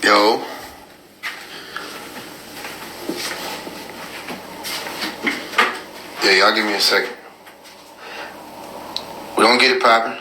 Yo. Yeah, y'all give me a second. We don't get it popping.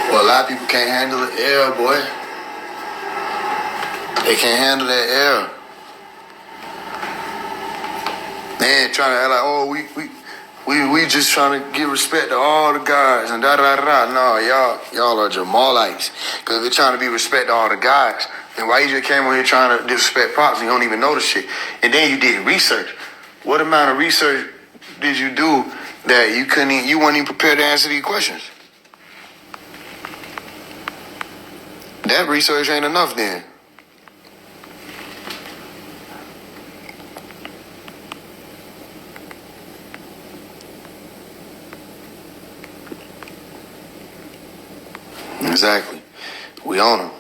Well, a lot of people can't handle the air, boy. They can't handle that air. Man, trying to act like, oh, we just trying to give respect to all the guys and da-da-da-da. No, y'all are Jamalites. Because if you're trying to be respect to all the guys, then why you just came on here trying to disrespect Pops and you don't even know the shit? And then you did research. What amount of research did you do that you weren't even prepared to answer these questions? That research ain't enough then. Exactly. We on them.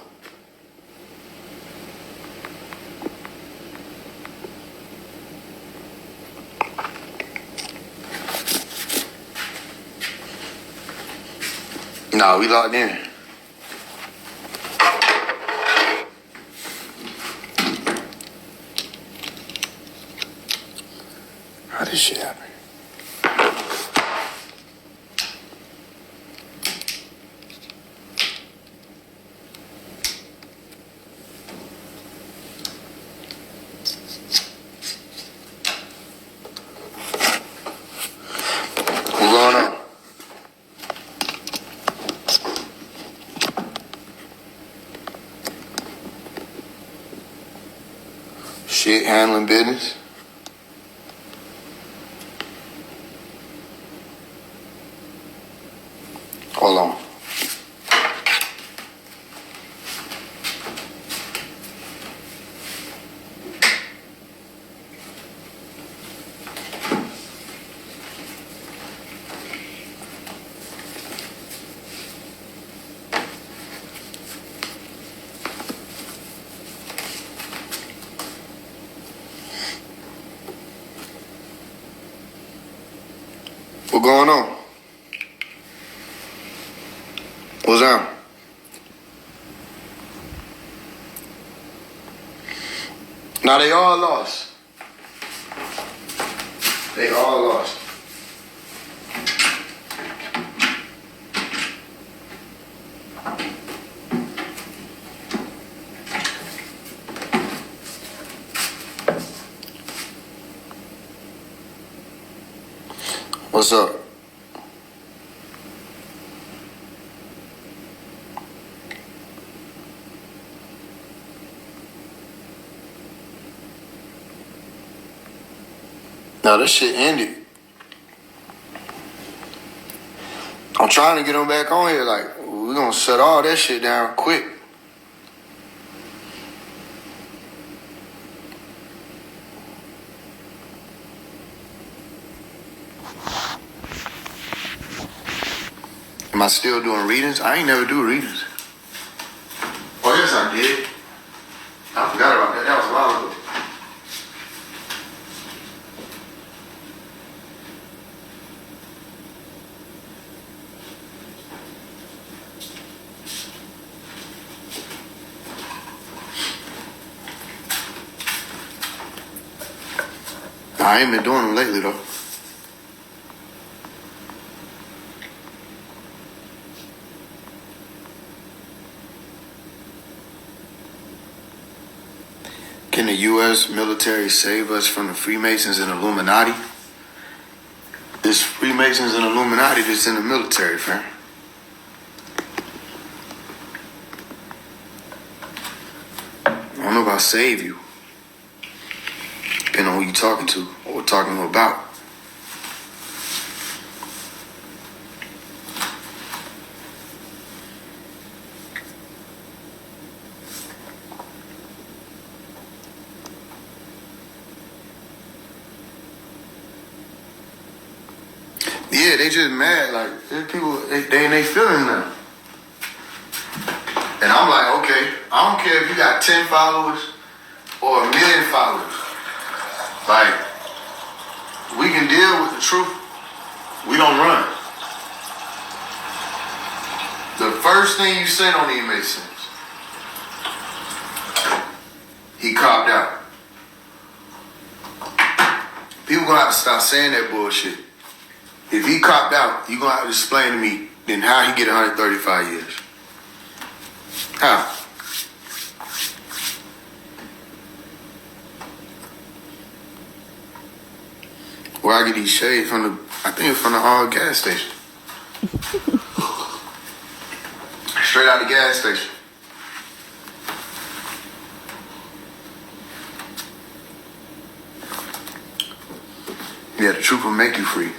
Nah, we locked in. How this shit happen? What's going on? Shit, handling business. Hold on. What's going on? What's up? Now they all lost. They all lost. What's up? Now this shit ended. I'm trying to get them back on here. Like, we're gonna shut all that shit down quick. Am I still doing readings? I ain't never do readings. Oh, yes, I did. I forgot about that. That was a while ago. I ain't been doing them lately, though. Can the U.S. military save us from the Freemasons and Illuminati? There's Freemasons and Illuminati that's in the military, fam. God save you. Depending on who you're talking to or talking about. Yeah, they just mad. Like, there's people, they feeling now. And I'm like, okay, I don't care if you got 10 followers or 1 million followers. Like, we can deal with the truth. We don't run. The first thing you said on it made sense. He copped out. People gonna have to stop saying that bullshit. If he copped out, you gonna have to explain to me then how he get 135 years. How? Where I get these shades from I think it's from the gas station. Straight out the gas station. Yeah, the truth will make you free.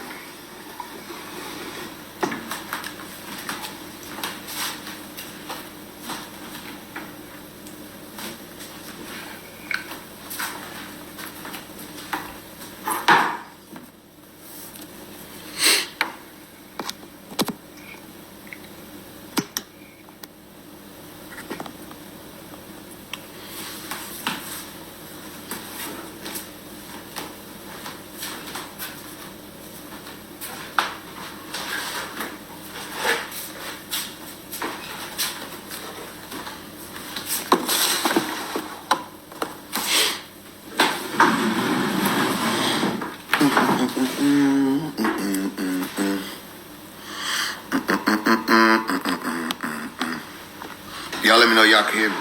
Y'all let me know y'all can hear me.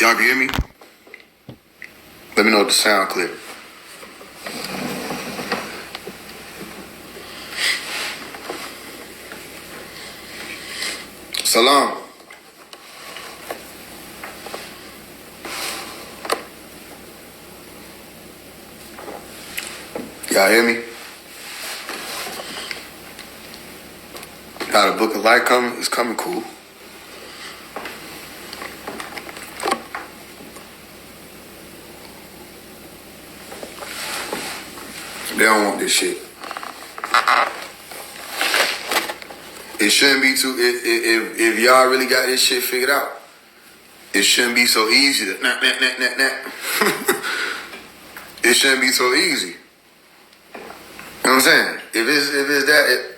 Y'all can hear me? Let me know if the sound clear. Salam. Y'all hear me? Got a book of light coming. It's coming cool. They don't want this shit. It shouldn't be too. If y'all really got this shit figured out, it shouldn't be so easy to It shouldn't be so easy. You know what I'm saying? If it's that.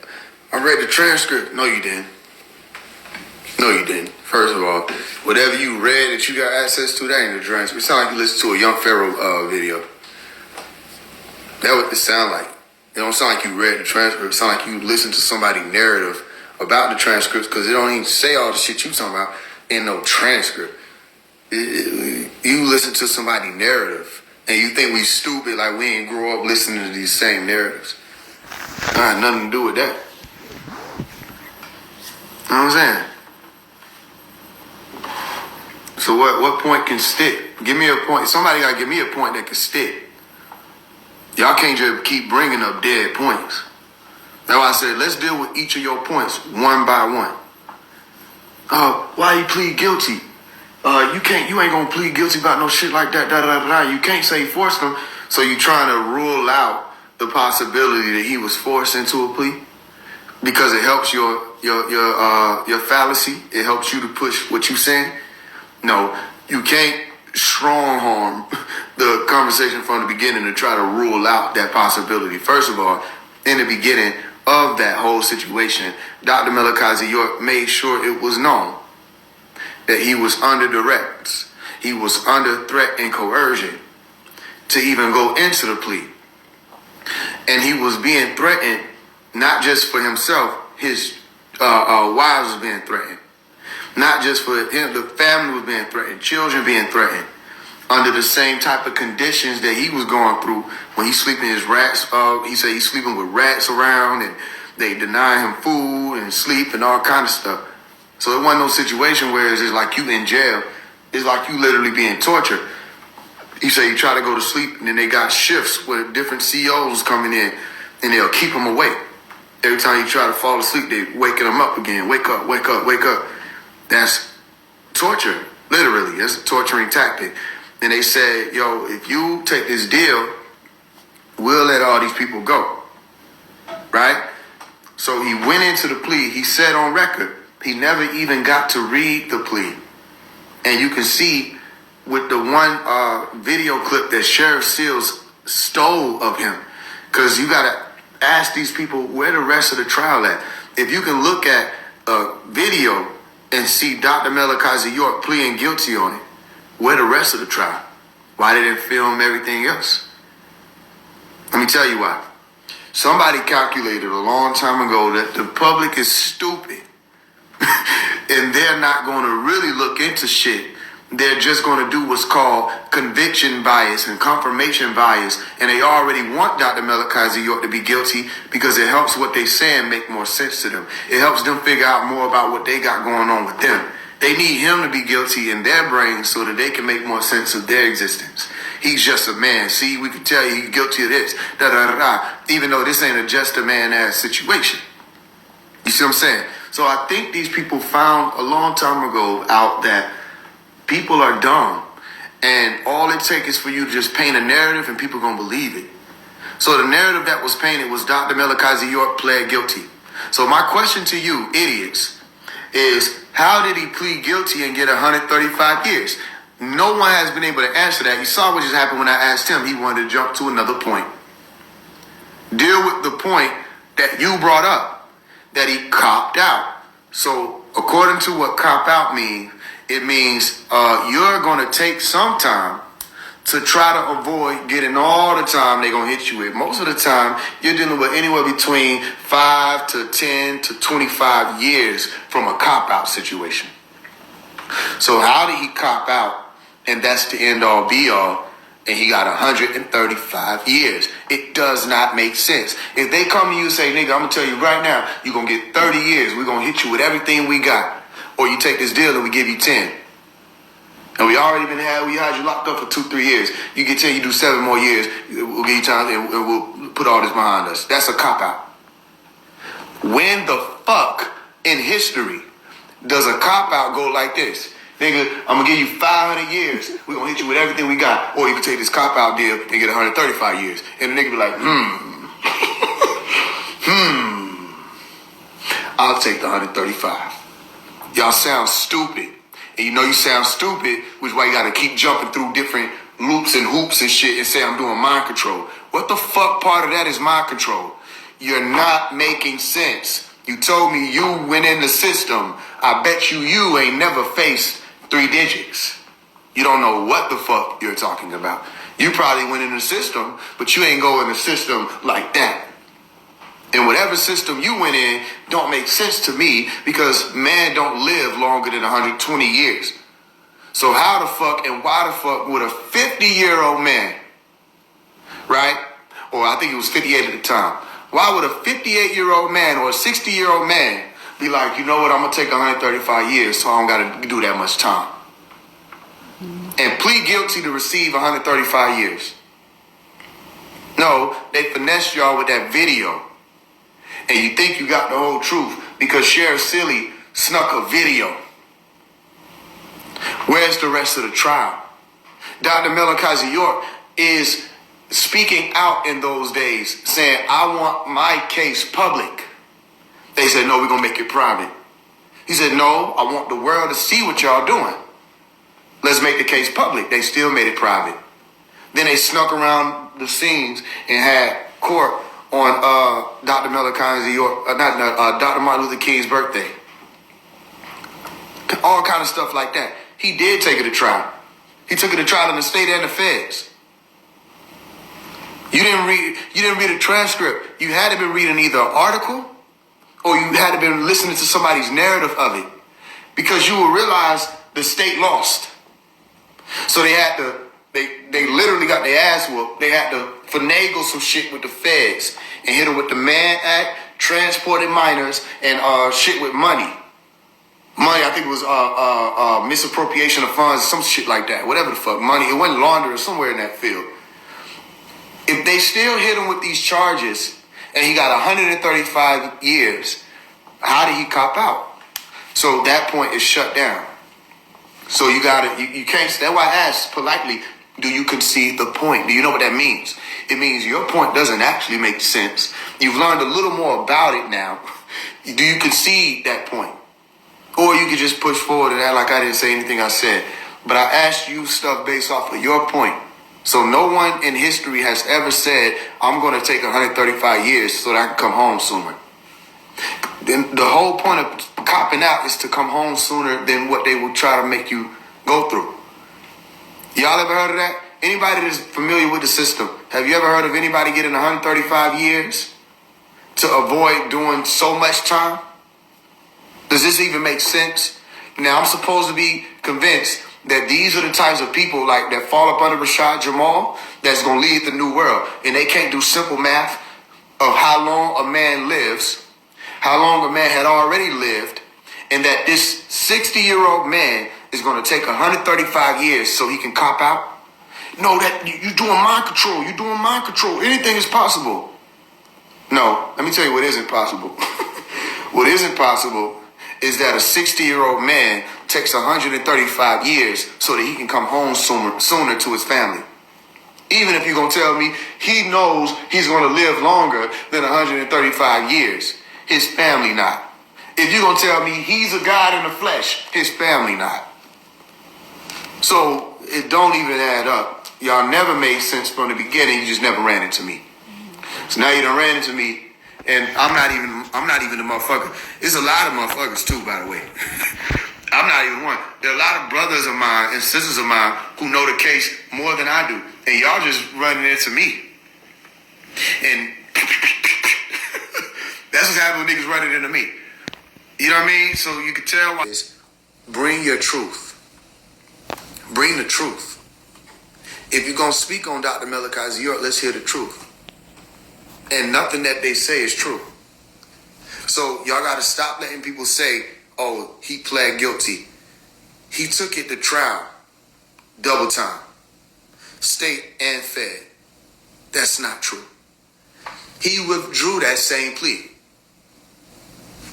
I read the transcript. No, you didn't. No, you didn't. First of all, whatever you read that you got access to, that ain't the transcript. It sound like you listened to a Young Pharaoh video. That what it sound like. It don't sound like you read the transcript. It sound like you listened to somebody's narrative about the transcripts because it don't even say all the shit you talking about in no transcript. You listen to somebody's narrative and you think we stupid like we ain't grow up listening to these same narratives. I had nothing to do with that. You know what I'm saying? So what point can stick? Give me a point. Somebody gotta give me a point that can stick. Y'all can't just keep bringing up dead points. That's why I said let's deal with each of your points one by one. Why you plead guilty? You ain't gonna plead guilty about no shit like that. You can't say force them. So you trying to rule out the possibility that he was forced into a plea because it helps your fallacy. It helps you to push what you saying. No, you can't strong arm the conversation from the beginning to try to rule out that possibility. First of all, in the beginning of that whole situation, Dr. Malachi York made sure it was known that he was under duress. He was under threat and coercion to even go into the plea. And he was being threatened not just for himself, his wives was being threatened. Not just for him, the family was being threatened, children being threatened under the same type of conditions that he was going through when he's sleeping his rats. He said he's sleeping with rats around and they deny him food and sleep and all kind of stuff. So it wasn't no situation where it's just like you in jail. It's like you literally being tortured. You say you try to go to sleep, and then they got shifts where different COs coming in, and they'll keep them awake. Every time you try to fall asleep, they waking them up again. Wake up, wake up, wake up. That's torture, literally. That's a torturing tactic. And they said, yo, if you take this deal, we'll let all these people go, right? So he went into the plea. He said on record, he never even got to read the plea. And you can see with the one video clip that Sheriff Seals stole of him, because you got to ask these people where the rest of the trial at. If you can look at a video and see Dr. Malachi York pleading guilty on it, where the rest of the trial? Why didn't film everything else? Let me tell you why. Somebody calculated a long time ago that the public is stupid and they're not going to really look into shit. They're just going to do what's called conviction bias and confirmation bias. And they already want Dr. Malachi York to be guilty because it helps what they're saying make more sense to them. It helps them figure out more about what they got going on with them. They need him to be guilty in their brains so that they can make more sense of their existence. He's just a man. See, we can tell you he's guilty of this, even though this ain't a just a man-ass situation. You see what I'm saying? So I think these people found a long time ago out that people are dumb, and all it takes is for you to just paint a narrative and people gonna believe it. So the narrative that was painted was Dr. Malachi York pled guilty. So my question to you, idiots, is how did he plead guilty and get 135 years? No one has been able to answer that. You saw what just happened when I asked him. He wanted to jump to another point. Deal with the point that you brought up, that he copped out. So according to what cop out means, it means you're going to take some time to try to avoid getting all the time they're going to hit you with. Most of the time, you're dealing with anywhere between 5 to 10 to 25 years from a cop-out situation. So how did he cop out? And that's the end-all, be-all, and he got 135 years. It does not make sense. If they come to you and say, nigga, I'm going to tell you right now, you're going to get 30 years. We're going to hit you with everything we got. Or you take this deal and we give you 10. And we had you locked up for 2-3 years. You get 10, you do 7 more years. We'll give you time and we'll put all this behind us. That's a cop-out. When the fuck in history does a cop-out go like this? Nigga, I'm going to give you 500 years. We're going to hit you with everything we got. Or you can take this cop-out deal and get 135 years. And the nigga be like, I'll take the 135. Y'all sound stupid. And you know you sound stupid, which is why you got to keep jumping through different loops and hoops and shit and say I'm doing mind control. What the fuck part of that is mind control? You're not making sense. You told me you went in the system. I bet you ain't never faced 3 digits. You don't know what the fuck you're talking about. You probably went in the system, but you ain't go in the system like that. And whatever system you went in don't make sense to me because man don't live longer than 120 years. So how the fuck and why the fuck would a 50-year-old man, right? Or I think it was 58 at the time. Why would a 58-year-old man or a 60-year-old man be like, you know what, I'm going to take 135 years so I don't got to do that much time. And plead guilty to receive 135 years. No, they finessed y'all with that video. And you think you got the whole truth because Sheriff Silly snuck a video. Where's the rest of the trial? Dr. Malachi York is speaking out in those days saying, I want my case public. They said, no, we're going to make it private. He said, no, I want the world to see what y'all doing. Let's make the case public. They still made it private. Then they snuck around the scenes and had court on Dr. Malachi York, Dr. Martin Luther King's birthday. All kind of stuff like that. He did take it to trial. He took it to trial in the state and the feds. You didn't read a transcript. You had to be reading either an article or you had to be listening to somebody's narrative of it. Because you will realize the state lost. So they had to, they literally got their ass whooped. They had to finagle some shit with the feds and hit them with the Mann Act, transported minors, and shit with money. money. I think it was misappropriation of funds, some shit like that. Whatever the fuck, money. It wasn't laundered or somewhere in that field. If they still hit him with these charges and he got 135 years, how did he cop out? So that point is shut down. So you can't, that's why I asked politely, do you concede the point? Do you know what that means? It means your point doesn't actually make sense. You've learned a little more about it now. Do you concede that point? Or you could just push forward and act like I didn't say anything I said. But I asked you stuff based off of your point. So no one in history has ever said, I'm going to take 135 years so that I can come home sooner. Then the whole point of copping out is to come home sooner than what they will try to make you go through. Y'all ever heard of that? Anybody that's familiar with the system, have you ever heard of anybody getting 135 years to avoid doing so much time? Does this even make sense? Now, I'm supposed to be convinced that these are the types of people like that fall up under Rashad Jamal that's going to lead the new world. And they can't do simple math of how long a man lives, how long a man had already lived, and that this 60-year-old man is going to take 135 years so he can cop out. No, that you're doing mind control. You're doing mind control. Anything is possible. No, let me tell you what isn't possible. What isn't possible is that a 60-year-old man takes 135 years so that he can come home sooner to his family. Even if you're going to tell me he knows he's going to live longer than 135 years, his family not. If you're going to tell me he's a God in the flesh, his family not. So it don't even add up. Y'all never made sense from the beginning. You just never ran into me. So now you done ran into me, and I'm not even the motherfucker. There's a lot of motherfuckers too, by the way. I'm not even one. There are a lot of brothers of mine and sisters of mine who know the case more than I do, and y'all just running into me. And that's what's happening when niggas running into me. You know what I mean? So you can tell why. Bring your truth. Bring the truth. If you're going to speak on Dr. Malachi, let's hear the truth. And nothing that they say is true. So y'all got to stop letting people say, oh, he pled guilty. He took it to trial. Double time. State and fed. That's not true. He withdrew that same plea.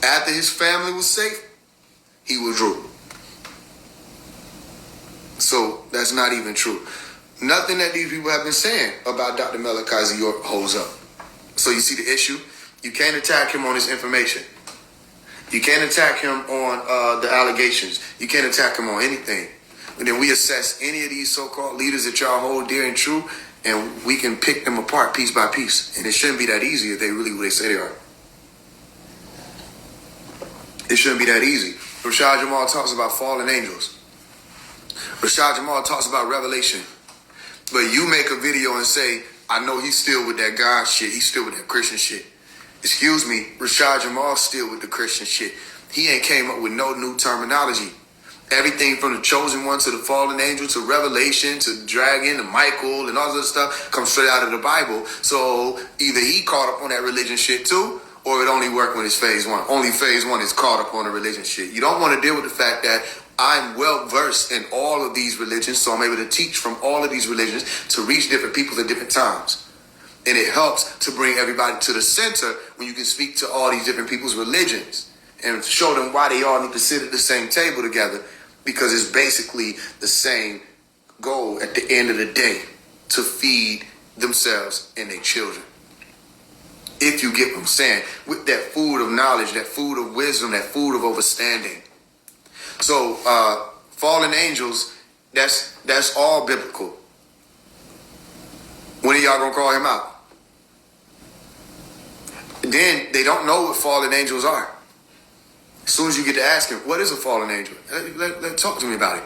After his family was safe, he withdrew. So that's not even true. Nothing that these people have been saying about Dr. Malachi York holds up. So you see the issue? You can't attack him on his information. You can't attack him on the allegations. You can't attack him on anything. And then we assess any of these so-called leaders that y'all hold dear and true, and we can pick them apart piece by piece. And it shouldn't be that easy if they really who they say they are. It shouldn't be that easy. Rashad Jamal talks about fallen angels. Rashad Jamal talks about revelation. But you make a video and say, I know he's still with that God shit. He's still with that Christian shit. Excuse me, Rashad Jamal's still with the Christian shit. He ain't came up with no new terminology. Everything from the chosen one to the fallen angel to Revelation to Dragon to Michael and all this other stuff comes straight out of the Bible. So either he caught up on that religion shit too, or it only worked when it's phase one. Only phase one is caught up on the religion shit. You don't want to deal with the fact that I'm well versed in all of these religions, so I'm able to teach from all of these religions to reach different people at different times. And it helps to bring everybody to the center when you can speak to all these different people's religions and show them why they all need to sit at the same table together, because it's basically the same goal at the end of the day, to feed themselves and their children. If you get what I'm saying, with that food of knowledge, that food of wisdom, that food of understanding. So, fallen angels, that's all biblical. When are y'all gonna call him out? Then they don't know what fallen angels are. As soon as you get to ask him, what is a fallen angel? Talk to me about it.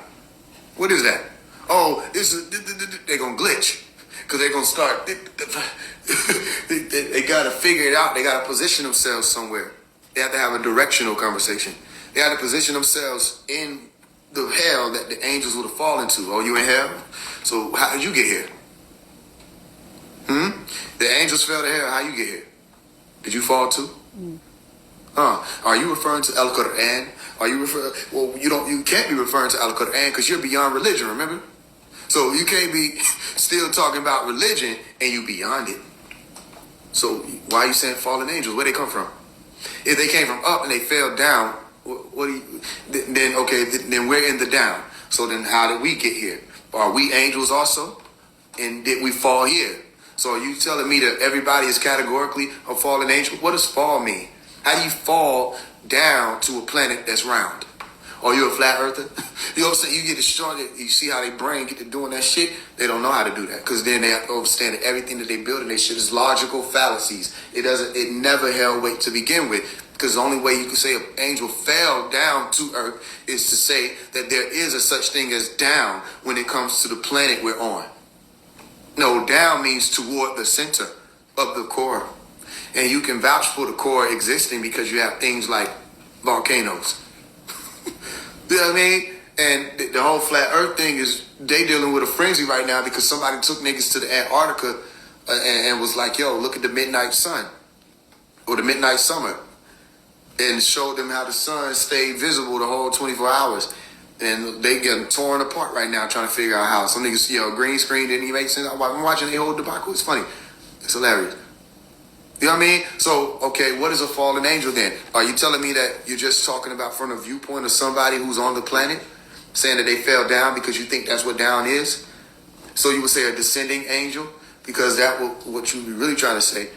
What is that? Oh, they're gonna glitch. Because they're gonna start, they gotta figure it out. They gotta position themselves somewhere. They have to have a directional conversation. They have to position themselves in the hell that the angels would have fallen to. Oh, you in hell? So how did you get here? The angels fell to hell. How you get here? Did you fall too? Are you referring to Al Quran? Are you well, you can't be referring to Al Quran because you're beyond religion, remember? So you can't be still talking about religion and you beyond it. So why are you saying fallen angels? Where they come from? If they came from up and they fell down, what do you, then we're in the down. So then how did we get here? Are we angels also? And did we fall here? So are you telling me that everybody is categorically a fallen angel? What does fall mean? How do you fall down to a planet that's round? Are you a flat earther? You know what I'm saying? You get destroyed. You see how they brain get to doing that shit? They don't know how to do that because then they have to understand that everything that they build in their shit is logical fallacies. It never held weight to begin with. Because the only way you can say an angel fell down to earth is to say that there is a such thing as down when it comes to the planet we're on. No, down means toward the center of the core. And you can vouch for the core existing because you have things like volcanoes. You know what I mean? And the whole flat earth thing is they dealing with a frenzy right now because somebody took niggas to the Antarctica and was like, yo, look at the midnight sun or the midnight summer and showed them how the sun stayed visible the whole 24 hours. And they getting torn apart right now trying to figure out how. Some niggas, green screen didn't even make sense. I'm watching the whole debacle. It's funny. It's hilarious. You know what I mean? So, okay, what is a fallen angel then? Are you telling me that you're just talking about from the viewpoint of somebody who's on the planet, saying that they fell down because you think that's what down is? So you would say a descending angel? Because that's what you're really trying to say.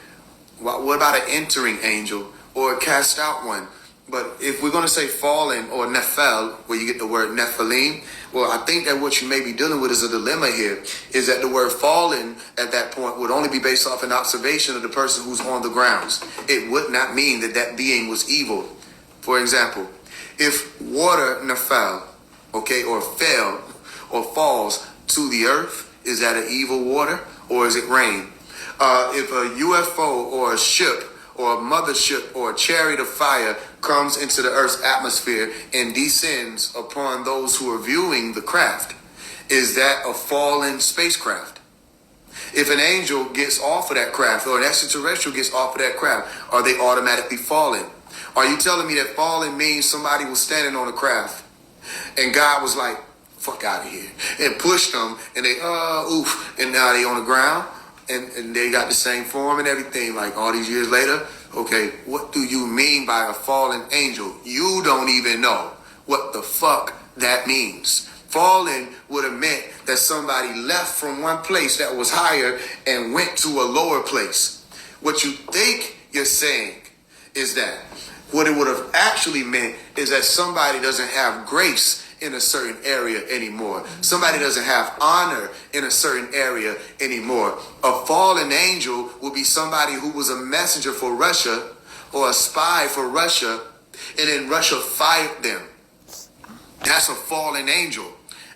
What about an entering angel or a cast out one? But if we're going to say fallen or nephel, where you get the word nephilim, well, I think that what you may be dealing with is a dilemma here, is that the word fallen at that point would only be based off an observation of the person who's on the grounds. It would not mean that that being was evil. For example, if water nephel, or fell or falls to the earth, is that an evil water or is it rain? If a UFO or a ship or a mothership or a chariot of fire comes into the Earth's atmosphere and descends upon those who are viewing the craft, is that a fallen spacecraft? If an angel gets off of that craft or an extraterrestrial gets off of that craft, are they automatically fallen? Are you telling me that fallen means somebody was standing on a craft and God was like, fuck out of here, and pushed them and they, oof, and now they on the ground? And they got the same form and everything like all these years later. Okay, what do you mean by a fallen angel? You don't even know what the fuck that means. Fallen would have meant that somebody left from one place that was higher and went to a lower place. What you think you're saying is that what it would have actually meant is that somebody doesn't have grace in a certain area anymore. Somebody doesn't have honor in a certain area anymore. A fallen angel will be somebody who was a messenger for Russia or a spy for Russia, and then Russia fired them. That's a fallen angel.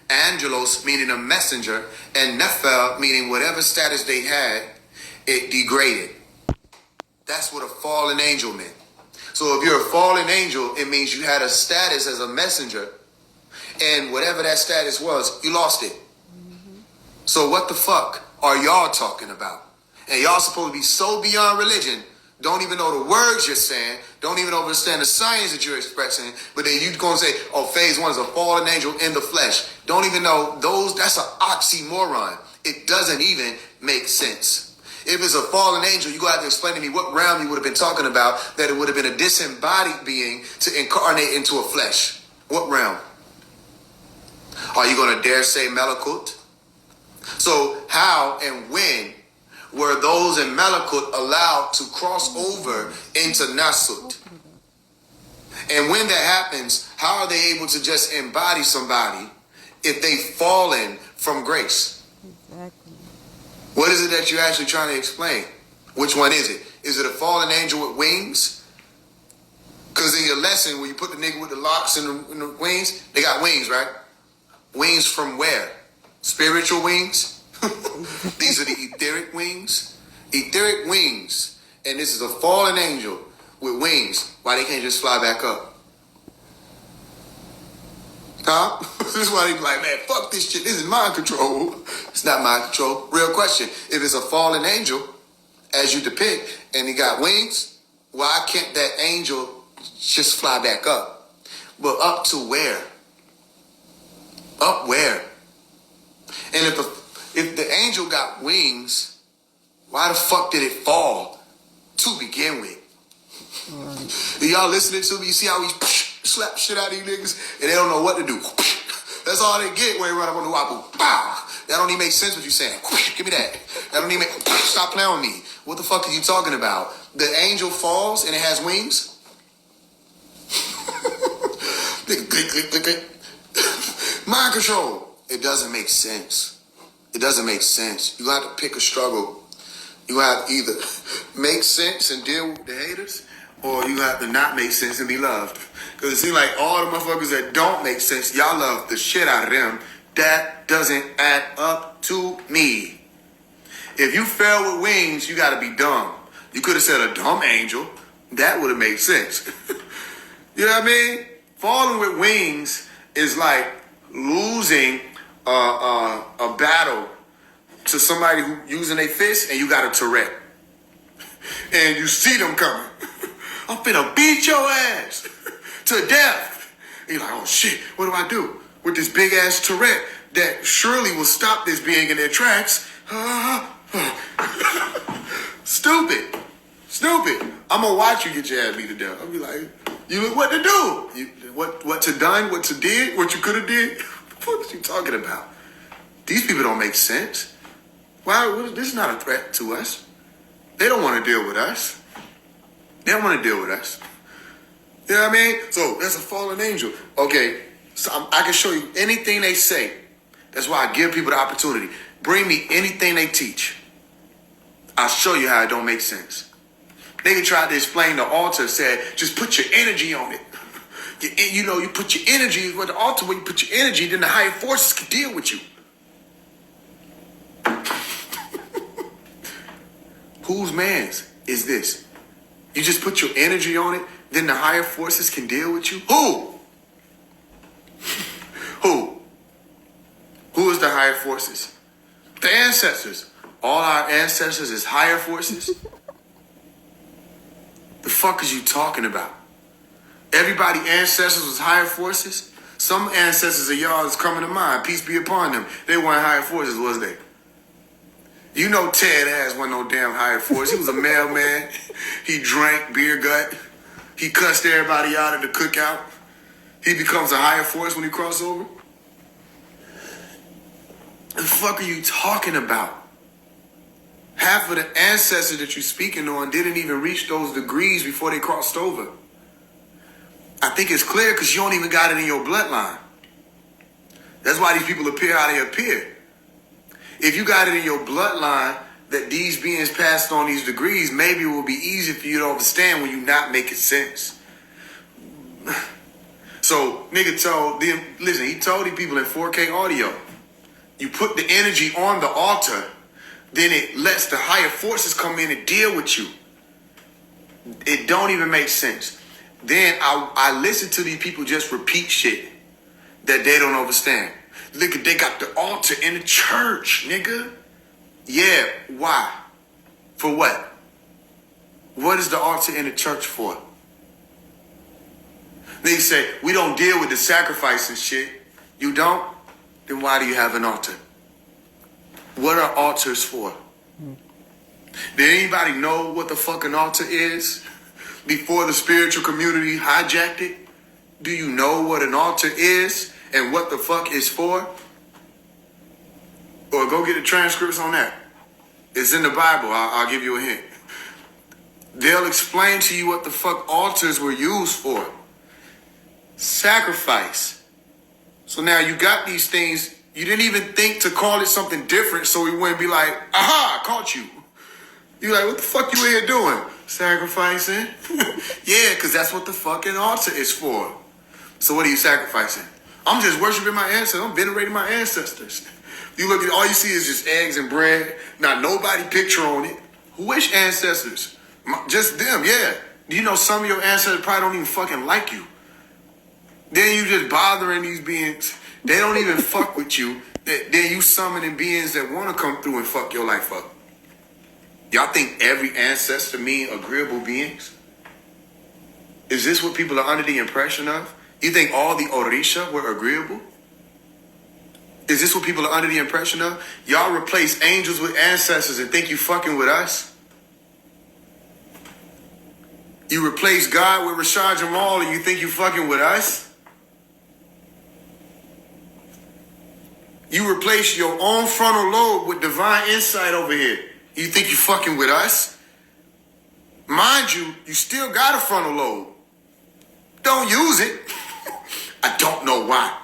Angelos meaning a messenger, and Nephil meaning whatever status they had, it degraded. That's what a fallen angel meant. So if you're a fallen angel, it means you had a status as a messenger, and whatever that status was, you lost it. So what the fuck are y'all talking about? And y'all supposed to be so beyond religion, don't even know the words you're saying, don't even understand the science that you're expressing, but then you gonna say, oh, phase one is a fallen angel in the flesh. Don't even know those, that's an oxymoron. It doesn't even make sense. If it's a fallen angel, you gotta have to explain to me what realm you would have been talking about, that it would have been a disembodied being to incarnate into a flesh. What realm? Are you going to dare say Malakut? So how and when were those in Malakut allowed to cross over into Nasut? And when that happens, how are they able to just embody somebody if they've fallen from grace? Exactly. What is it that you're actually trying to explain? Which one is it? Is it a fallen angel with wings? Because in your lesson, when you put the nigga with the locks and the wings, they got wings, right? Wings from where? Spiritual wings? These are the etheric wings. Etheric wings. And this is a fallen angel with wings. Why they can't just fly back up? Huh? This is why they be like, man, fuck this shit. This is mind control. It's not mind control. Real question. If it's a fallen angel, as you depict, and he got wings, why can't that angel just fly back up. But up to where? Up where? And if the angel got wings, why the fuck did it fall to begin with? Y'all listening to me? You see how he slap shit out of these niggas and they don't know what to do. That's all they get when they run up on the wobble. Bow. That don't even make sense what you saying. Give me that. That don't even make... Stop playing with me. What the fuck are you talking about? The angel falls and it has wings? Mind control. It doesn't make sense. It doesn't make sense. You have to pick a struggle. You have to either make sense and deal with the haters, or you have to not make sense and be loved. Because it seems like all the motherfuckers that don't make sense, y'all love the shit out of them. That doesn't add up to me. If you fell with wings, you got to be dumb. You could have said a dumb angel. That would have made sense. You know what I mean? Falling with wings is like losing a battle to somebody who using their fist and you got a Tourette. And you see them coming. I'm finna beat your ass to death. And you're like, oh shit, what do I do with this big ass Tourette that surely will stop this being in their tracks? Stupid. I'm gonna watch you get your ass beat to death. I'll be like, you look what to do. What to done, what to did, what you could have did. What are you talking about? These people don't make sense. Why? This is not a threat to us. They don't want to deal with us. They don't want to deal with us. You know what I mean? So that's a fallen angel. Okay, so I can show you anything they say. That's why I give people the opportunity. Bring me anything they teach. I'll show you how it don't make sense. Nigga tried to explain the altar, said, just put your energy on it. You put your energy with the altar. When you put your energy, then the higher forces can deal with you. Whose man's is this? You just put your energy on it, then the higher forces can deal with you? Who? Who is the higher forces? The ancestors. All our ancestors is higher forces? The fuck is you talking about? Everybody ancestors was higher forces? Some ancestors of y'all is coming to mind. Peace be upon them. They weren't higher forces, was they? You know Ted ass wasn't no damn higher force. He was a mailman. He drank beer gut. He cussed everybody out at the cookout. He becomes a higher force when he crosses over. The fuck are you talking about? Half of the ancestors that you're speaking on didn't even reach those degrees before they crossed over. I think it's clear because you don't even got it in your bloodline. That's why these people appear how they appear. If you got it in your bloodline that these beings passed on these degrees, maybe it will be easy for you to understand when you're not making sense. So, nigga told them, listen, he told these people in 4K audio, you put the energy on the altar, then it lets the higher forces come in and deal with you. It don't even make sense. Then I listen to these people just repeat shit that they don't understand. Look, they got the altar in the church, nigga. Yeah, why? For what? What is the altar in the church for? They say, we don't deal with the sacrifice and shit. You don't? Then why do you have an altar? What are altars for? Did anybody know what the fucking altar is before the spiritual community hijacked it? Do you know what an altar is and what the fuck is for? Or go get the transcripts on that. It's in the Bible. I'll give you a hint. They'll explain to you what the fuck altars were used for. Sacrifice. So now you got these things. You didn't even think to call it something different so we wouldn't be like, aha, I caught you. You're like, what the fuck you in here doing? Sacrificing? Yeah, because that's what the fucking altar is for. So what are you sacrificing? I'm just worshiping my ancestors. I'm venerating my ancestors. You look at all you see is just eggs and bread. Not nobody picture on it. Which ancestors? Just them, yeah. You know some of your ancestors probably don't even fucking like you. Then you just bothering these beings. They don't even fuck with you. Then you summoning beings that want to come through and fuck your life up. Y'all think every ancestor mean agreeable beings? Is this what people are under the impression of? You think all the Orisha were agreeable? Is this what people are under the impression of? Y'all replace angels with ancestors and think you fucking with us? You replace God with Rashad Jamal and you think you fucking with us? You replace your own frontal lobe with divine insight over here. You think you fucking with us? Mind you, you still got a frontal lobe. Don't use it. I don't know why.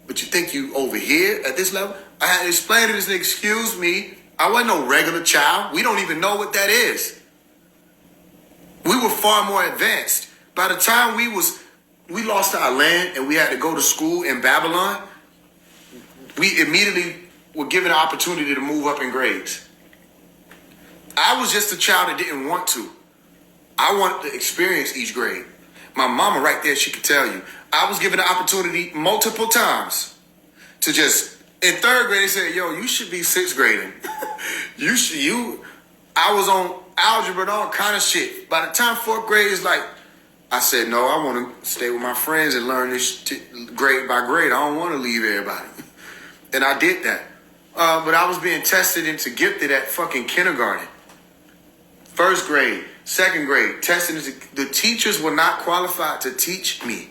But you think you over here at this level? I had to explain to this nigga, excuse me, I wasn't no regular child. We don't even know what that is. We were far more advanced. By the time we lost our land and we had to go to school in Babylon, we immediately were given an opportunity to move up in grades. I was just a child that didn't want to. I wanted to experience each grade. My mama right there, she could tell you. I was given the opportunity multiple times to just, in third grade, they said, yo, you should be sixth grading. I was on algebra and all kind of shit. By the time fourth grade is like, I said, no, I want to stay with my friends and learn this grade by grade. I don't want to leave everybody. And I did that. But I was being tested into gifted at fucking kindergarten. First grade, second grade, tested into, the teachers were not qualified to teach me.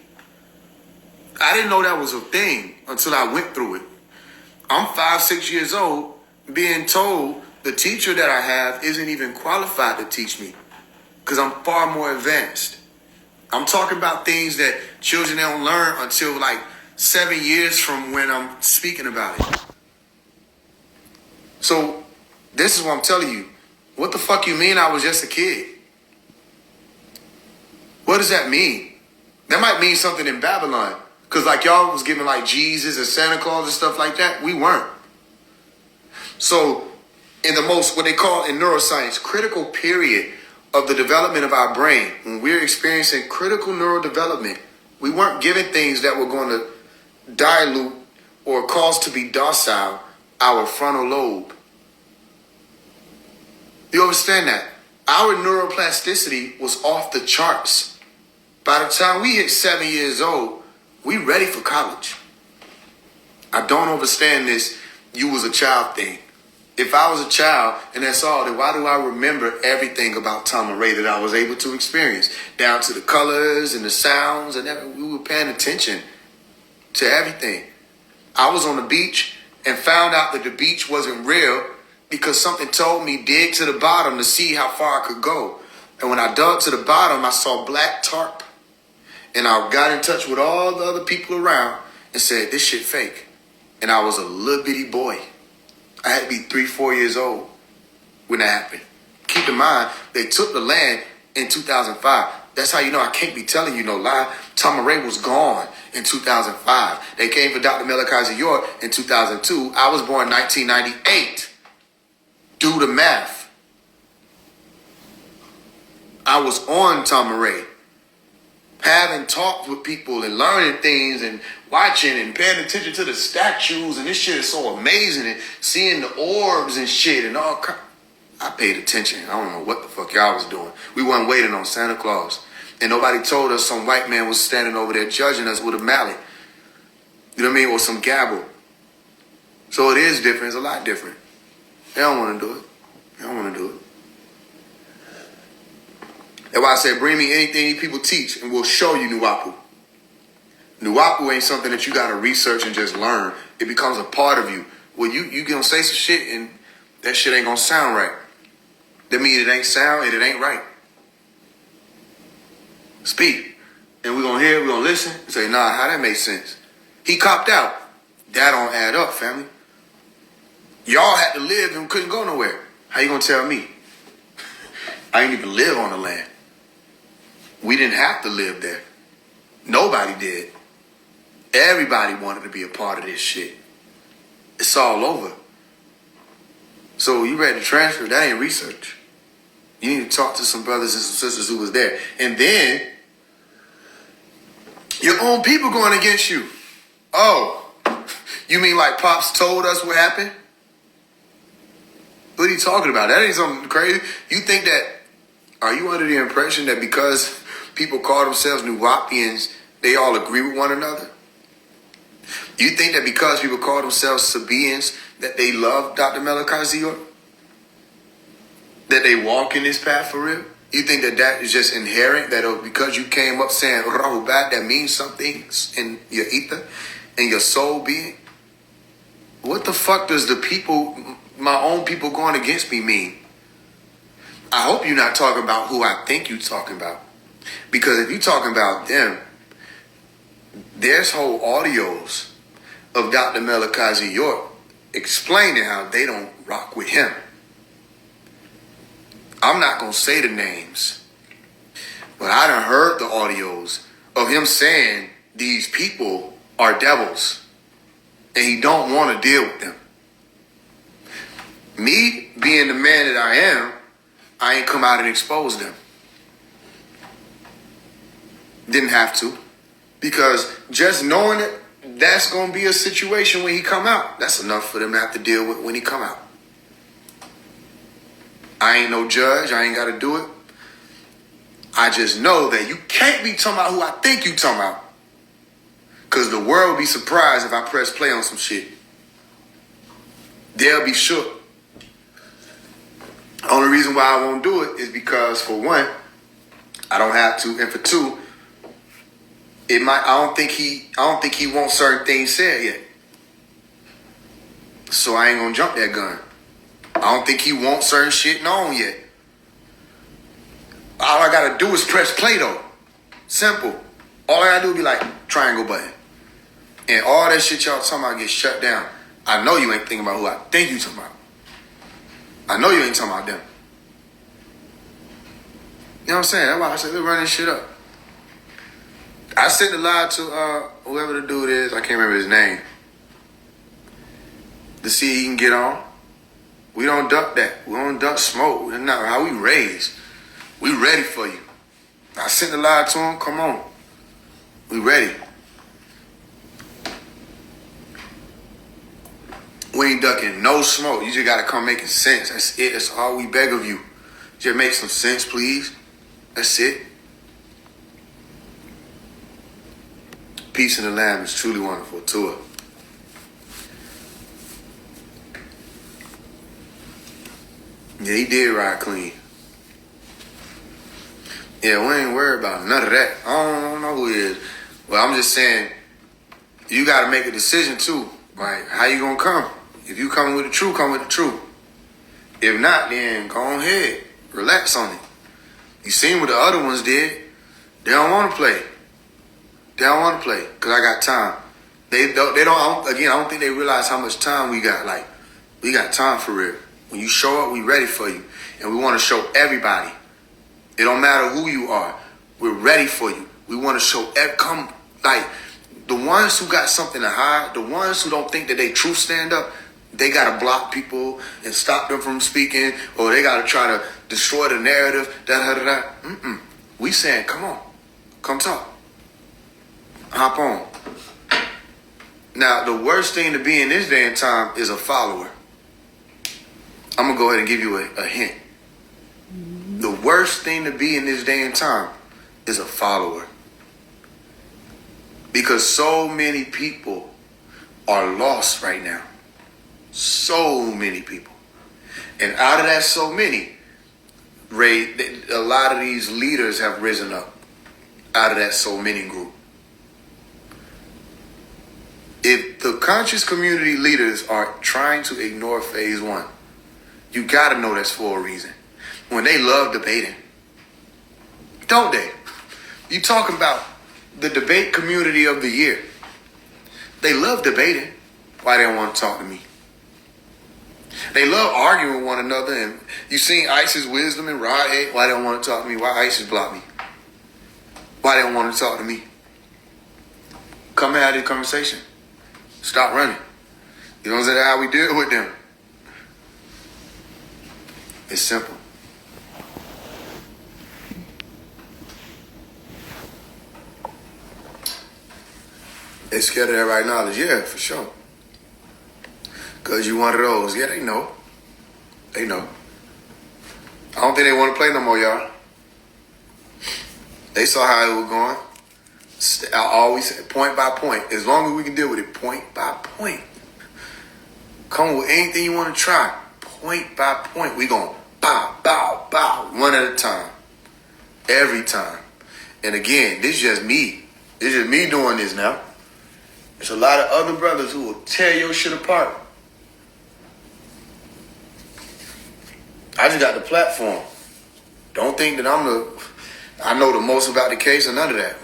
I didn't know that was a thing until I went through it. I'm 5, 6 years old being told the teacher that I have isn't even qualified to teach me because I'm far more advanced. I'm talking about things that children don't learn until like 7 years from when I'm speaking about it. So this is what I'm telling you. What the fuck you mean I was just a kid? What does that mean? That might mean something in Babylon. Because like y'all was giving like Jesus and Santa Claus and stuff like that. We weren't. So in the most, what they call in neuroscience, critical period of the development of our brain, when we're experiencing critical neurodevelopment, we weren't given things that were going to dilute or cause to be docile our frontal lobe. You understand that? Our neuroplasticity was off the charts. By the time we hit 7 years old, we ready for college. I don't understand this you was a child thing. If I was a child and that's all, then why do I remember everything about Tom Ray that I was able to experience? Down to the colors and the sounds and everything. We were paying attention to everything. I was on the beach and found out that the beach wasn't real because something told me dig to the bottom to see how far I could go. And when I dug to the bottom, I saw black tarp. And I got in touch with all the other people around and said, this shit fake. And I was a little bitty boy. I had to be 3, 4 years old when that happened. Keep in mind, they took the land in 2005. That's how you know I can't be telling you no lie. Tom Ray was gone in 2005. They came for Dr. Malachi York in 2002. I was born in 1998. Do the math. I was on Tom Ray. Having talked with people and learning things and watching and paying attention to the statues and this shit is so amazing and seeing the orbs and shit and all. I paid attention. I don't know what the fuck y'all was doing. We weren't waiting on Santa Claus. And nobody told us some white man was standing over there judging us with a mallet. You know what I mean? Or some gavel. So it is different. It's a lot different. They don't want to do it. They don't want to do it. That's why I said, bring me anything people teach and we'll show you Nuwapu. Nuwapu ain't something that you got to research and just learn. It becomes a part of you. Well, you going to say some shit and that shit ain't going to sound right. That means it ain't sound and it ain't right. Speak. And we're going to hear, we're going to listen and say, nah, how that makes sense? He copped out. That don't add up, family. Y'all had to live and couldn't go nowhere. How you going to tell me? I didn't even live on the land. We didn't have to live there. Nobody did. Everybody wanted to be a part of this shit. It's all over. So you ready to transfer? That ain't research. You need to talk to some brothers and some sisters who was there. And then, your own people going against you. Oh, you mean like Pops told us what happened? What are you talking about? That ain't something crazy. You think that, are you under the impression that because people call themselves Nuwapians, they all agree with one another? You think that because people call themselves Sabaeans, that they love Dr. Malachi York? That they walk in this path for real? You think that that is just inherent, that because you came up saying Rahubat, that means something in your ether, in your soul being? What the fuck does the people, my own people going against me mean? I hope you're not talking about who I think you're talking about. Because if you're talking about them, there's whole audios of Dr. Malachi York explaining how they don't rock with him. I'm not going to say the names, but I done heard the audios of him saying these people are devils and he don't want to deal with them. Me being the man that I am, I ain't come out and exposed them. Didn't have to. Because just knowing it, that's going to be a situation when he come out. That's enough for them to have to deal with when he come out. I ain't no judge. I ain't got to do it. I just know that you can't be talking about who I think you talking about. Because the world will be surprised if I press play on some shit. They'll be shook. The only reason why I won't do it is because, for one, I don't have to, and for two, I don't think he wants certain things said yet. So I ain't gonna jump that gun. I don't think he wants certain shit known yet. All I gotta do is press play though. Simple. All I gotta do is be like, triangle button. And all that shit y'all talking about gets shut down. I know you ain't thinking about who I think you talking about. I know you ain't talking about them. You know what I'm saying? That's why I said, let's run this shit up. I sent the lie to whoever the dude is, I can't remember his name, to see if he can get on. We don't duck that. We don't duck smoke. That's not how we raised. We ready for you. I sent the lie to him. Come on. We ready. We ain't ducking no smoke. You just gotta come making sense. That's it. That's all we beg of you. Just make some sense, please. That's it. Peace in the Lamb is truly wonderful. Tua. Yeah, he did ride clean. Yeah, we ain't worried about none of that. I don't know who he is. Well, I'm just saying, you got to make a decision too. Like, how you going to come? If you coming with the truth, come with the truth. If not, then go ahead. Relax on it. You seen what the other ones did. They don't want to play. They don't want to play because I got time. They don't, again, I don't think they realize how much time we got. Like, we got time for real. When you show up, we ready for you. And we want to show everybody. It don't matter who you are. We're ready for you. We want to show, come, like, the ones who got something to hide, the ones who don't think that they truth stand up, they got to block people and stop them from speaking, or they got to try to destroy the narrative, da-da-da-da. We saying, come on, come talk. Hop on. Now, the worst thing to be in this day and time is a follower. I'm going to go ahead and give you a hint. The worst thing to be in this day and time is a follower. Because so many people are lost right now. So many people. And out of that so many, Ray, a lot of these leaders have risen up out of that so many group. If the conscious community leaders are trying to ignore phase one, you got to know that's for a reason. When they love debating, don't they? You talking about the debate community of the year. They love debating. Why they don't want to talk to me? They love arguing with one another. And you seen Isis Wisdom and Rod Head. Why they don't want to talk to me? Why Isis blocked me? Why they don't want to talk to me? Come and have this conversation. Stop running. You know what I'm saying? That's how we deal with them. It's simple. They scared of everybody's knowledge. Yeah, for sure. Because you one of those. Yeah, they know. They know. I don't think they want to play no more, y'all. They saw how it was going. I always say point by point. As long as we can deal with it, point by point. Come with anything you want to try. Point by point. We going bow, bow, bow. One at a time. Every time. And again, this is just me. This is just me doing this now. There's a lot of other brothers who will tear your shit apart. I just got the platform. Don't think that I know the most about the case or none of that.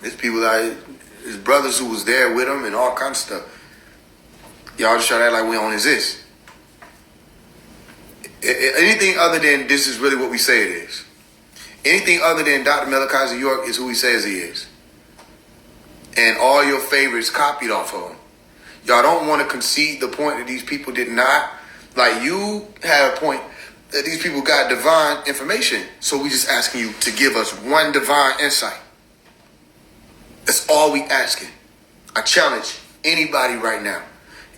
There's people there's brothers who was there with them and all kinds of stuff. Y'all just try to act like we don't exist. Anything other than this is really what we say it is. Anything other than Dr. Malachi of York is who he says he is. And all your favorites copied off of him. Y'all don't want to concede the point that these people did not. Like, you have a point that these people got divine information. So we just asking you to give us one divine insight. That's all we asking. I challenge anybody right now.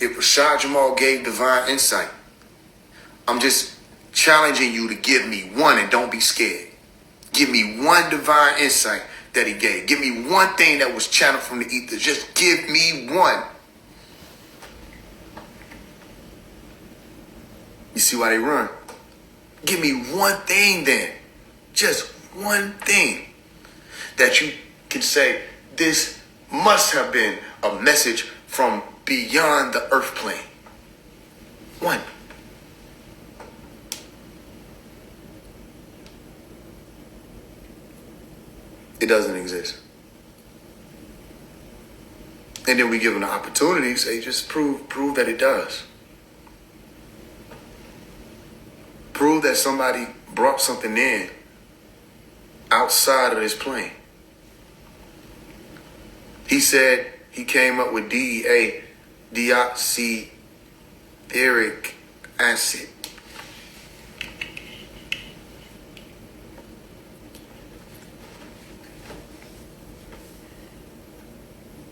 If Rashad Jamal gave divine insight, I'm just challenging you to give me one and don't be scared. Give me one divine insight that he gave. Give me one thing that was channeled from the ether. Just give me one. You see why they run? Give me one thing then. Just one thing that you can say, this must have been a message from beyond the earth plane. One. It doesn't exist. And then we give them the opportunity to say, just prove that it does. Prove that somebody brought something in outside of this plane. He said he came up with DEA, deoxyribonucleic acid.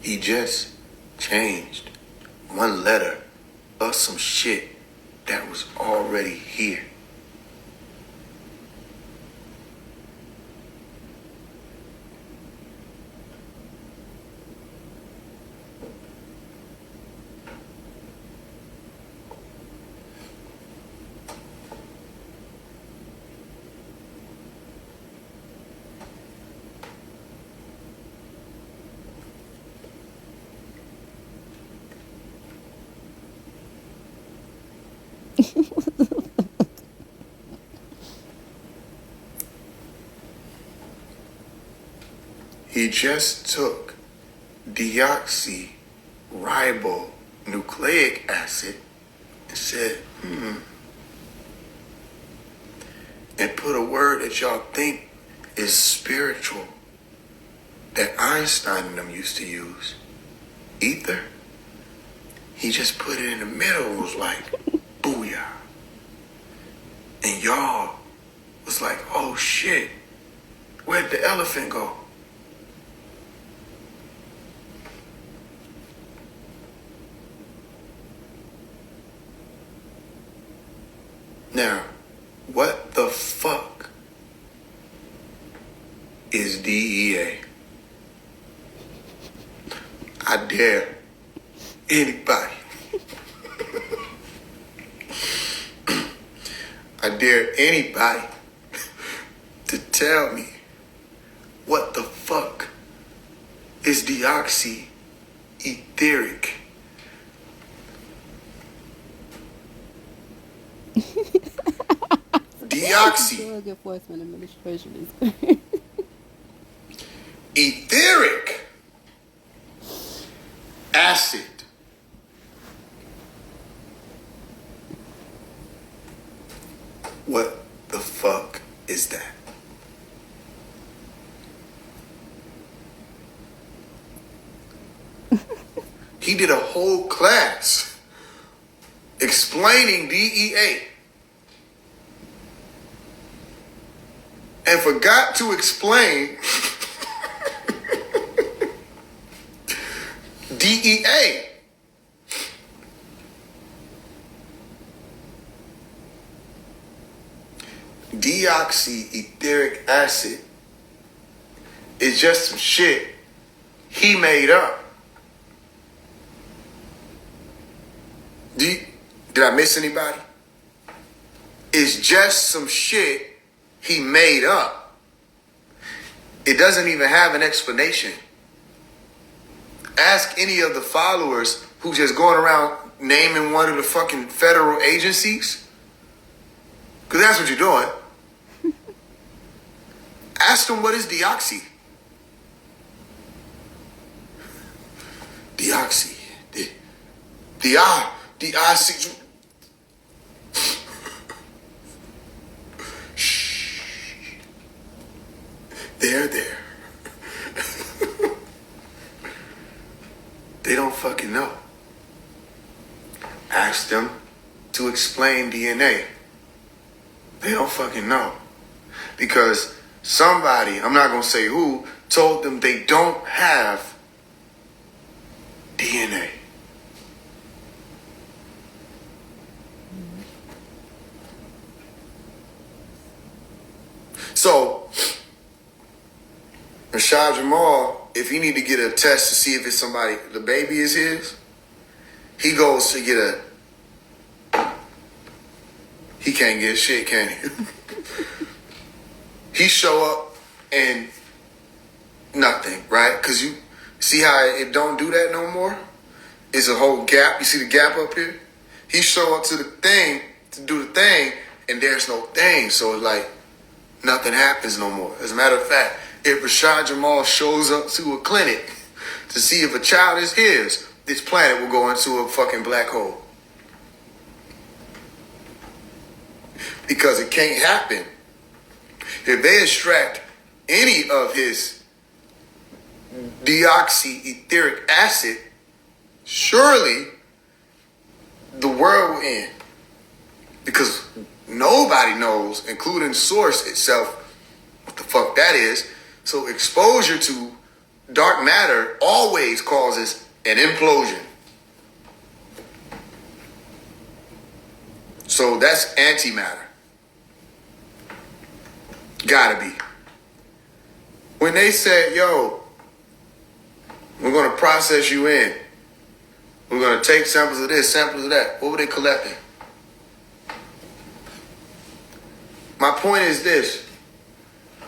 He just changed one letter of some shit that was already here. He just took deoxyribonucleic acid and said, and put a word that y'all think is spiritual that Einstein and them used to use, ether. He just put it in the middle and was like, booyah. And y'all was like, oh shit, where'd the elephant go? Now, what the fuck is DEA? I dare anybody. I dare anybody to tell me what the fuck is deoxyetheric. Deoxy. Drug Enforcement Administration is etheric acid. What the fuck is that? He did a whole class explaining DEA and forgot to explain DEA. Deoxyetheric acid is just some shit he made up. Did I miss anybody? It's just some shit he made up. It doesn't even have an explanation. Ask any of the followers who just going around naming one of the fucking federal agencies. Because that's what you're doing. Ask them what is deoxy. Deoxy. Deoxy. Shh. There. They don't fucking know. Ask them to explain DNA. They don't fucking know. Because somebody, I'm not going to say who, told them they don't have DNA. So, Rashad Jamal, if he need to get a test to see if it's somebody, the baby is his, he goes to get he can't get shit, can he? He show up and nothing, right? Because you see how it don't do that no more? It's a whole gap. You see the gap up here? He show up to the thing, to do the thing, and there's no thing. So it's like nothing happens no more. As a matter of fact, if Rashad Jamal shows up to a clinic to see if a child is his, this planet will go into a fucking black hole. Because it can't happen. If they extract any of his deoxyetheric acid, surely the world will end. Because nobody knows, including Source itself, what the fuck that is. So exposure to dark matter always causes an implosion. So that's antimatter. Gotta be. When they said, yo, we're going to process you in. We're going to take samples of this, samples of that. What were they collecting? My point is this.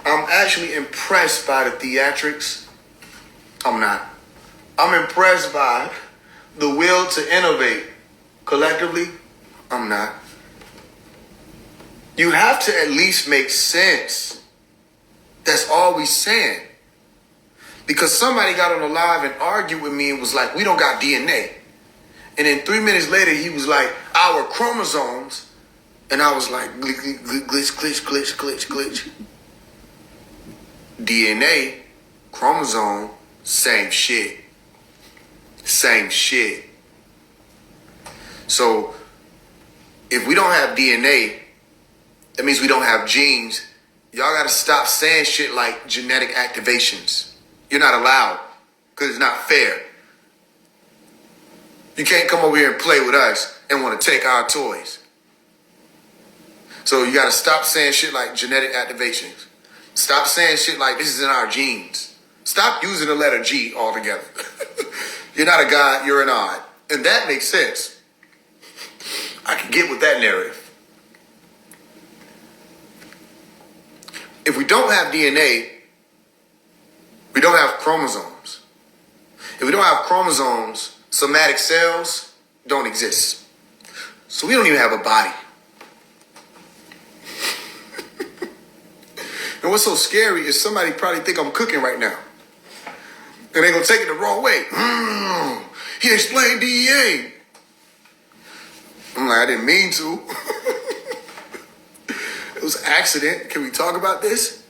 I'm actually impressed by the theatrics. I'm not. I'm impressed by the will to innovate collectively. I'm not. You have to at least make sense. That's all we saying. Because somebody got on the live and argued with me and was like, we don't got DNA. And then 3 minutes later, he was like, our chromosomes. And I was like, glitch. DNA, chromosome, same shit. Same shit. So, if we don't have DNA, that means we don't have genes. Y'all got to stop saying shit like genetic activations. You're not allowed because it's not fair. You can't come over here and play with us and want to take our toys. So you got to stop saying shit like genetic activations. Stop saying shit like this is in our genes. Stop using the letter G altogether. You're not a God, you're an odd. And that makes sense. I can get with that narrative. If we don't have DNA, we don't have chromosomes. If we don't have chromosomes, somatic cells don't exist. So we don't even have a body. And what's so scary is somebody probably think I'm cooking right now. And they're going to take it the wrong way. He explained DEA. I'm like, I didn't mean to. It was an accident. Can we talk about this?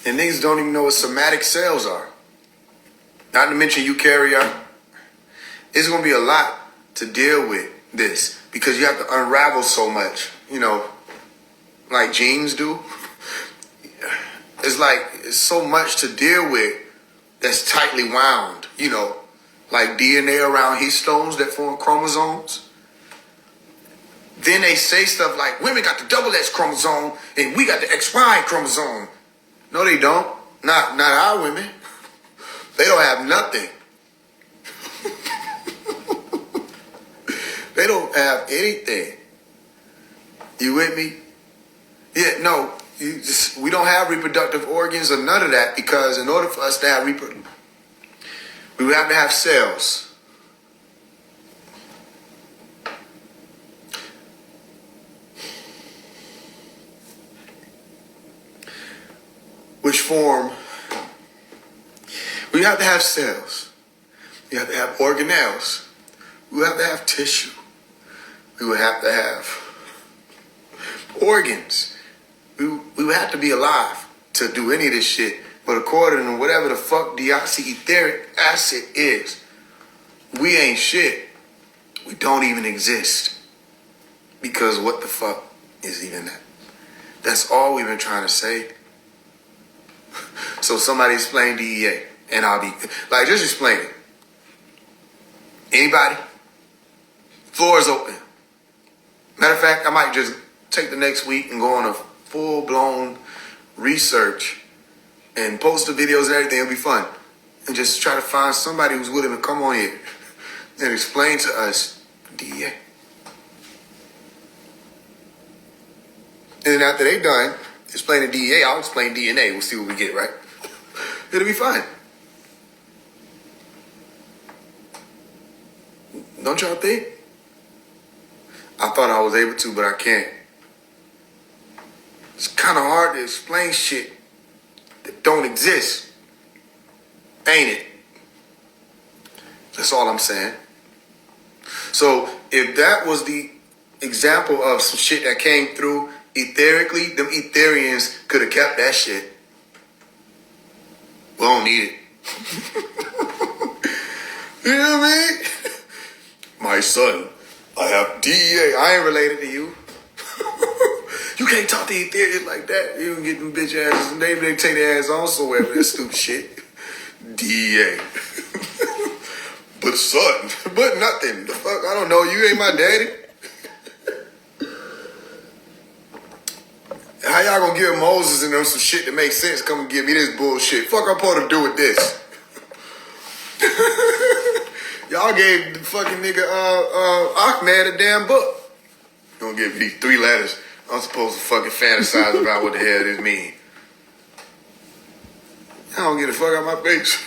And niggas don't even know what somatic cells are. Not to mention eukaryote. It's going to be a lot to deal with this because you have to unravel so much, you know, like genes do. It's so much to deal with that's tightly wound, you know, like DNA around histones that form chromosomes. then they say stuff like, women got the double X chromosome and we got the XY chromosome. No, they don't. Not our women. They don't have nothing. They don't have anything. You with me? Yeah, no. We don't have reproductive organs or none of that, because in order for us to have we would have to have cells. Which form, we have to have cells. We have to have organelles. We have to have tissue. We would have to have organs. We would have to be alive to do any of this shit. But according to whatever the fuck deoxyetheric acid is, we ain't shit. We don't even exist. Because what the fuck is even that? That's all we've been trying to say. So somebody explain DEA, and I'll be like, just explain it. Anybody? Floor is open. Matter of fact, I might just take the next week and go on a full-blown research and post the videos and everything. It'll be fun. And just try to find somebody who's willing to come on here and explain to us DEA. And then after they done explaining DEA, I'll explain DNA. We'll see what we get, right? It'll be fun. Don't y'all think? I thought I was able to, but I can't. It's kind of hard to explain shit that don't exist. Ain't it? That's all I'm saying. So if that was the example of some shit that came through etherically, them Etherians could have kept that shit. We don't need it. You know what I mean? My son, I have DEA. I ain't related to you. You can't talk to Etherians like that. You don't get them bitch asses. And they take their ass on somewhere with that stupid shit. DEA. But son, but nothing. The fuck, I don't know. You ain't my daddy. How y'all gonna give Moses and them some shit that makes sense? Come and give me this bullshit. Fuck I'm supposed to do with this? Y'all gave the fucking nigga Ahmed a damn book. Don't give me these 3 letters. I'm supposed to fucking fantasize about what the hell this mean. I don't get the fuck out my face.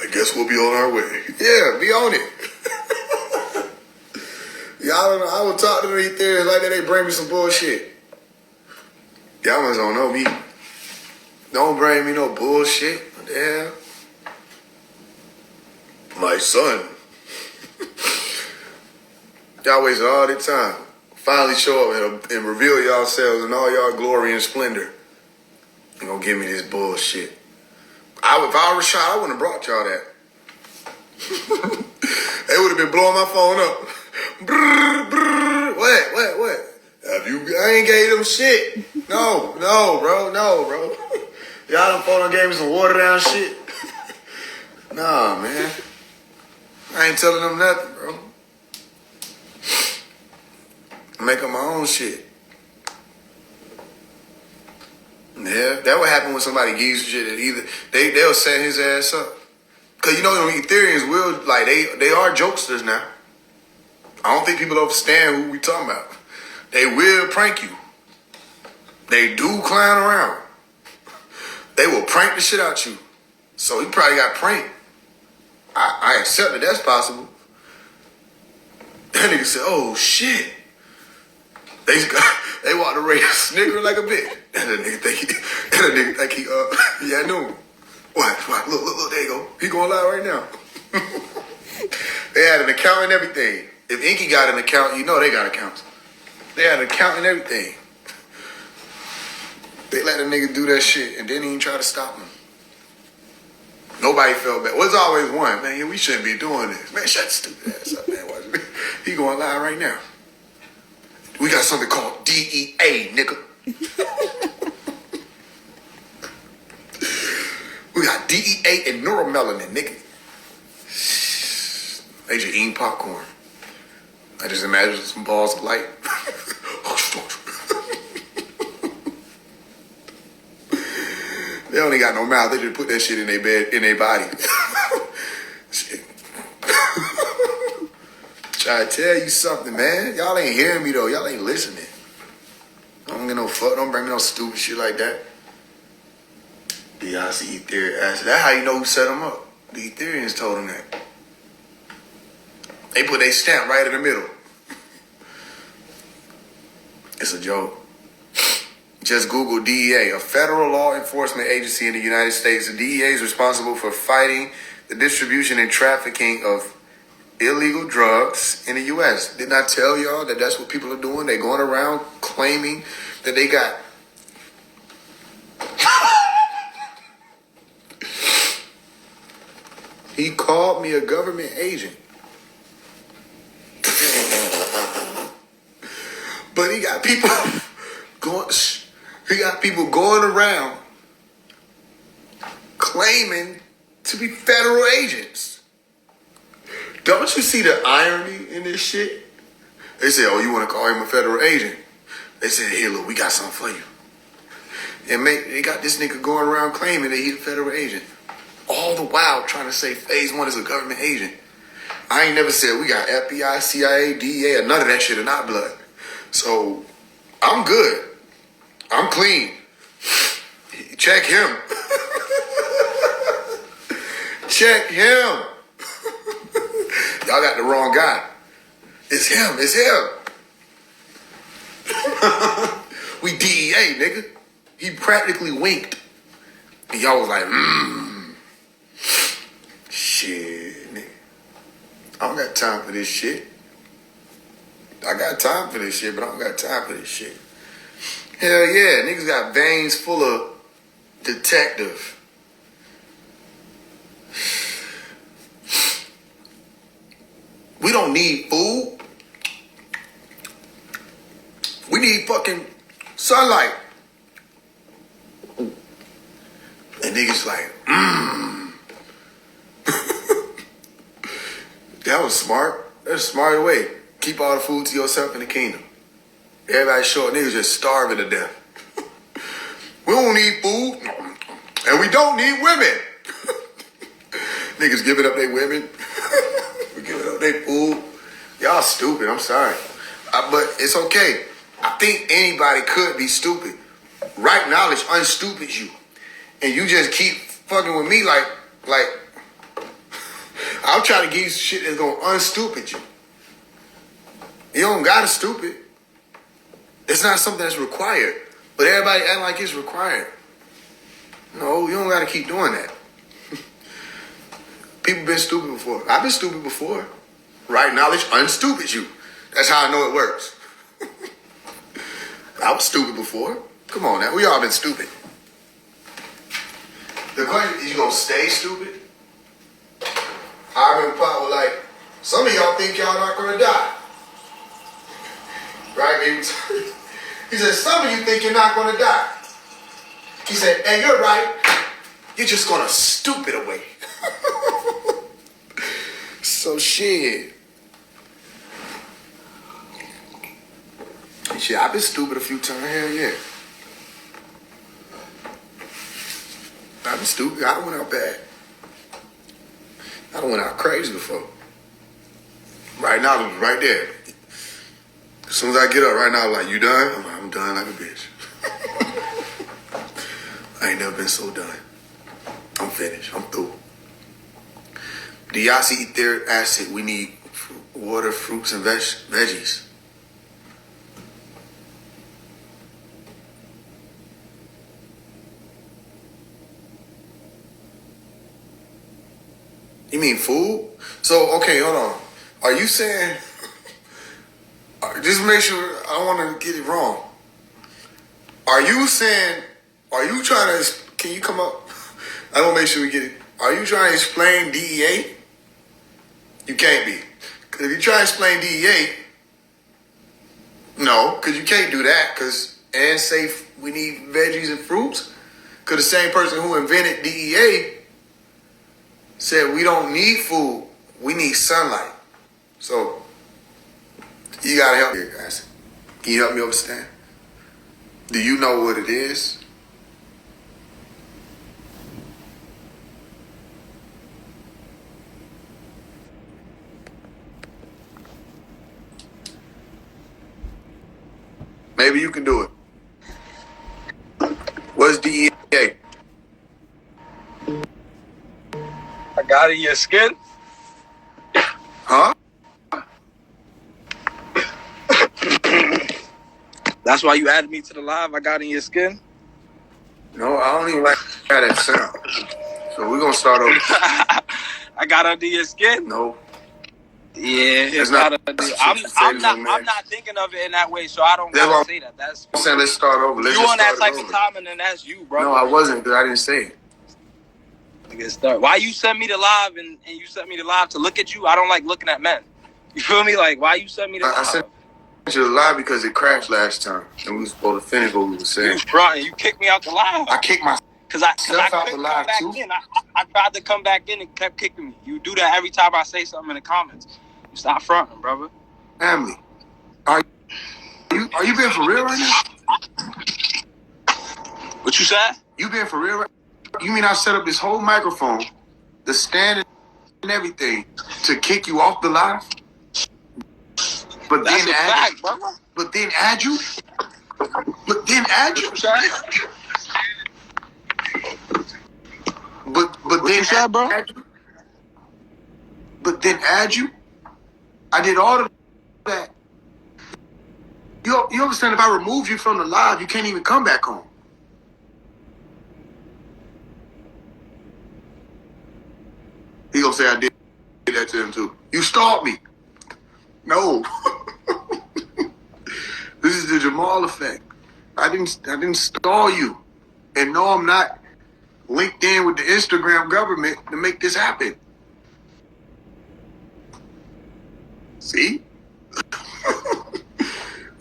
I guess we'll be on our way. Yeah, be on it. Y'all don't know. I will talk to the Etherians like that. They bring me some bullshit. Y'all must don't know me. Don't bring me no bullshit. What the hell? My son. Y'all wasted all the time. Finally show up and reveal yourselves in all y'all glory and splendor. You gonna give me this bullshit. If I was Rashad, I wouldn't have brought y'all that. They would have been blowing my phone up. Brrr, brrr. What? Have you? I ain't gave them shit. No, bro. Y'all done phone gave me some water down shit. Nah, man. I ain't telling them nothing, bro. I'm making my own shit. Yeah, that would happen when somebody gives you some shit that either they'll set his ass up. Cause you know them Etherians will, like, they are jokesters now. I don't think people understand who we talking about. They will prank you. They do clown around. They will prank the shit out you. So he probably got pranked. I accept that that's possible. That nigga said, oh shit. They walked away sniggering like a bitch. That nigga think he yeah, I knew him. What? Look, there you go. He going live right now. They had an account and everything. If Inky got an account, you know they got accounts. They had an account and everything. They let a nigga do that shit and didn't even try to stop him. Nobody felt bad. Well, there's always one. Man, we shouldn't be doing this. Man, shut the stupid ass up, man. Watch me. He going live right now. We got something called DEA, nigga. We got DEA and neuromelanin, nigga. They just eating popcorn. I just imagine some balls of light. They only got no mouth. They just put that shit in their bed, in their body. Shit. Try to tell you something, man. Y'all ain't hearing me though. Y'all ain't listening. I don't get no fuck. Don't bring me no stupid shit like that. DIC Ethereum acid. That's how you know who set them up. The Ethereans told them that. They put their stamp right in the middle. It's a joke. Just Google DEA, a federal law enforcement agency in the United States. The DEA is responsible for fighting the distribution and trafficking of illegal drugs in the U.S. Didn't I tell y'all that that's what people are doing? They're going around claiming that they got... He called me a government agent. But he got people going around claiming to be federal agents. Don't you see the irony in this shit? They say, oh, you want to call him a federal agent? They said, hey, look, we got something for you. And they got this nigga going around claiming that he's a federal agent. All the while trying to say phase one is a government agent. I ain't never said we got FBI, CIA, DEA, or none of that shit in our blood. So, I'm good. I'm clean. Check him. Check him. Y'all got the wrong guy. It's him. It's him. We DEA, nigga. He practically winked. And y'all was like, shit, nigga. I don't got time for this shit. I got time for this shit, but I don't got time for this shit. Hell yeah, niggas got veins full of detective. We don't need food. We need fucking sunlight. And niggas like, That was smart. That's a smart way. Keep all the food to yourself in the kingdom. Everybody short, niggas just starving to death. We don't need food, and we don't need women. Niggas giving up their women. We giving up their food. Y'all stupid, I'm sorry. But it's okay. I think anybody could be stupid. Right knowledge unstupids you. And you just keep fucking with me like I'll try to give you shit that's gonna unstupid you. You don't gotta stupid. It's not something that's required. But everybody act like it's required. No, you don't gotta keep doing that. People been stupid before. I've been stupid before. Right knowledge unstupids you. That's how I know it works. I was stupid before. Come on now, we all been stupid. The question is, you gonna stay stupid? I remember Pop was like, some of y'all think y'all not gonna die. Right, baby? He said, some of you think you're not gonna die. He said, and you're right, you're just gonna stupid away. So shit. Shit, I've been stupid a few times, hell yeah. I've been stupid, I done went out bad. I done went out crazy before. Right now, I'm right there. As soon as I get up right now, I'm like, you done? I'm like, I'm done like a bitch. I ain't never been so done. I'm finished, I'm through. Do y'all see etheric acid? We need water, fruits, and veggies. You mean food? So, okay, hold on. Are you saying, just make sure I don't want to get it wrong. Are you saying, are you trying to, can you come up? I don't make sure we get it. Are you trying to explain DEA? You can't be. Because if you try to explain DEA, no, because you can't do that. And say we need veggies and fruits. Because the same person who invented DEA said we don't need food, we need sunlight. So You gotta help me, guys. Can you help me understand? Do you know what it is? Maybe you can do it. What's DEA? I got in your skin. Huh? That's why you added me to the live. I got in your skin. No, I don't even like how that sound. So we're gonna start over. I got under your skin. No. Yeah, That's not. I'm not thinking of it in that way, so I don't gotta say that. That's I'm saying let's start over. Let's you just on that start type over. of time, and then that's you, bro. No, I wasn't, because I didn't say it. Get started. Why you sent me the live and you sent me the live to look at you? I don't like looking at men. You feel me? Like, why you sent me the live? I sent you the live because it crashed last time, and we were supposed to finish what we were saying. You fronting. You kicked me out the live. I kicked myself out the live too. I tried to come back in and kept kicking me. You do that every time I say something in the comments. You stop fronting, brother. Family, are you being for real right now? What you said? You being for real? You mean I set up this whole microphone, the stand and everything, to kick you off the live? But That's then a fact, brother. But then add you? But then add you? But what then you said, bro? Add you? But then add you? I did all of that. You understand, if I remove you from the live, you can't even come back home. He gonna say I did that to him too. You stalked me. No. This is the Jamal effect. I didn't stall you. And no, I'm not linked in with the Instagram government to make this happen. See?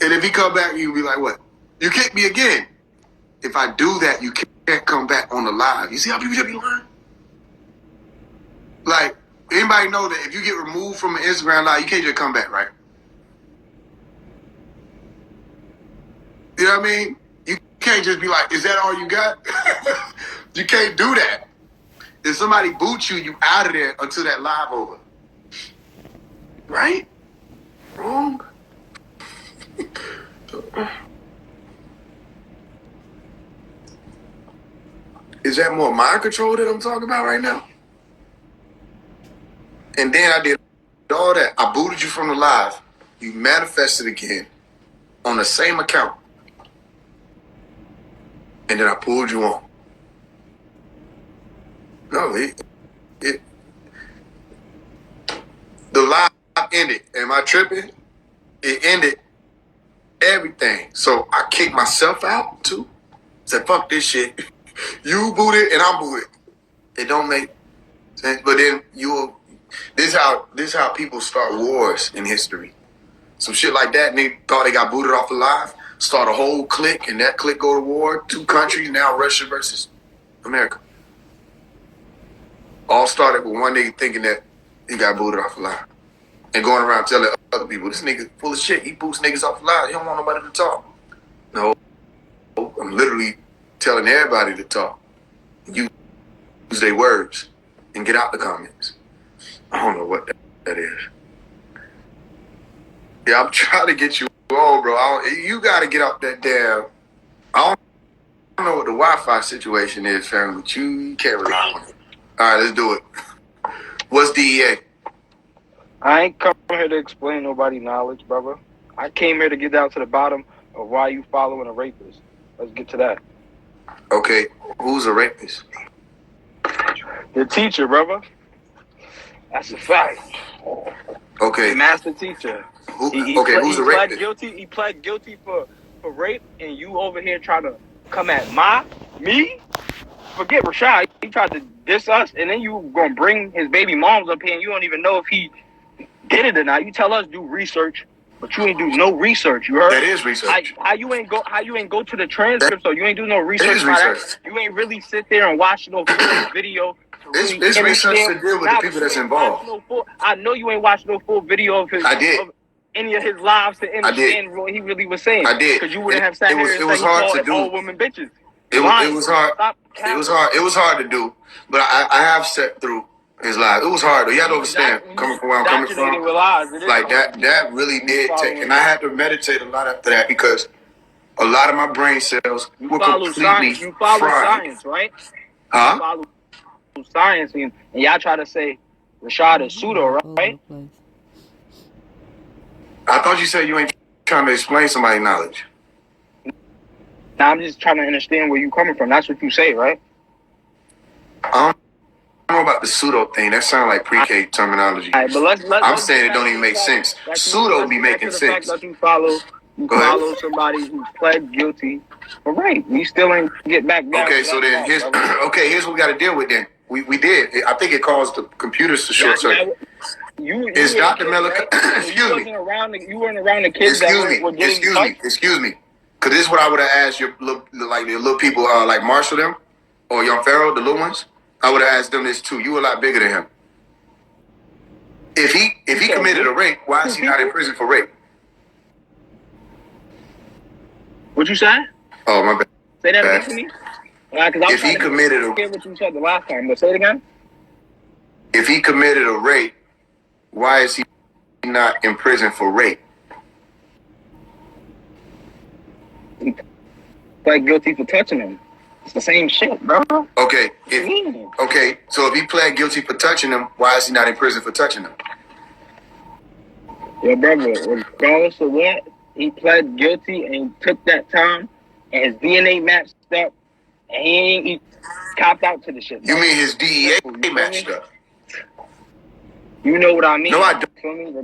And if he come back, you'll be like, what? You kicked me again. If I do that, you can't come back on the live. You see how people just be lying? Like, anybody know that if you get removed from an Instagram live, you can't just come back, right? You know what I mean? You can't just be like, is that all you got? You can't do that. If somebody boots you, you out of there until that live over. Right? Wrong? Is that more mind control that I'm talking about right now? And then I did all that. I booted you from the live. You manifested again on the same account. And then I pulled you on. No, the live ended. Am I tripping? It ended everything. So I kicked myself out too. Said, fuck this shit. You booted and I'm booted. It don't make sense. But then this is how people start wars in history. Some shit like that, and they thought they got booted off the live, start a whole clique, and that clique go to war. 2 countries, now Russia versus America. All started with one nigga thinking that he got booted off the live. And going around telling other people, this nigga full of shit, he boots niggas off the live, he don't want nobody to talk. No, I'm literally telling everybody to talk. Use their words and get out the comments. I don't know what that is. Yeah, I'm trying to get you on, bro. You got to get off that damn. I don't know what the Wi-Fi situation is, fam, but you can't rely on it. All right, let's do it. What's DEA? I ain't come here to explain nobody knowledge, brother. I came here to get down to the bottom of why you following a rapist. Let's get to that. Okay, who's a rapist? The teacher, brother. That's a fact. Okay. The master teacher. Who's a rapist? He pled guilty for rape, and you over here trying to come at me? Forget Rashad. He tried to diss us, and then you gonna bring his baby moms up here, and you don't even know if he did it or not. You tell us do research, but you ain't do no research. You heard? That is research. How you ain't go to the transcript? So you ain't do no research. Research. You ain't really sit there and watch no full video. It's research to deal with the people that's involved. I know you ain't watched no full video of his. I did. any of his lives to understand what he really was saying. I did. Because you wouldn't have sat here and said he called all women bitches. It was hard. Stop It was hard to do, but I have sat through his live. It was hard though. You have to understand, coming from where I'm coming from, like that really did take, and I had to meditate a lot after that because a lot of my brain cells were completely You follow fried. science, right? Huh? You follow science, and y'all try to say Rashad is pseudo, right? I thought you said you ain't trying to explain somebody's knowledge. Now I'm just trying to understand where you coming from. That's what you say, right? I don't know about the pseudo thing. That sounds like pre-K terminology. All right, but let's saying it don't even make sense. Pseudo be making sense. That you follow somebody who pled guilty for rape. You still ain't get back down. Okay, so then here's what we got to deal with then. We did. I think it caused the computers to short circuit. Is Dr. Malachi? Excuse me. You weren't around the kids that were getting Excuse me. Because this is what I would have asked your little people, like Marshall them, or Young Pharaoh, the little ones. I would have asked them this too. You were a lot bigger than him. If he committed a rape, why is he not in prison for rape? What you say? Oh, my bad. Say that again to me. If he committed a what you said the last time, but say it again. If he committed a rape, why is he not in prison for rape? He pled guilty for touching him. It's the same shit, bro. Okay. So if he pled guilty for touching him, why is he not in prison for touching him? Yo, brother, regardless of what, he pled guilty and he took that time, and his DNA matched up, and he copped out to the shit. You mean his DEA matched up? You know what I mean? No, I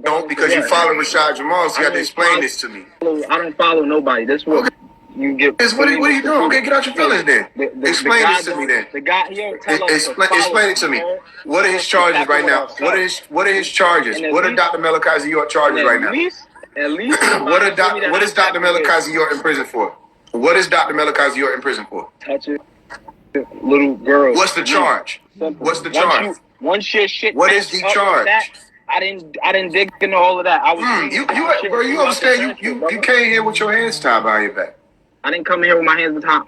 don't, because you follow Rashad Jamal, so you got to explain this to me. I don't follow nobody. That's what you get. What are you doing? Okay, get out your feelings then. Explain this to me then. The guy, explain it to me. What are his charges right now? What are his charges? What are Dr. Malachi York charges right now? At least what is Dr. Malachi York in prison for? What is Dr. Malachi York in prison for? Touching little girls. What's the charge? What's the charge? Once your shit. What is the charge? I didn't dig into all of that. I was you understand? You came here with your hands tied behind your back. I didn't come here with my hands tied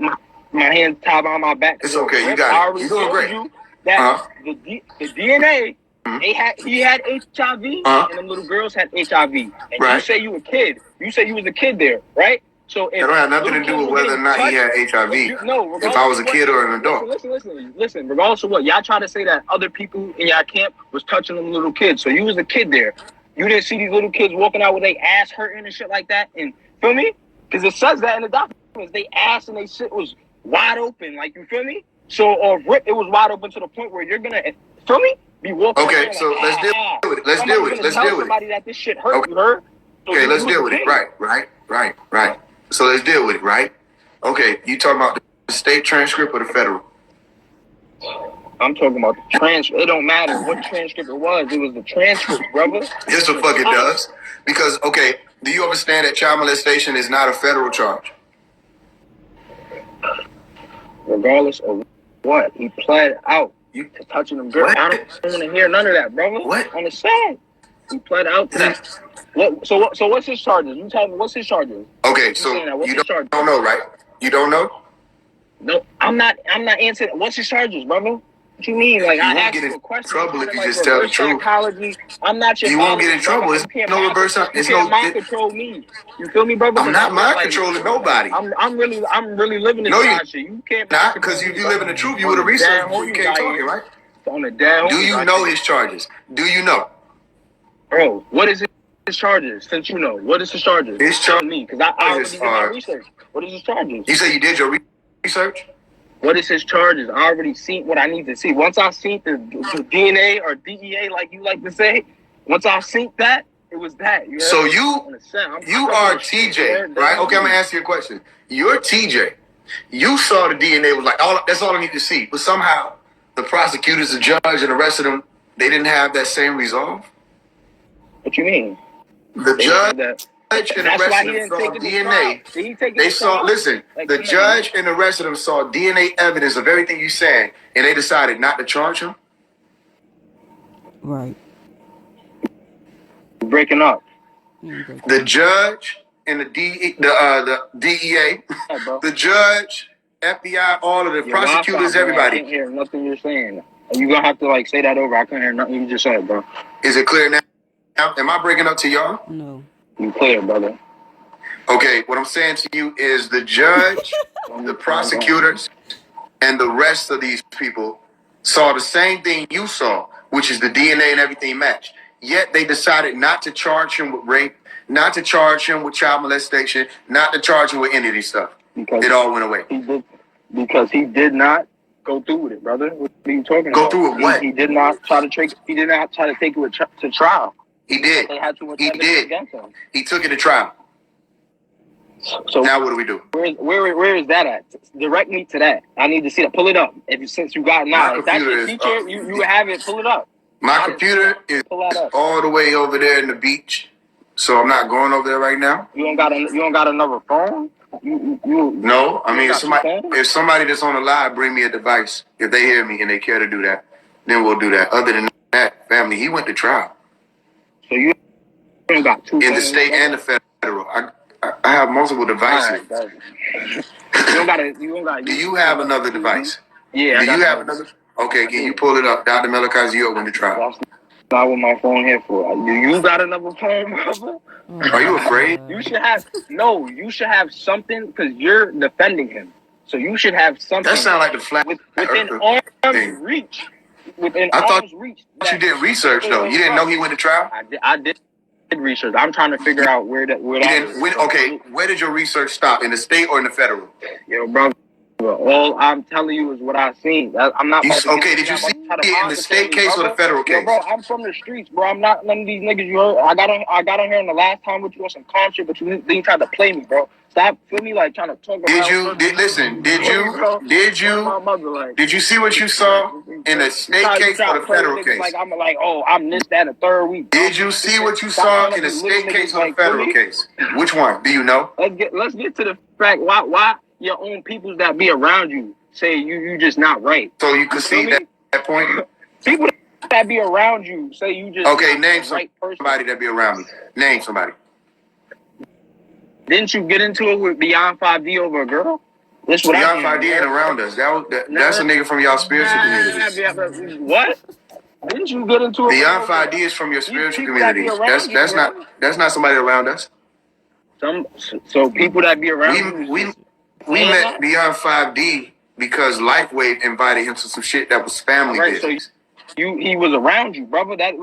behind my back. It's okay. You got it. You're doing great. You that the DNA. He had HIV, and them little girls had HIV. And you say you a kid. You say you was a kid there, right? So it don't have nothing to do with whether or not he had HIV. If I was a kid or an adult. Listen. Regardless of what, y'all try to say that other people in y'all camp was touching them little kids. So you was a kid there. You didn't see these little kids walking out with their ass hurting and shit like that. And feel me? Because it says that in the documents. They ass and they shit was wide open. Like, you feel me? So, or rip, it was wide open to the point where you're gonna, feel me? Be walking. Okay, so let's deal with it. Let's deal with it. Somebody that this shit hurt. You heard? Okay, let's deal with it. Right. So let's deal with it, right? Okay, you talking about the state transcript or the federal? I'm talking about the transcript. It don't matter what transcript it was. It was the transcript, brother. Yes, the fuck it does. Because, okay, do you understand that child molestation is not a federal charge? Regardless of what, he pled out to touching them girls. I don't want to hear none of that, brother. What? On the side. He pled out to that. So what's his charges? You tell me what's his charges? Okay, so you don't know, right? You don't know? No, I'm not answering. What's his charges, brother? What you mean? Like, I asked you a question. Trouble if you just tell the truth. Psychology. I'm not your. You won't get in trouble. It's no reverse. You can't mind control me. You feel me, brother? I'm not mind controlling nobody. I'm really living this shit. You can't. Not because if you live in the truth, you would have researched before you came talking, right? On the down. Do you know his charges? Do you know? Bro, what is his charges? Since you know, what is his charges? His charges. Me, because I already did my research. What is his charges? You say you did your research? What is his charges? I already seen what I need to see. Once I seen the DNA or DEA, like you like to say, once I seen that, it was that. So you are TJ, right? Okay, I'm gonna ask you a question. You're TJ. You saw the DNA, was like, that's all I need to see. But somehow the prosecutors, the judge, and the rest of them, they didn't have that same resolve. What you mean? The judge and the rest of them saw DNA. They saw, listen, the judge and the rest of them saw DNA evidence of everything you saying, and they decided not to charge him. Right. Breaking up. The judge and the DEA, the judge, FBI, all of the prosecutors, everybody. I can't hear nothing you're saying. You're gonna have to like say that over. I couldn't hear nothing you just said, bro. Is it clear now? Am I breaking up to y'all? No. You clear, brother. Okay, what I'm saying to you is the judge, the prosecutors, and the rest of these people saw the same thing you saw, which is the DNA and everything matched. Yet they decided not to charge him with rape, not to charge him with child molestation, not to charge him with any of these stuff. Because it all went away. Because he did not go through with it, brother. What are you talking about? Go through with what? He did not try to take. He did not try to take it to trial. He did. They had too much he did. Against him. He took it to trial. So now what do we do? Where is that at? Direct me to that. I need to see that. Pull it up. Since you got it now, if that's your feature, you have it. Pull it up. My computer is all the way over there in the beach, so I'm not going over there right now. You don't got another phone? No, I mean if somebody that's on the live bring me a device, if they hear me and they care to do that, then we'll do that. Other than that, family, he went to trial. So you got two in the state and the federal. I have multiple devices. Right, you don't got. Do you have another device? Yeah. Do you have another? Okay, can you pull it up? Dr. Malachi, you went to trial. That's not what my phone here for. Do you got another phone, brother? Are you afraid? You should have something because you're defending him. So you should have something. That sounds like the flat within arm's reach. I thought you did research though. You didn't know he went to trial? I did research. I'm trying to figure out where that where did your research stop? In the state or in the federal? Yo, bro. All I'm telling you is what I've seen. I'm not. Did you see it in the state case or the federal case? Bro, I'm from the streets, bro. I'm not none of these niggas you heard. I got on here in the last time with you on some calm shit, but you tried to play me, bro. Stop, feel me like trying to talk about. Did you see what you saw in the state case or the federal case? Like I'm this, that, and the third week. Did you see what you saw in the state case or the federal case? Which one? Do you know? Let's get to the fact. Why your own peoples that be around you say you just not right? So you concede that point? People that be around you say you just name somebody that be around me. Name somebody. Didn't you get into it with Beyond 5D over a girl? Beyond 5D ain't around us. That's a nigga from y'all spiritual community. What? Didn't you get into it? Beyond 5D is from your spiritual community. That's not somebody around us. So people that be around we met Beyond 5D because Lifewave invited him to some shit that was family business. So he was around you, brother. That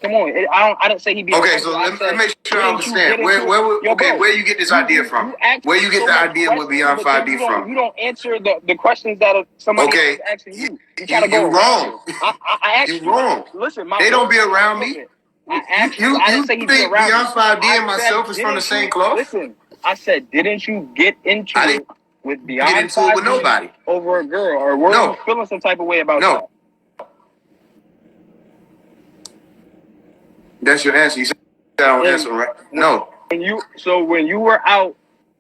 come on. I didn't say he be. Okay, so let me make sure I understand. Where you get this idea from? Where you get the idea with Beyond 5D from? You don't answer the questions that somebody is asking you. You're wrong. I asked you. Wrong. Listen, they don't be around me. You think Beyond 5D and myself is from the same cloth? Listen, I said, didn't you get into it with Beyond 5D with nobody over a girl, or were you feeling some type of way about that? That's your answer. You said I don't answer, right? No. When you were out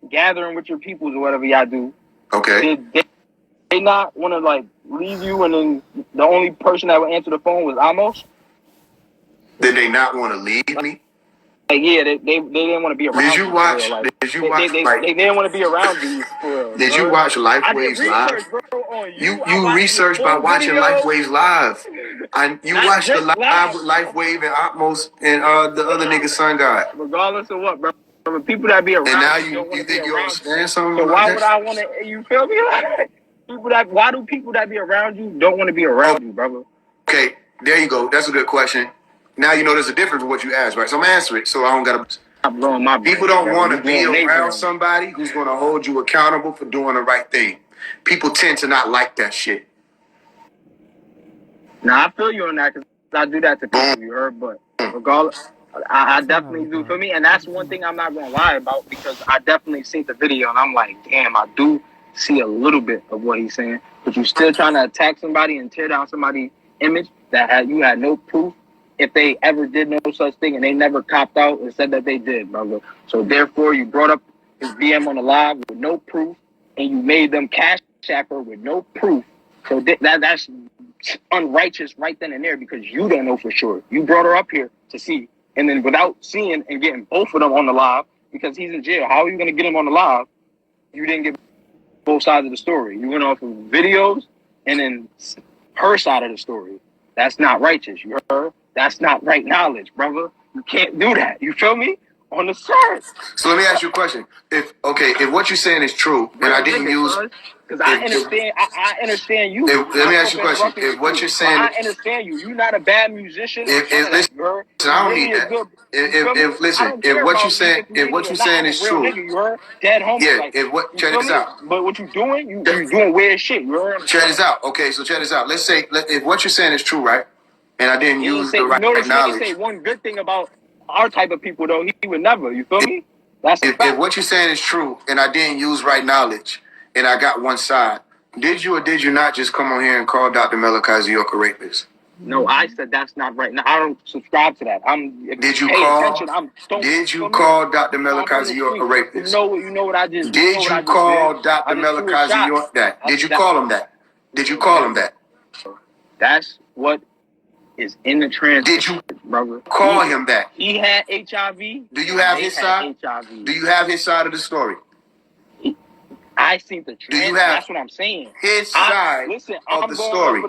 gathering with your peoples or whatever y'all do, did they not want to leave you, and then the only person that would answer the phone was Amos? Did they not want to leave me? They didn't want to be around. Did you watch? They didn't want to be around you. For real, did you watch Lifewaves live? You researched by watching Lifewaves live. You watched the live with Lifewave and Atmos and the other nigga Sun God. Regardless of what, bro. The people that be around. And now you think you understand something? So why would I want to? You feel me? Why do people that be around you don't want to be around you, brother? Okay, there you go. That's a good question. Now you know there's a difference in what you ask, right? So I'm gonna answer it, so I don't gotta. People don't want to be around somebody who's gonna hold you accountable for doing the right thing. People tend to not like that shit. Now I feel you on that because I do that to people. You heard, but regardless, I definitely do. For me, and that's one thing I'm not gonna lie about because I definitely seen the video and I'm like, damn, I do see a little bit of what he's saying, but you still trying to attack somebody and tear down somebody's image that you had no proof if they ever did no such thing, and they never copped out and said that they did, brother. So therefore, you brought up his DM on the live with no proof, and you made them cash app her with no proof. So that's unrighteous right then and there because you don't know for sure. You brought her up here to see and then without seeing and getting both of them on the live because he's in jail. How are you going to get him on the live? You didn't get both sides of the story. You went off of videos and then her side of the story. That's not righteous. You heard? That's not right knowledge, brother. You can't do that. You feel me? On the side. So let me ask you a question. If what you're saying is true, and I didn't use, because I understand. I understand you. Let me ask you a question. If what you're saying, I understand you. You're not a bad musician. Listen, I don't need that. If what you're saying, is true, you heard? Dead homies. Yeah. Like, If what check this out. But what you doing? You doing weird shit. You heard? Check this out. Okay, so check this out. Let's say if what you're saying is true, right? And I didn't use the right knowledge. Say one good thing about our type of people, though, he would never. You feel me? That's if what you're saying is true, and I didn't use right knowledge, and I got one side, did you or did you not just come on here and call Dr. Malachi York a rapist? No, I said that's not right. Now I don't subscribe to that. Did you call Dr. Malachi York a rapist? You know what I just did. You call Dr. Malachi York that? Did you call him that? Did you call him that? That's what is in the transcript. Did you brother call him that? He had HIV. Do you have his side? HIV. Do you have his side of the story? I seen the transcript. That's what I'm saying. His side of the story.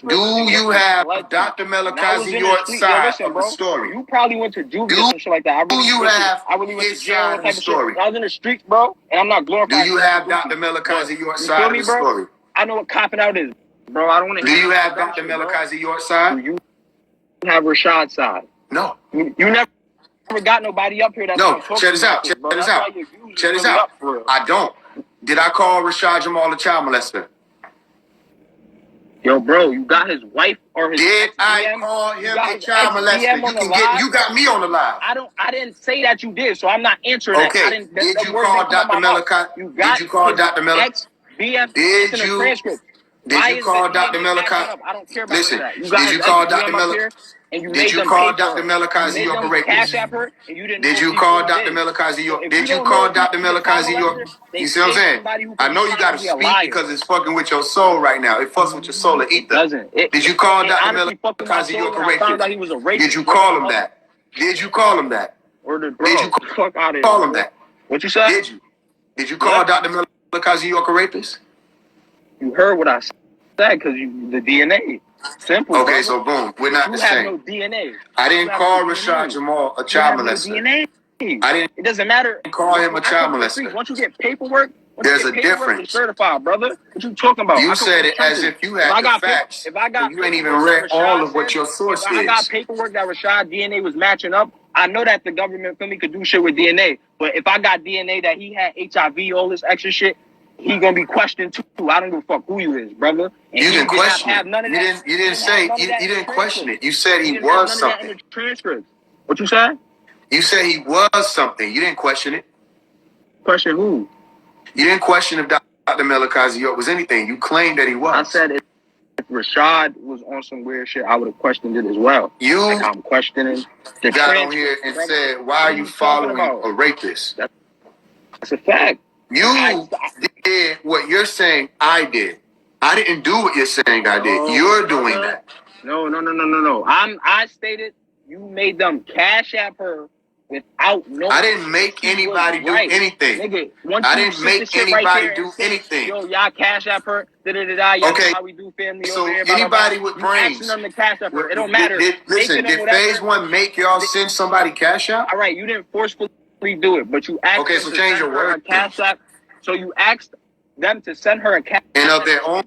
Do you have Dr. Malachi York's side of the story? You probably went to juvie and shit like that. Do you have his side of the story? I was in the streets, bro, and I'm not glorifying. Do you have Dr. Malachi York's side of the story? I know what copping out is, bro. I don't want to. Do you have Dr. Malachi York's side? Do you have Rashad's side? No. You never got nobody up here that's no. Check this out. Check this out. Check this out. I don't. Did I call Rashad Jamal a child molester? Yo, bro, you got his wife or his Did I call him a child molester? You got me on the live. I didn't say that you did, so I'm not answering that. Okay. Did you call Dr. Malachi? Did you call Dr. Malachi? Did you call Dr. Malachi? I don't care about Listen, that. did you call Dr. Malachi? Did you call Dr. Malachi York a rapist? Did you call Dr. Malachi York? Did you call Dr. Malachi York? You see what I'm saying? I know you got to speak because it's fucking with your soul right now. It fucks with your soul and ether. Did you call Dr. Malachi York a rapist? Did you call him that? Did you call him that? Did you call him that? What you said? Did you? Did you call Dr. Malachi York a rapist? You heard what I said because the DNA. Simple. Okay, so boom, we're not the same. No DNA. I didn't call Rashad Jamal a child molester. DNA. It doesn't matter. Call him a child molester. Once you get paperwork, there's a difference. Certified, brother. What you talking about? You said it as if you had the facts. If I got, you ain't even read all of what your source is. I got paperwork that Rashad DNA was matching up. I know that the government for me could do shit with DNA, but if I got DNA that he had HIV, all this extra shit, he gonna be questioned too. I don't give a fuck who you is, brother. And you didn't question it. You didn't say you didn't question it. You said he was something. What you said? You said he was something. You didn't question it. Question who? You didn't question if Dr. Malachi York was anything. You claimed that he was. I said if Rashad was on some weird shit, I would have questioned it as well. You I'm questioning. The got on here and said, "Why are you following a rapist?" That's a fact. You did what you're saying I did. I didn't do what you're saying I did. You're doing that. No. I stated you made them cash app her without no. I didn't make anybody do anything. Nigga, I didn't make anybody do anything. Yo, y'all cash app her. Y'all okay. know how we do family so over here. Anybody with brains. Them to cash app her. It don't matter. Listen, did phase one make y'all send somebody cash out? All right, you didn't forcefully do it, but you asked. Okay, so change your word. Cash app. So you asked them to send her a cash. And of their own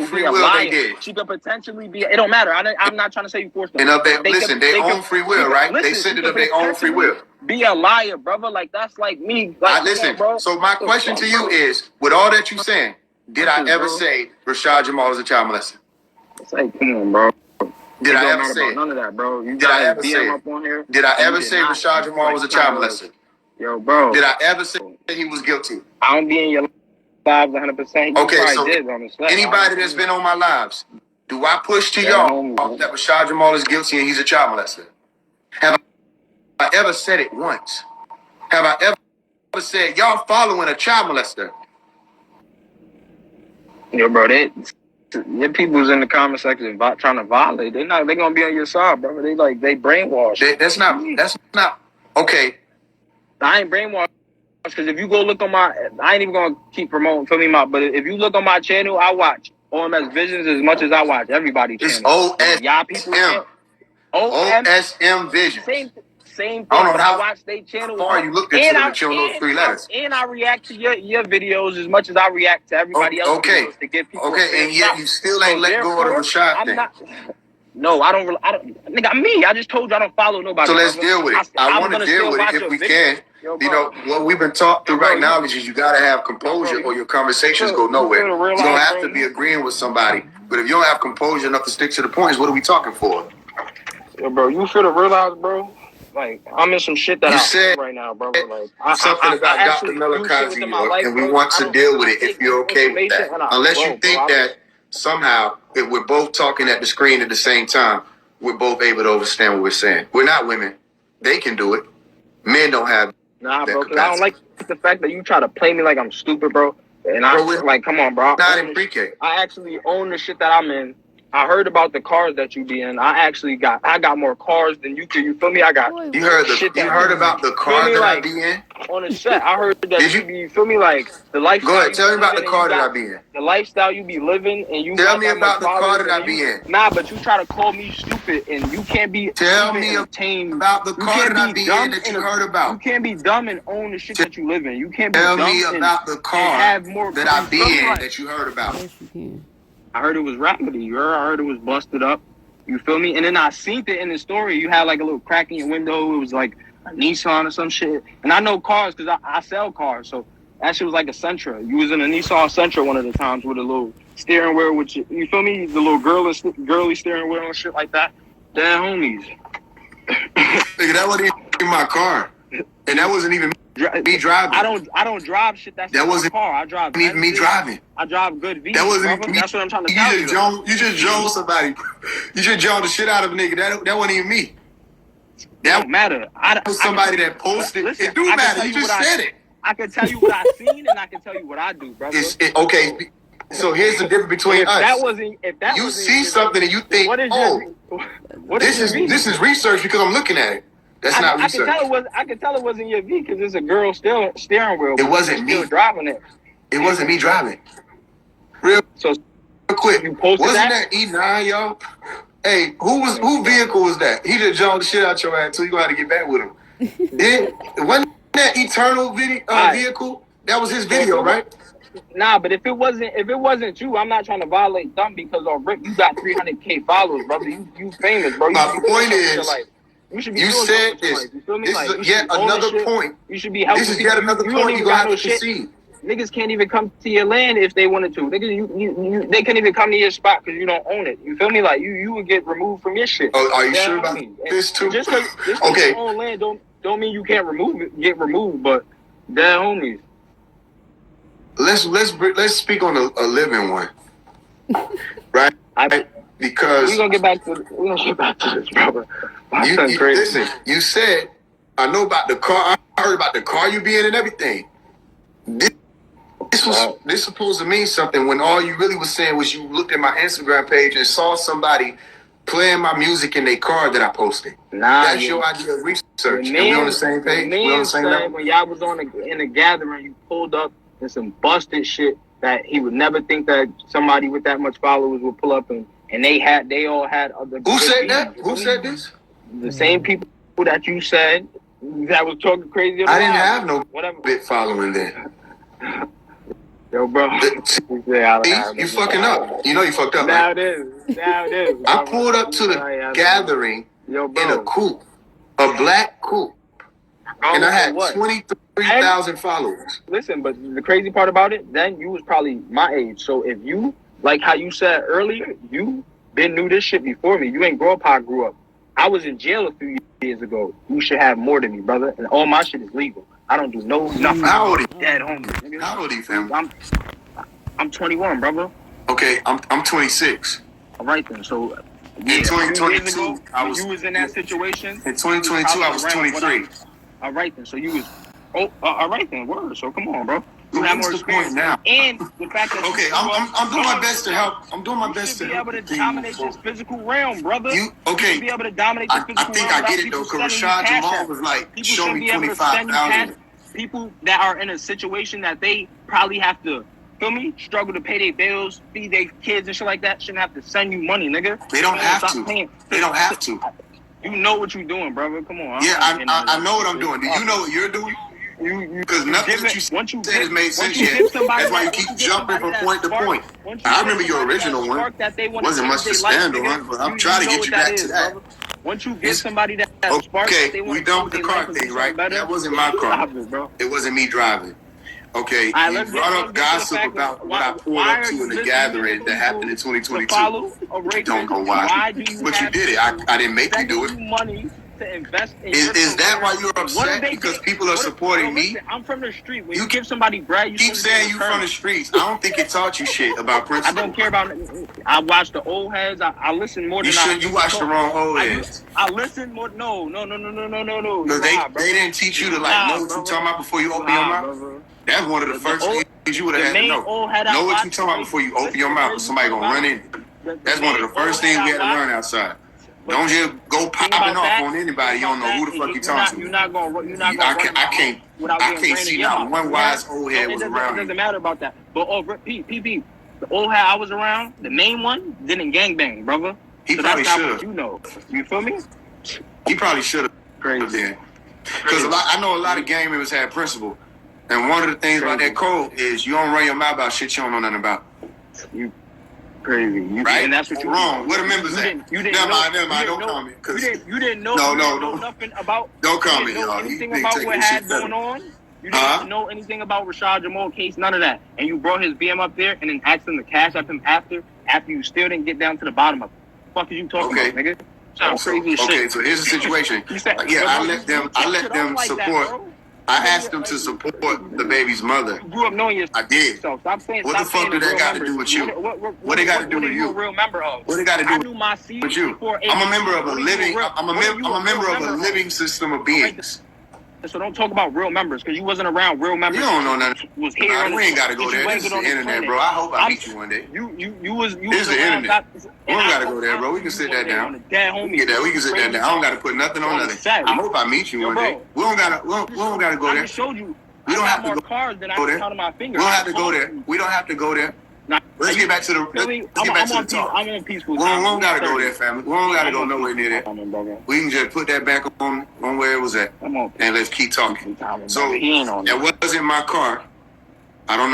free will, they did. She could potentially be. It don't matter. I'm not trying to say you forced them. And of their they own free will, right? They send it of their own free will. Be a liar, brother. Like that's like me. Listen. Bro. So my question to you is, with all that you saying, did I ever say Rashad Jamal is a child molester? It's like, come on, bro. Did I ever say none of that, bro? Did I ever say up on here? Did I ever say Rashad Jamal was a child molester? Yo, bro. Did I ever say he was guilty? I don't be in your lives 100%. Okay, so anybody that's been on my lives, do I push to y'all that Rashad Jamal is guilty and he's a child molester? Have I ever said it once? Have I ever said y'all following a child molester? Yo, bro, your people's in the comment section trying to violate. They gonna be on your side, brother. They brainwashed. That's not okay. I ain't brainwashed because if you go look on I ain't even gonna keep promoting. Feel me, but if you look on my channel, I watch OMS Visions as much as I watch everybody's channel. It's y'all people. OSM Vision. Same thing. I don't know but how I watch their channel. far you looked into it with your little 3 letters. And I react to your videos as much as I react to everybody else's videos to get people. Okay, and yet you still ain't let go of the Rashad thing. No, I don't. Nigga, I just told you I don't follow nobody. So let's deal with it. I want to deal with it if we can. You know, what we've been taught through right now is you got to have composure or your conversations go nowhere. You don't have to be agreeing with somebody. But if you don't have composure enough to stick to the points, what are we talking for? Yo, bro, you should have realized, bro. Like, I'm in some shit that you said right now, bro. Like, something about Dr. Malachi, and we want to deal with it if you're okay with that. Unless you think that somehow, if we're both talking at the screen at the same time, we're both able to understand what we're saying. We're not women. They can do it. Men don't have Nah, bro, because I don't like the fact that you try to play me like I'm stupid, bro. And come on, bro. Not in pre-K. I actually own the shit that I'm in. I heard about the cars that you be in. I got more cars than you can. You feel me? I got. You heard about the car that I be in? On the set, I heard that you feel me? Like the lifestyle. Go ahead, tell me about the car that I be in. The lifestyle you be living, and you tell me about the car that I be in. Nah, but you try to call me stupid, and you can't be. Tell me about the car that I be in that you heard about. You can't be dumb and own the shit that you live in. You can't be dumb. Tell me about the car that I be in that you heard about. Yes, you can. I heard it was raggedy. I heard it was busted up. You feel me? And then I seen it in the story. You had like a little crack in your window. It was like a Nissan or some shit. And I know cars because I sell cars. So that shit was like a Sentra. You was in a Nissan Sentra one of the times with a little steering wheel, which you feel me? The little girly steering wheel and shit like that. Damn homies. Nigga, that wasn't even my car. And that wasn't even me driving. I don't drive shit. That wasn't my car. I drive. Even me driving. I drive good vehicles. That wasn't me. That's what I'm trying to tell you. You just drove somebody. You just drove the shit out of a nigga. That wasn't even me. That don't matter. That was somebody that posted. Listen, it do matter. You just said it. I can tell you what I seen and I can tell you what I do, brother. Okay. So here's the difference between us. You see something and you think, this is research because I'm looking at it. That's not research. I could tell it wasn't your V because it's a girl steering wheel. It wasn't me driving it. It wasn't me driving. Real quick. Wasn't that E9, y'all? Hey, who vehicle was that? He just jumped the shit out your ass, so you gonna have to get back with him. Wasn't that Eternal vehicle? That was his video, right? Nah, but if it wasn't you, I'm not trying to violate them because on Rip, you got 300K followers, brother. You famous, bro. My point is, you said this. This is yet another point. You should be helping. This is yet another point you gotta have to concede. Niggas can't even come to your land if they wanted to. Niggas, they can't even come to your spot because you don't own it. You feel me? Like you would get removed from your shit. Oh, are you sure about this too? Just because you own land don't mean you can't get removed. But they're homies. Let's speak on a living one, right? Because we're gonna get back to this, brother. Listen, you said I know about the car. I heard about the car you be in and everything. This supposed to mean something when all you really was saying was you looked at my Instagram page and saw somebody playing my music in their car that I posted. That's your idea of research. We on the same page? We on the same level? When y'all was in a gathering, you pulled up and some busted shit that he would never think that somebody with that much followers would pull up and they all had other. Who said that? Who said this? The same people that you said that was talking crazy. I didn't have no bit following then. Yo, bro. You fucking up. You know you fucked up. Now it is. I pulled up to the gathering in a coupe, a black coupe, and I had 23,000 followers. Listen, but the crazy part about it, then you was probably my age. So if you, like how you said earlier, you knew this shit before me. You ain't grow up how I grew up. I was in jail a few years ago. You should have more than me, brother. And all my shit is legal. I don't do nothing. How old are you? Dead homie. How old are you, fam? I'm 21, brother. Okay, I'm 26. All right then. So in 2022, you was in that situation. In 2022, I was 23. All right then. So you was. Oh, all right then. Word. So come on, bro. You have more What's the point experience now? and the fact that Okay, I'm doing my best to help. I'm doing my best to help. You should be able to dominate this physical realm, brother. You You should be able to dominate this physical I think realm I get without it though. people Cause sending you Rashad cash Jamal out. was like, People show should me be able to send you cash. 25,000. People that are in a situation that they probably have to, feel me, struggle to pay their bills, feed their kids and shit like that, shouldn't have to send you money, nigga. They don't have Stop to. paying. They don't have to. You know what you're doing, brother. Come on. Yeah, I know what I'm doing. Do you know what you're doing? Because nothing that you said has made sense yet. That's why you keep jumping from point to point. I remember your original one. Wasn't much to stand on, but I'm trying to get you back to that. Once you get somebody that spark Okay, that they want we to done with the car thing, right? That wasn't my car. It wasn't me driving. Okay, you brought up gossip about what I pulled up to in the gathering that happened in 2022. I don't know why, but you did it. I didn't make you do it. Money to invest in is that why you're upset? Because people are supporting me? I'm from the street. When you give somebody bread, you keep saying you from the streets. I don't think it taught you shit about principle. I don't care about it. I watch the old heads. I listen more than you watched the wrong old heads. I listen more. No. Because they didn't teach you to know what you're talking about before you open your mouth. That's one of the first things you would have had to know. Know what you're talking about before you open your mouth. Somebody gonna run in. That's one of the first things we had to learn outside. Don't just go popping off on anybody. You don't know who the fuck you talking to. You're not gonna. I can't see not one wise old head was around. It doesn't matter about that. But PP, the old head I was around, the main one didn't gangbang, brother. He probably should have. You feel me? He probably should have. Crazy. Because I know a lot of gang members had principle. And one of the things about that code is you don't run your mouth about shit you don't know nothing about. You crazy. Right? And that's what you're wrong. Where the members at? Never mind. Don't comment. You didn't know nothing about. Don't comment, y'all. Anything about what had going on. You didn't know anything about Rashad Jamal case. None of that. And you brought his BM up there and then asked him to cash up him after you still didn't get down to the bottom of it. What the fuck is you talking about, nigga? Sounds crazy as shit. Okay, so here's the situation. I let them support. I asked them to support the baby's mother. You grew up knowing yourself. I did. Stop saying. What the fuck do that got to do with you? What they got to do with you? A real member of? What they got to do with you? I'm a member of a living. I'm a member of a living system of beings. So don't talk about real members because you wasn't around real members. You don't know nothing. Was here. We ain't got to go there. This is the internet, bro. I hope I meet you one day. You was. This is the internet. We don't got to go there, bro. We can sit that down. We can sit that down. I don't got to put nothing on nothing. I hope I meet you one day. We don't got to go there. I showed you. We don't have to go there. We don't have to go there. We don't have to go there. Let's get back to the. Let's get back to the talk. I'm on peaceful. We don't gotta go there, family. We don't gotta go nowhere near that. We can just put that back on where it was at, and let's keep talking. So that wasn't my car. I don't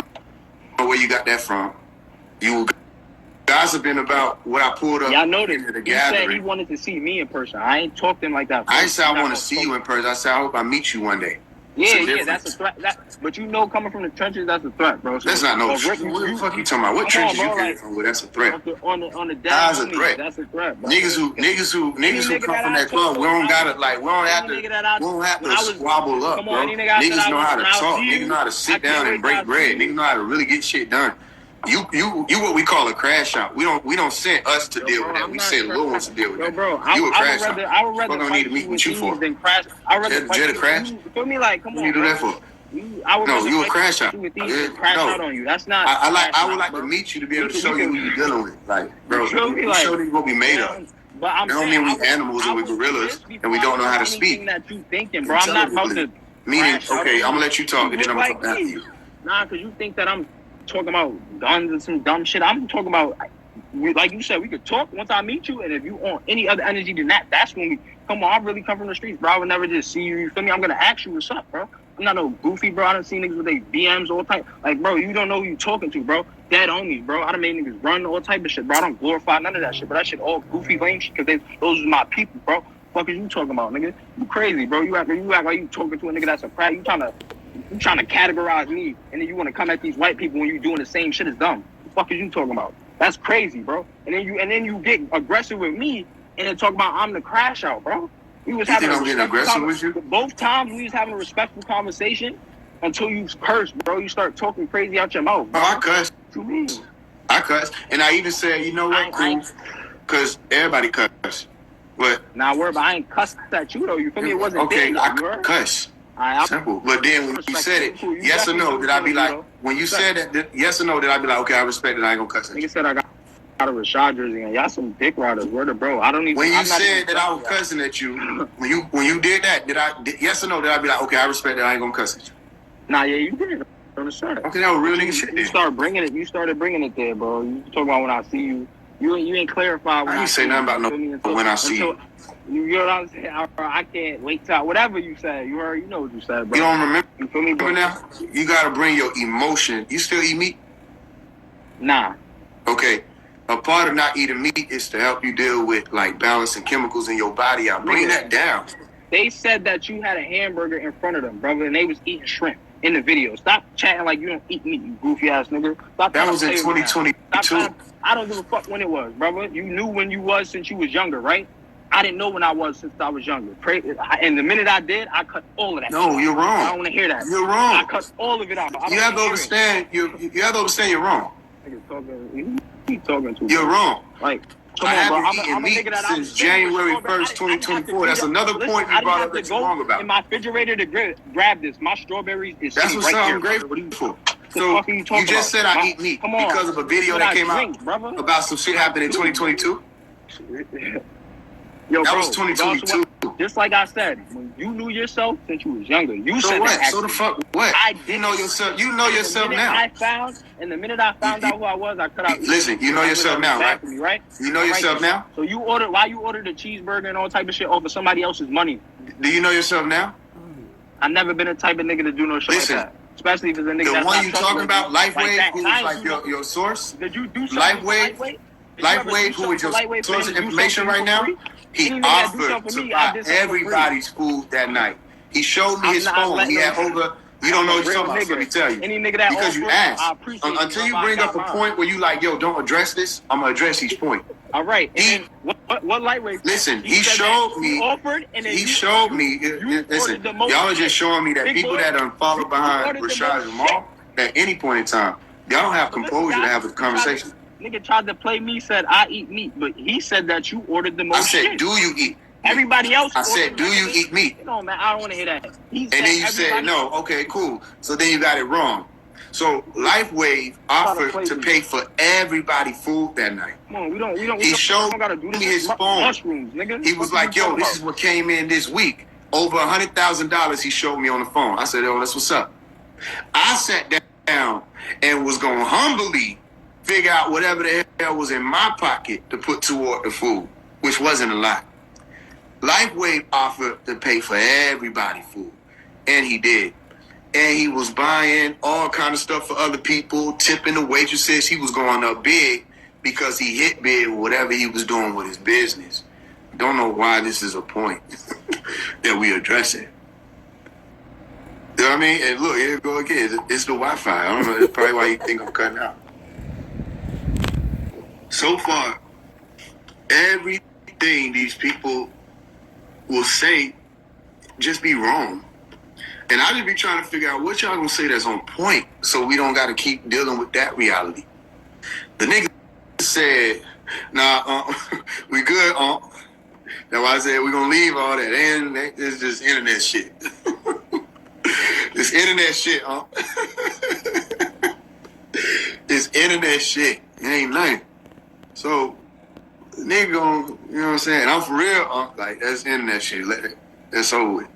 know where you got that from. You gossiping about what I pulled up. Yeah, I noticed. Into the He said gathering. he wanted to see me in person. I ain't talked to him like that. I ain't say I want to see you in person. I said I hope I meet you one day. Yeah, that's a threat. But coming from the trenches, that's a threat, bro. So, that's not no. What the fuck you talking about? What trenches you came from? Well, that's a threat. On the that's a threat. That's a threat, bro. Niggas who come from that club, we don't have to squabble up, bro. Niggas know how to talk. Niggas know how to sit down and break bread. Niggas know how to really get shit done. You what we call a crash out. We don't send us to deal with that. We send Lil ones to deal with that. You a crash out. I would rather don't need to meet with you for. I would rather fight crash. Feel me like, come on. What you do that for? No, you a crash out. Out on you. That's not. I would like to meet you to be able to show you who you're dealing with. Like, bro, show you what we made of. But I'm don't mean we animals and we gorillas and we don't know how to speak. That you thinking, bro. I'm not about to. Meaning, okay, I'm gonna let you talk and then I'm gonna talk after you. Nah, because you think that I'm talking about guns and some dumb shit. I'm talking about, like you said, we could talk once I meet you, and if you on any other energy than that, that's when we come on. I really come from the streets, bro. I would never just see you. You feel me? I'm gonna ask you what's up, bro. I'm not no goofy, bro. I done seen niggas with their BMs all type. Like, bro, you don't know who you talking to, bro. Dead homies, bro. I done made niggas run all type of shit, bro. I don't glorify none of that shit, but that shit all goofy lame shit because those are my people, bro. Fuck is you talking about, nigga? You crazy, bro. You act like you talking to a nigga that's a crack. You trying to categorize me, and then you want to come at these white people when you doing the same shit as them. The fuck is you talking about? That's crazy, bro. And then you get aggressive with me, and then talk about I'm the crash out, bro. We was having I'm getting aggressive with you? Both times we was having a respectful conversation until you curse, bro. You start talking crazy out your mouth. Bro. Oh, I cuss. What you mean? I cuss, and I even said, you know what, cool, because everybody cuss. But I ain't cussed at you though. You feel me? It wasn't okay. big, I cuss. Simple. But then when you said it, yes or no, did I be like, when you said that, yes or no, then I'd be like, okay, I respect it. I ain't gonna cuss at you. Nigga said I got a Rashad jersey and y'all some dick riders. Word of bro. I don't even. When you said that I was cussing at you, when you did that, yes or no? Did I be like, okay, I respect that. I ain't gonna cuss at you? Nah, yeah, you did. On the shirt. Okay, that was real nigga shit. You started bringing it. You started bringing it there, bro. You talking about when I see you. You ain't clarified. I ain't say nothing about no when I see you. You know what I'm saying? I can't wait till whatever you said. You heard. You know what you said, bro. You don't remember? You feel me, bro? Now you gotta bring your emotion. You still eat meat? Nah. Okay. A part of not eating meat is to help you deal with like balancing chemicals in your body. I bring that down. They said that you had a hamburger in front of them, brother, and they was eating shrimp in the video. Stop chatting like you don't eat meat, you goofy ass nigga. Stop. That was in 2022. I don't give a fuck when it was, brother. You knew when you was since you was younger, right? I didn't know when I was since I was younger. And the minute I did, I cut all of that. No, you're wrong. I don't want to hear that. You're wrong. I cut all of it out. You have to understand. You have to understand. You're wrong. Keep talking to. You're wrong. Like, come I on, bro. haven't eaten meat since January 1st, 2024. That's another point you brought up that you're wrong about. In my refrigerator to grab this. My strawberries is that's what's right I'm here, grateful for. So you just said I eat meat because of a video that came out about some shit happened in 2022? Yo, that bro, was 2022. Just like I said, when you knew yourself since you was younger, you so said what? that. So the fuck what? I did. You know yourself. You know yourself now. The minute I found out who I was, I cut out. Listen, you know yourself now, right? Right? You know yourself now. So you ordered why you ordered a cheeseburger and all type of shit over somebody else's money? Do you know yourself now? I've never been a type of nigga to do no shit like that. Especially if it's a nigga the one you talking about, LifeWave, who was like your source? Did you do something? LifeWave, who is your source of information right now? He offered to buy everybody's food that night. He showed me his phone. He had over. You don't know what you're talking about. So let me tell you. Because you asked. Until you bring up a point where you like, yo, don't address this. I'm gonna address each point. All right. And then what lightweight? Listen, he showed me. He showed me. Listen, y'all are just showing me that people that are followed behind Rashad Jamal at any point in time, y'all don't have composure to have a conversation. Nigga tried to play me, said I eat meat, but he said that you ordered the most. I said, do you eat? Everybody else. I said, do you eat meat? No, man, I don't want to hear that. And then you said no. Okay, cool. So then you got it wrong. So LifeWave offered to pay for everybody food that night. Come on, we don't. He showed me his phone. Mushrooms, nigga. He was like, yo, this is what came in this week. Over $100,000 he showed me on the phone. I said, oh, that's what's up. I sat down and was going to humbly figure out whatever the hell was in my pocket to put toward the food, which wasn't a lot. LifeWave offered to pay for everybody food, and he did. And he was buying all kind of stuff for other people, tipping the waitresses. He was going up big because he hit big with whatever he was doing with his business. Don't know why this is a point that we address it. You know what I mean? And look, here we go again. It's the Wi-Fi. I don't know. That's probably why you think I'm cutting out. So far, everything these people will say just be wrong. And I just be trying to figure out what y'all gonna say that's on point so we don't gotta keep dealing with that reality. The nigga said, nah, we good, That's why I said we're gonna leave all that. And it's just internet shit. It's internet shit, It's internet shit. It ain't nothing. So, nigga gonna, you know what I'm saying? I'm for real, like, that's internet shit. That's over with.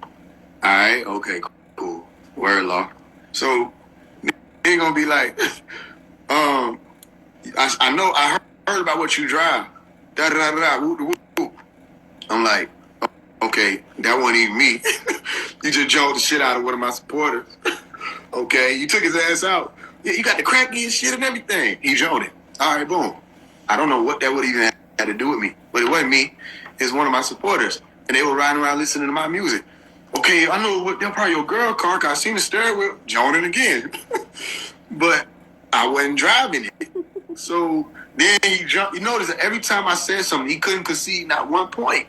Alright, okay, cool. Word law. So, nigga gonna be like, I know, I heard about what you drive. Da-da-da-da, whoop-de-whoop. I'm like, okay, that wasn't even me. You just joked the shit out of one of my supporters. Okay, you took his ass out. Yeah, you got the crack in shit and everything. He joked it. All right, boom. I don't know what that would even have to do with me, but it wasn't me. It's one of my supporters, and they were riding around listening to my music. Okay, I know what they're probably your girl car, cause I seen the steering wheel, joning again. But I wasn't driving it. So then he jumped. You notice that every time I said something, he couldn't concede not one point.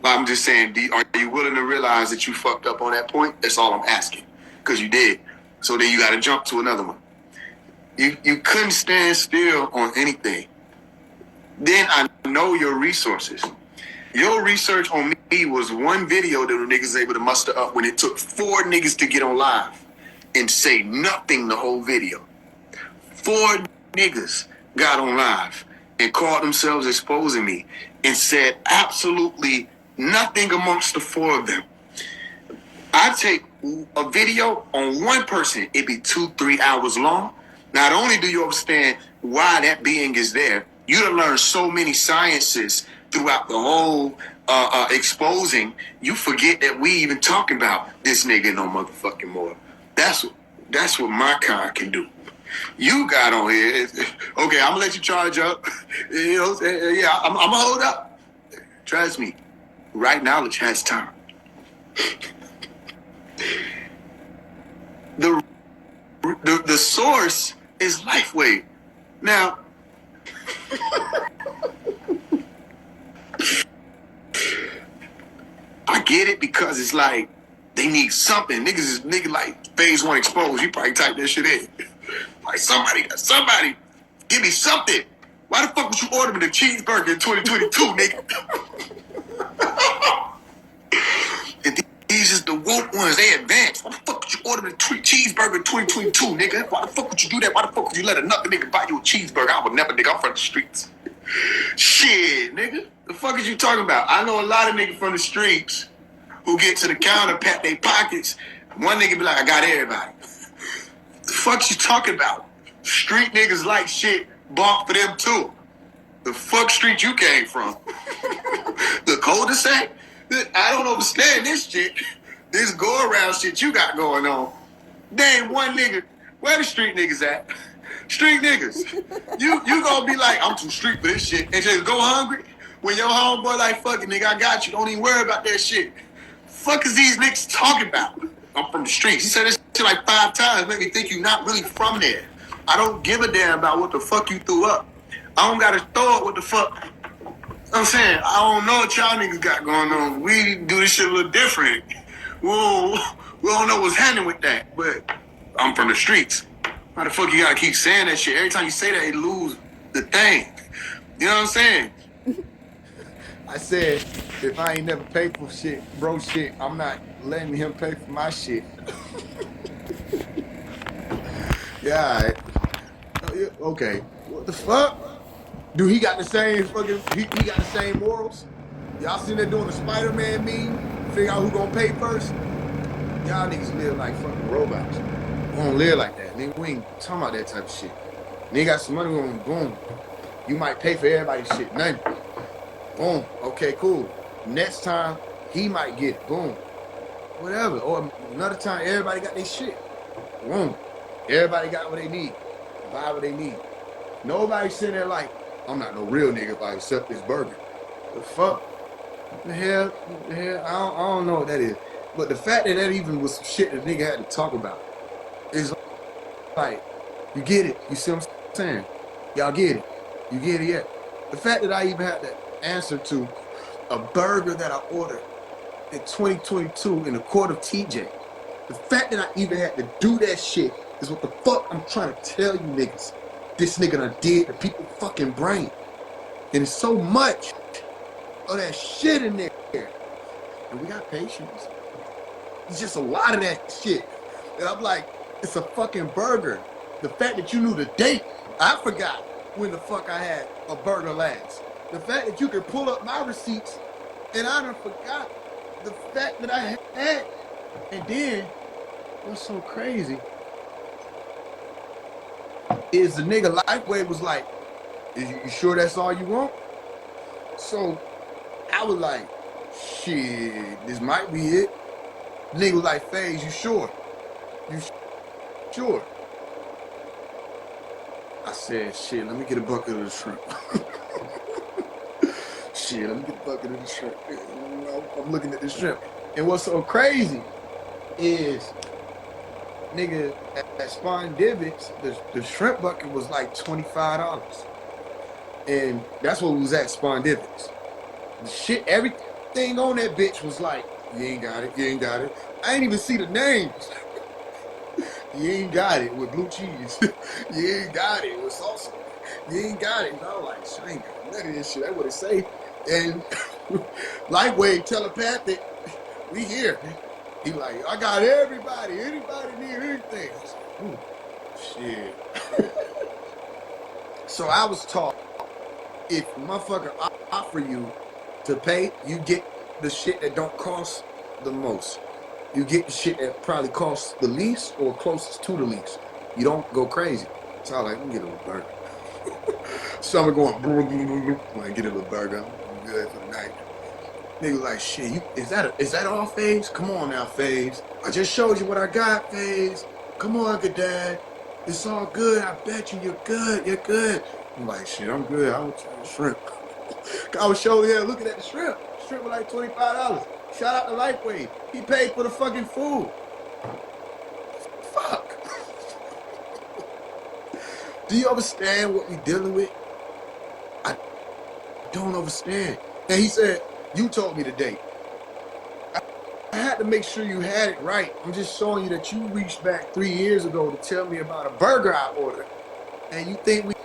But I'm just saying, are you willing to realize that you fucked up on that point? That's all I'm asking, because you did. So then you got to jump to another one. You couldn't stand still on anything. Then I know your resources. Your research on me was one video that the niggas able to muster up when it took 4 niggas to get on live and say nothing the whole video. 4 niggas got on live and called themselves exposing me and said absolutely nothing amongst the 4 of them. I take a video on one person, it'd be 2-3 hours long. Not only do you understand why that being is there, you done learn so many sciences throughout the whole exposing, you forget that we even talking about this nigga no motherfucking more. That's what my kind can do. You got on here. Okay, I'm gonna let you charge up. You know, yeah, I'm gonna hold up. Trust me, right knowledge has time. The source is LifeWave. Now, I get it because it's like they need something. Niggas like phase 1 exposed. You probably type that shit in. Like somebody, give me something. Why the fuck would you order me the cheeseburger in 2022, nigga? And these is the woke ones. They advanced. Why the fuck would you order me the cheeseburger in 2022, nigga? Why the fuck would you do that? Why the fuck would you let another nigga buy you a cheeseburger? I would never, nigga. I'm from the streets. Shit, nigga. The fuck is you talking about? I know a lot of niggas from the streets who get to the counter, pat their pockets. One nigga be like, I got everybody. The fuck you talking about? Street niggas like shit bought for them too. The fuck street you came from? The cul-de-sac? I don't understand this shit. This go around shit you got going on. Name one nigga. Where the street niggas at? Street niggas. You gonna be like, I'm too street for this shit, and just go hungry? When your homeboy like, fuck it, nigga, I got you. Don't even worry about that shit. Fuck is these niggas talking about? I'm from the streets. He said this shit like 5 times. Make me think you not really from there. I don't give a damn about what the fuck you threw up. I don't gotta throw up what the fuck. I'm saying, I don't know what y'all niggas got going on. We do this shit a little different. Whoa, we don't know what's happening with that. But I'm from the streets. Why the fuck you gotta keep saying that shit? Every time you say that, it lose the thing. You know what I'm saying? I said, if I ain't never paid for shit, bro shit, I'm not letting him pay for my shit. Yeah, all right. Okay. What the fuck? Do he got the same fucking, he got the same morals? Y'all seen that doing the Spider-Man meme? Figure out who gonna pay first? Y'all niggas live like fucking robots. We don't live like that. Nigga, we ain't talking about that type of shit. Nigga got some money on, boom. You might pay for everybody's shit, nothing. Boom. Okay, cool. Next time, he might get it. Boom. Whatever. Or another time, everybody got their shit. Boom. Everybody got what they need. Buy what they need. Nobody sitting there like, I'm not no real nigga if I accept this burger. The fuck? The hell? I don't know what that is. But the fact that even was some shit that nigga had to talk about is like, you get it. You see what I'm saying? Y'all get it. You get it yet? The fact that I even had to answer to a burger that I ordered in 2022 in the court of TJ. The fact that I even had to do that shit is what the fuck I'm trying to tell you niggas. This nigga done did to people's fucking brain. And it's so much of that shit in there. And we got patience. It's just a lot of that shit. And I'm like, it's a fucking burger. The fact that you knew the date, I forgot when the fuck I had a burger last. The fact that you could pull up my receipts and I done forgot the fact that I had. And then, what's so crazy is the nigga LifeWave was like, is you sure that's all you want? So I was like, shit, this might be it. Nigga was like, FaZe, you sure? You sure? I said, shit, let me get a bucket of the shrimp. Shit, let me get a bucket of the shrimp. I'm looking at the shrimp. And what's so crazy is, nigga, at Spawn Divots, the shrimp bucket was like $25. And that's what was at Spawn Divots. The shit, everything on that bitch was like, you ain't got it, you ain't got it. I ain't even see the names. You ain't got it with blue cheese. You ain't got it with salsa. You ain't got it. And I was like, I ain't got none of this shit. That's what it say. And LifeWave telepathic, we here. He like, I got everybody. Anybody need anything? I was like, ooh, shit. So I was taught if motherfucker offer you to pay, you get the shit that don't cost the most. You get the shit that probably costs the least or closest to the least. You don't go crazy. So I was like, let me get a little burger. Summer going, like, get a little burger. I'm good for the night. Nigga like, shit, is that all, FaZe? Come on now, FaZe. I just showed you what I got, FaZe. Come on, good dad. It's all good. I bet you you're good. You're good. I'm like, shit, I'm good. I was trying to shrimp. I was showing here looking at the shrimp. Shrimp was like $25. Shout out to Lifeway. He paid for the fucking food. Fuck. Do you understand what we dealing with? I don't understand. And he said, you told me today. I had to make sure you had it right. I'm just showing you that you reached back 3 years ago to tell me about a burger I ordered. And you think we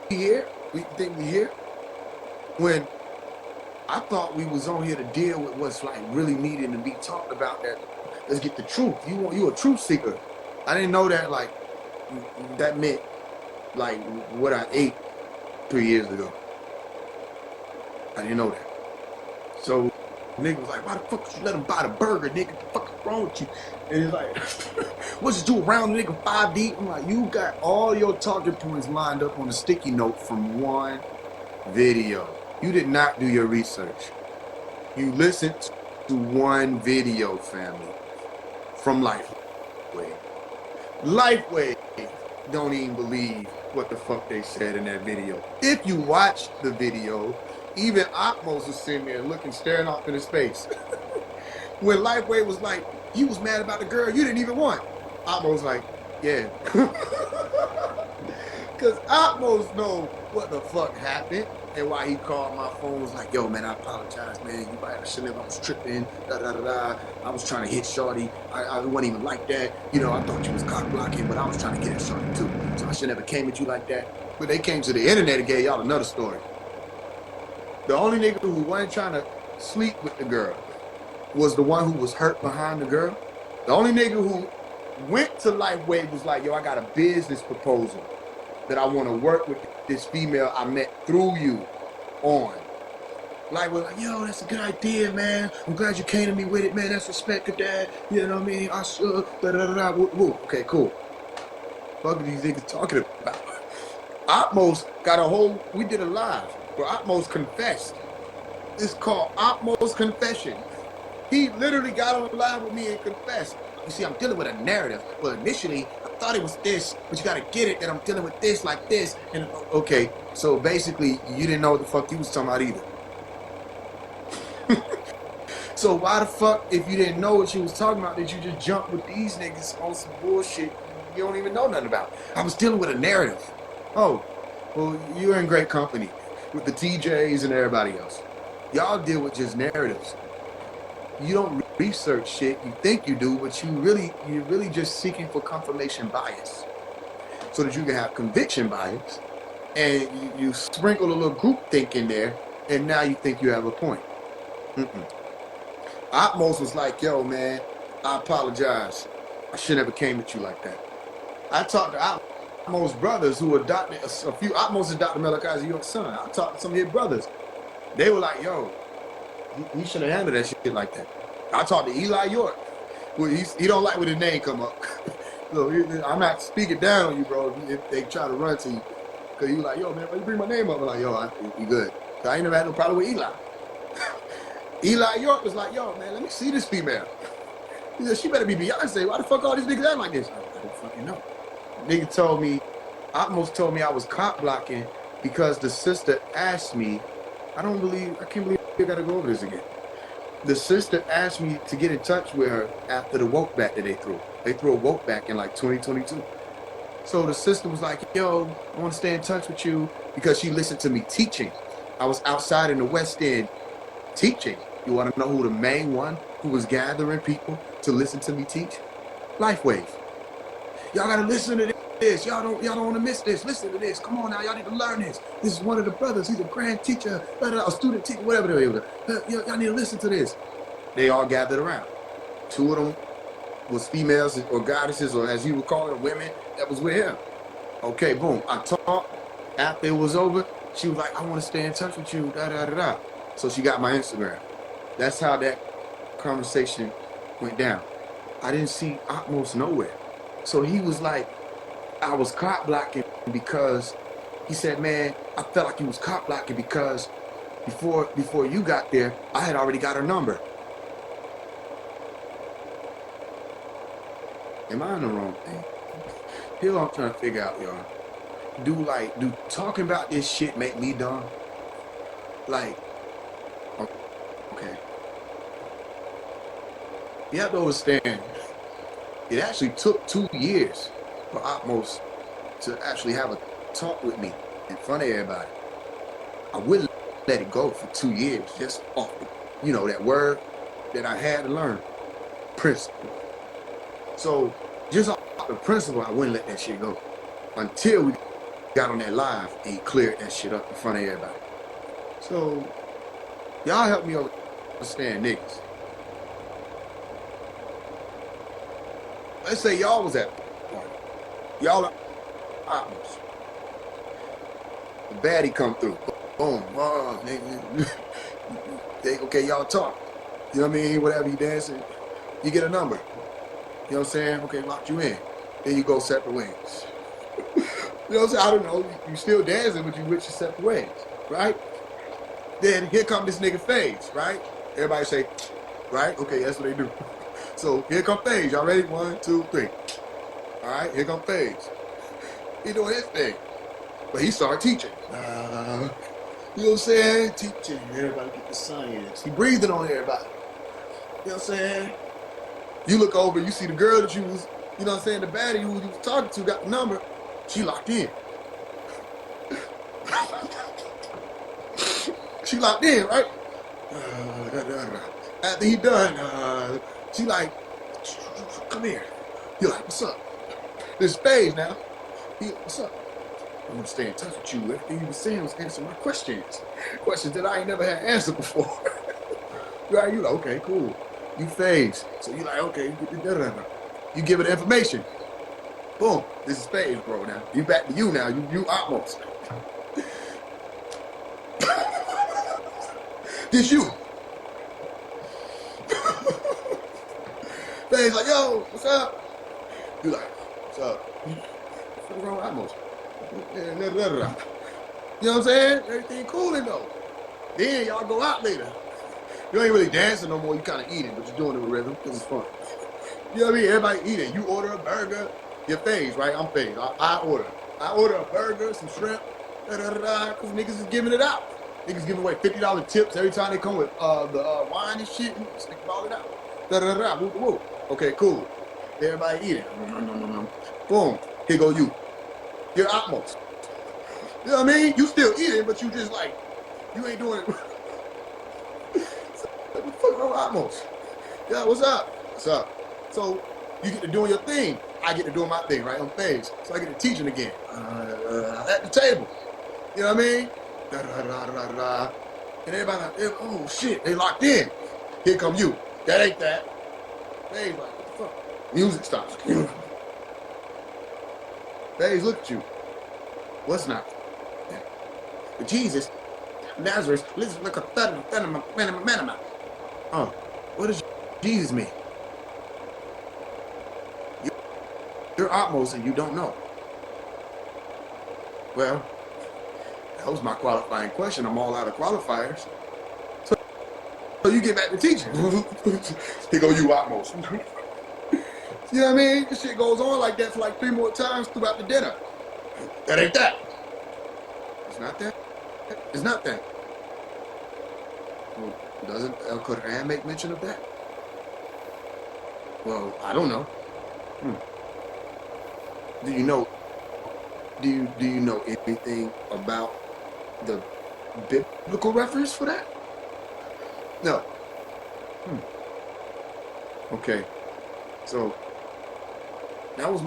here? We think we here? When I thought we was on here to deal with what's like really needing to be talked about. That let's get the truth. You a truth seeker. I didn't know that like that meant like what I ate 3 years ago. I didn't know that. So nigga was like, why the fuck did you let him buy the burger, nigga? What the fuck is wrong with you? And he's like, what's you do around the nigga 5 deep? I'm like, you got all your talking points lined up on a sticky note from one video. You did not do your research. You listened to one video, family, from Lifeway. Lifeway don't even believe what the fuck they said in that video. If you watch the video, even Atmos was sitting there looking, staring off into space. When Lifeway was like, you was mad about the girl you didn't even want. Atmos was like, yeah. Because Atmos know what the fuck happened. And why he called my phone was like, yo, man, I apologize, man. You might have shouldn't have. I was tripping, da-da-da-da. I was trying to hit shorty. I wasn't even like that. You know, I thought you was cock blocking, but I was trying to get at shorty too. So I should never came at you like that. But they came to the internet and gave y'all another story. The only nigga who wasn't trying to sleep with the girl was the one who was hurt behind the girl. The only nigga who went to Lifeway was like, yo, I got a business proposal that I want to work with this female I met through you on. Like, we're like, yo, that's a good idea, man. I'm glad you came to me with it, man. That's respect to that. You know what I mean? I should, da-da-da-da, woo. Okay, cool. What are these niggas talking about? Atmos got a whole, we did a live where Atmos confessed. It's called Atmos Confession. He literally got on live with me and confessed. You see, I'm dealing with a narrative. Well, initially, I thought it was this, but you gotta get it that I'm dealing with this like this. And okay, so basically, you didn't know what the fuck you was talking about either. So why the fuck, if you didn't know what you was talking about, did you just jump with these niggas on some bullshit you don't even know nothing about? I was dealing with a narrative. Oh, well, you're in great company with the TJs and everybody else. Y'all deal with just narratives. You don't research shit. You think you do, but you're really just seeking for confirmation bias, so that you can have conviction bias, and you sprinkle a little group think in there, and now you think you have a point. Atmos was like, yo, man, I apologize. I should never came at you like that. I talked to Atmos brothers who adopted a few. Atmos adopted Malachi as your son. I talked to some of his brothers. They were like, yo, he should have handled that shit like that. I talked to Eli York. Well, he don't like when his name come up. So I'm not speaking down on you, bro, if they try to run to you. Because you like, yo, man, why you bring my name up? I'm like, yo, we good. I ain't never had no problem with Eli. Eli York was like, yo, man, let me see this female. He said, she better be Beyonce. Why the fuck all these niggas act like this? I don't fucking know. Nigga told me, Atmos told me I was cop blocking because the sister asked me, I can't believe I gotta go over this again. The sister asked me to get in touch with her after the woke back that they threw. They threw a woke back in like 2022. So the sister was like, yo, I want to stay in touch with you because she listened to me teaching. I was outside in the West End teaching. You want to know who the main one who was gathering people to listen to me teach? Lifeway. Y'all gotta listen to this. Y'all don't want to miss this. Listen to this. Come on now, y'all need to learn this. This is one of the brothers. He's a grand teacher, a student teacher, whatever they were. Y'all need to listen to this. They all gathered around. 2 of them was females or goddesses, or as he would call them, women that was with him. Okay, boom. I talked after it was over, she was like, I want to stay in touch with you, da da da da. So she got my Instagram. That's how that conversation went down. I didn't see Atmos nowhere. So he was like, I was cop blocking because he said, man, I felt like he was cop blocking because before you got there, I had already got her number. Am I on the wrong thing? Here's what I'm trying to figure out, y'all. Do talking about this shit make me dumb? Like, okay. You have to understand, it actually took 2 years for Atmos to actually have a talk with me in front of everybody. I wouldn't let it go for 2 years, just off, that word that I had to learn, principle. So just off the principle, I wouldn't let that shit go until we got on that live and he cleared that shit up in front of everybody. So y'all help me understand niggas. Let's say y'all was at the party. Y'all are Atmos. The baddie come through. Boom. Oh, nigga. Okay, y'all talk. You know what I mean? Whatever you dancing, you get a number. You know what I'm saying? Okay, locked you in. Then you go separate ways. You know what I'm saying? I don't know. You still dancing, but you went your separate ways, right? Then here come this nigga Phase, right? Everybody say, right? Okay, that's what they do. So here come Phase. Y'all ready? 1, 2, 3. All right, here come Phase. He doing his thing. But he started teaching. You know what I'm saying? Teaching. Everybody get the science. He breathing on everybody. You know what I'm saying? You look over, you see the girl that you was, you know what I'm saying, the baddie who you was talking to got the number. She locked in. She locked in, right? After he done, she like, come here. He like, what's up? This Phase now. He, what's up? I want to stay in touch with you. Everything you was saying was answering my questions. Questions that I ain't never had answered before. Right? You like, okay, cool. You Phase. So you like, okay, you give it the information. Boom. This is Phase, bro, now. You back to you now. You Atmos. This you. Phase like, yo, what's up? You like, what's up? What's wrong with Atmos? You know what I'm saying? Everything cool though. Then y'all go out later. You ain't really dancing no more. You kind of eating, but you're doing it with rhythm because it's fun. You know what I mean? Everybody eating. You order a burger. Your Phase, right? I'm Phase. I order a burger, some shrimp, because niggas is giving it out. Niggas giving away $50 tips every time they come with the wine and shit. And just ball it out. Whoop, whoop. Okay, cool. Everybody eating. Boom. Here go you. You're Atmos. You know what I mean? You still eating, but you just like, you ain't doing it. What the fuck wrong with Atmos? Yeah, what's up? What's up? So you get to doing your thing. I get to doing my thing, right? On Phase. So I get to teaching again. At the table. You know what I mean? And everybody like, oh shit, they locked in. Here come you. That ain't that. Phase like, what the fuck? Music stops. Phase, look at you. What's not? But Jesus, Nazareth, listen like a thunder, man. Oh, what does Jesus mean? You're Atmos and you don't know. Well, that was my qualifying question. I'm all out of qualifiers. So you get back to teaching. Here go you, Atmos. You know what I mean? This shit goes on like that for like 3 more times throughout the dinner. That ain't that. It's not that. It's not that. Well, doesn't El Quran make mention of that? Well, I don't know. Do you know? Do you know anything about the biblical reference for that? No. Okay. So that was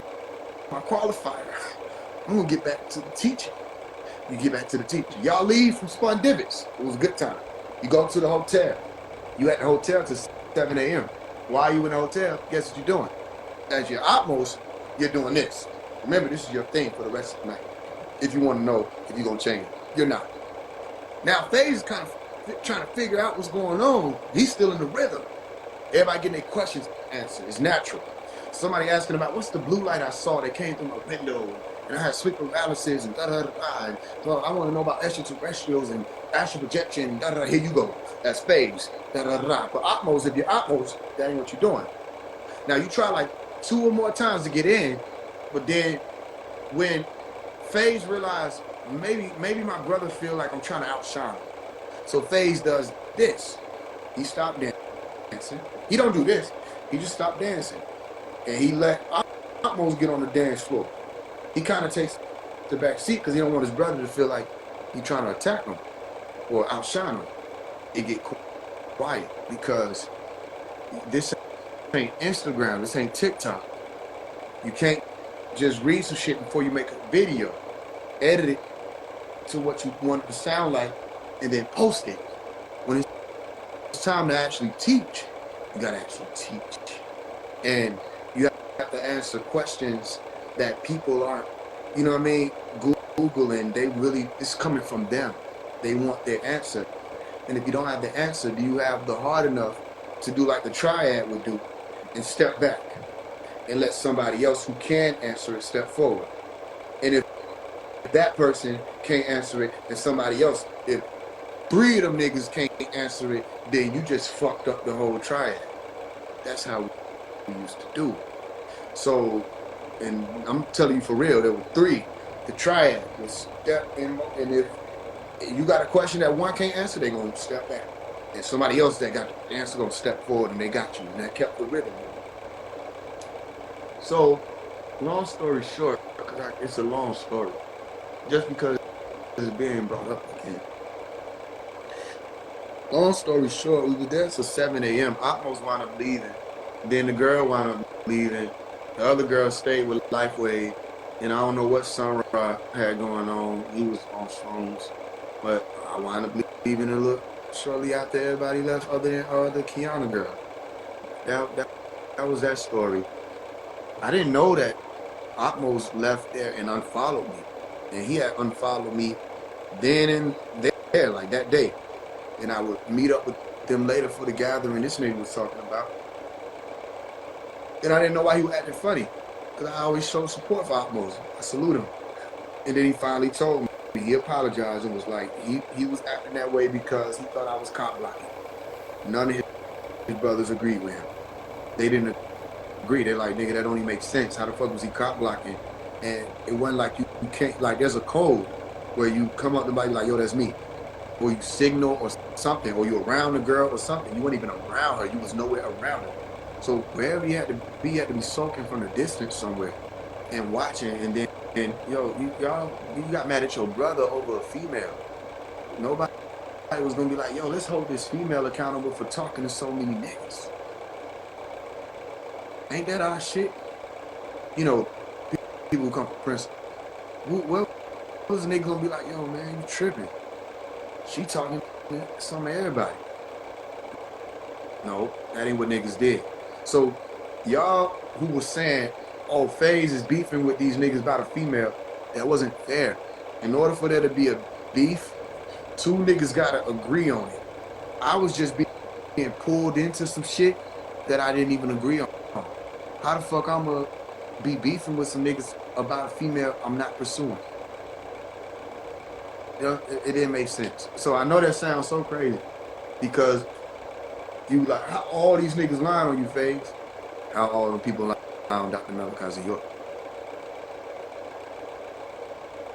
my qualifier. I'm gonna get back to the teaching. You get back to the teaching. Y'all leave from Spun Divots. It was a good time. You go to the hotel. You at the hotel till 7 a.m. While you in the hotel, guess what you're doing? As your Atmos, you're doing this. Remember, this is your thing for the rest of the night. if you want to know if you're gonna change. You're not. Now FaZe is kind of trying to figure out what's going on. He's still in the rhythm. Everybody getting their questions answered. It's natural. Somebody asking about what's the blue light I saw that came through my window, and I had sleep paralysis and da da da da. And, well, I want to know about extraterrestrials and astral projection. And da da da. Here you go. That's FaZe. Da da da da. But Atmos, if you're Atmos, that ain't what you're doing. Now you try like 2 or more times to get in, but then when FaZe realized maybe my brother feel like I'm trying to outshine him, so FaZe does this. He stopped dancing. He don't do this. He just stopped dancing, and he let Atmos get on the dance floor. He kind of takes the back seat because he don't want his brother to feel like he trying to attack him or outshine him. It get quiet because this ain't Instagram. This ain't TikTok. You can't just read some shit before you make a video, edit it to what you want it to sound like, and then post it. When it's time to actually teach, you gotta actually teach. And you have to answer questions that people aren't, you know what I mean, Googling. They really, it's coming from them. They want their answer. And if you don't have the answer, do you have the heart enough to do like the triad would do and step back and let somebody else who can answer it step forward? And if that person can't answer it and somebody else, if 3 of them niggas can't answer it, then you just fucked up the whole triad. That's how we used to do. So, and I'm telling you for real, there were 3. The triad was step in, and if you got a question that one can't answer, they gonna step back. And somebody else that got the answer gonna step forward and they got you. And that kept the rhythm. So, long story short, it's a long story. Just because it's being brought up again. Long story short, we were there till 7 a.m. Atmos wound up leaving. Then the girl wound up leaving. The other girl stayed with Lifeway. And I don't know what Sunra had going on. He was on shrooms. But I wound up leaving a little shortly after everybody left other than the Kiana girl. That was that story. I didn't know that Atmos left there and unfollowed me. And he had unfollowed me then and there, like that day. And I would meet up with them later for the gathering this nigga was talking about. And I didn't know why he was acting funny. Because I always showed support for Atmos. I salute him. And then he finally told me. He apologized and was like, he was acting that way because he thought I was cop blocking. None of his brothers agreed with him. They didn't agree. They're like, nigga, that don't even make sense. How the fuck was he cop blocking? And it wasn't like you can't, like there's a code where you come up to somebody like, yo, that's me. Or you signal or something, or you around a girl or something. You weren't even around her. You was nowhere around her. So wherever you had to be soaking from the distance somewhere and watching, and then yo, you got mad at your brother over a female. Nobody was gonna be like, yo, let's hold this female accountable for talking to so many niggas. Ain't that our shit? You know, people who come from Princeton. What was a nigga gonna be like, yo, man, you tripping? She talking to some of everybody. No, that ain't what niggas did. So y'all who was saying, oh, FaZe is beefing with these niggas about a female, that wasn't fair. In order for there to be a beef, 2 niggas gotta agree on it. I was just being pulled into some shit that I didn't even agree on. How the fuck I'm gonna be beefing with some niggas about a female I'm not pursuing? You know, it didn't make sense. So I know that sounds so crazy because you like, how all these niggas lying on you, FaZe? How all the people lying on Dr. Malachi York?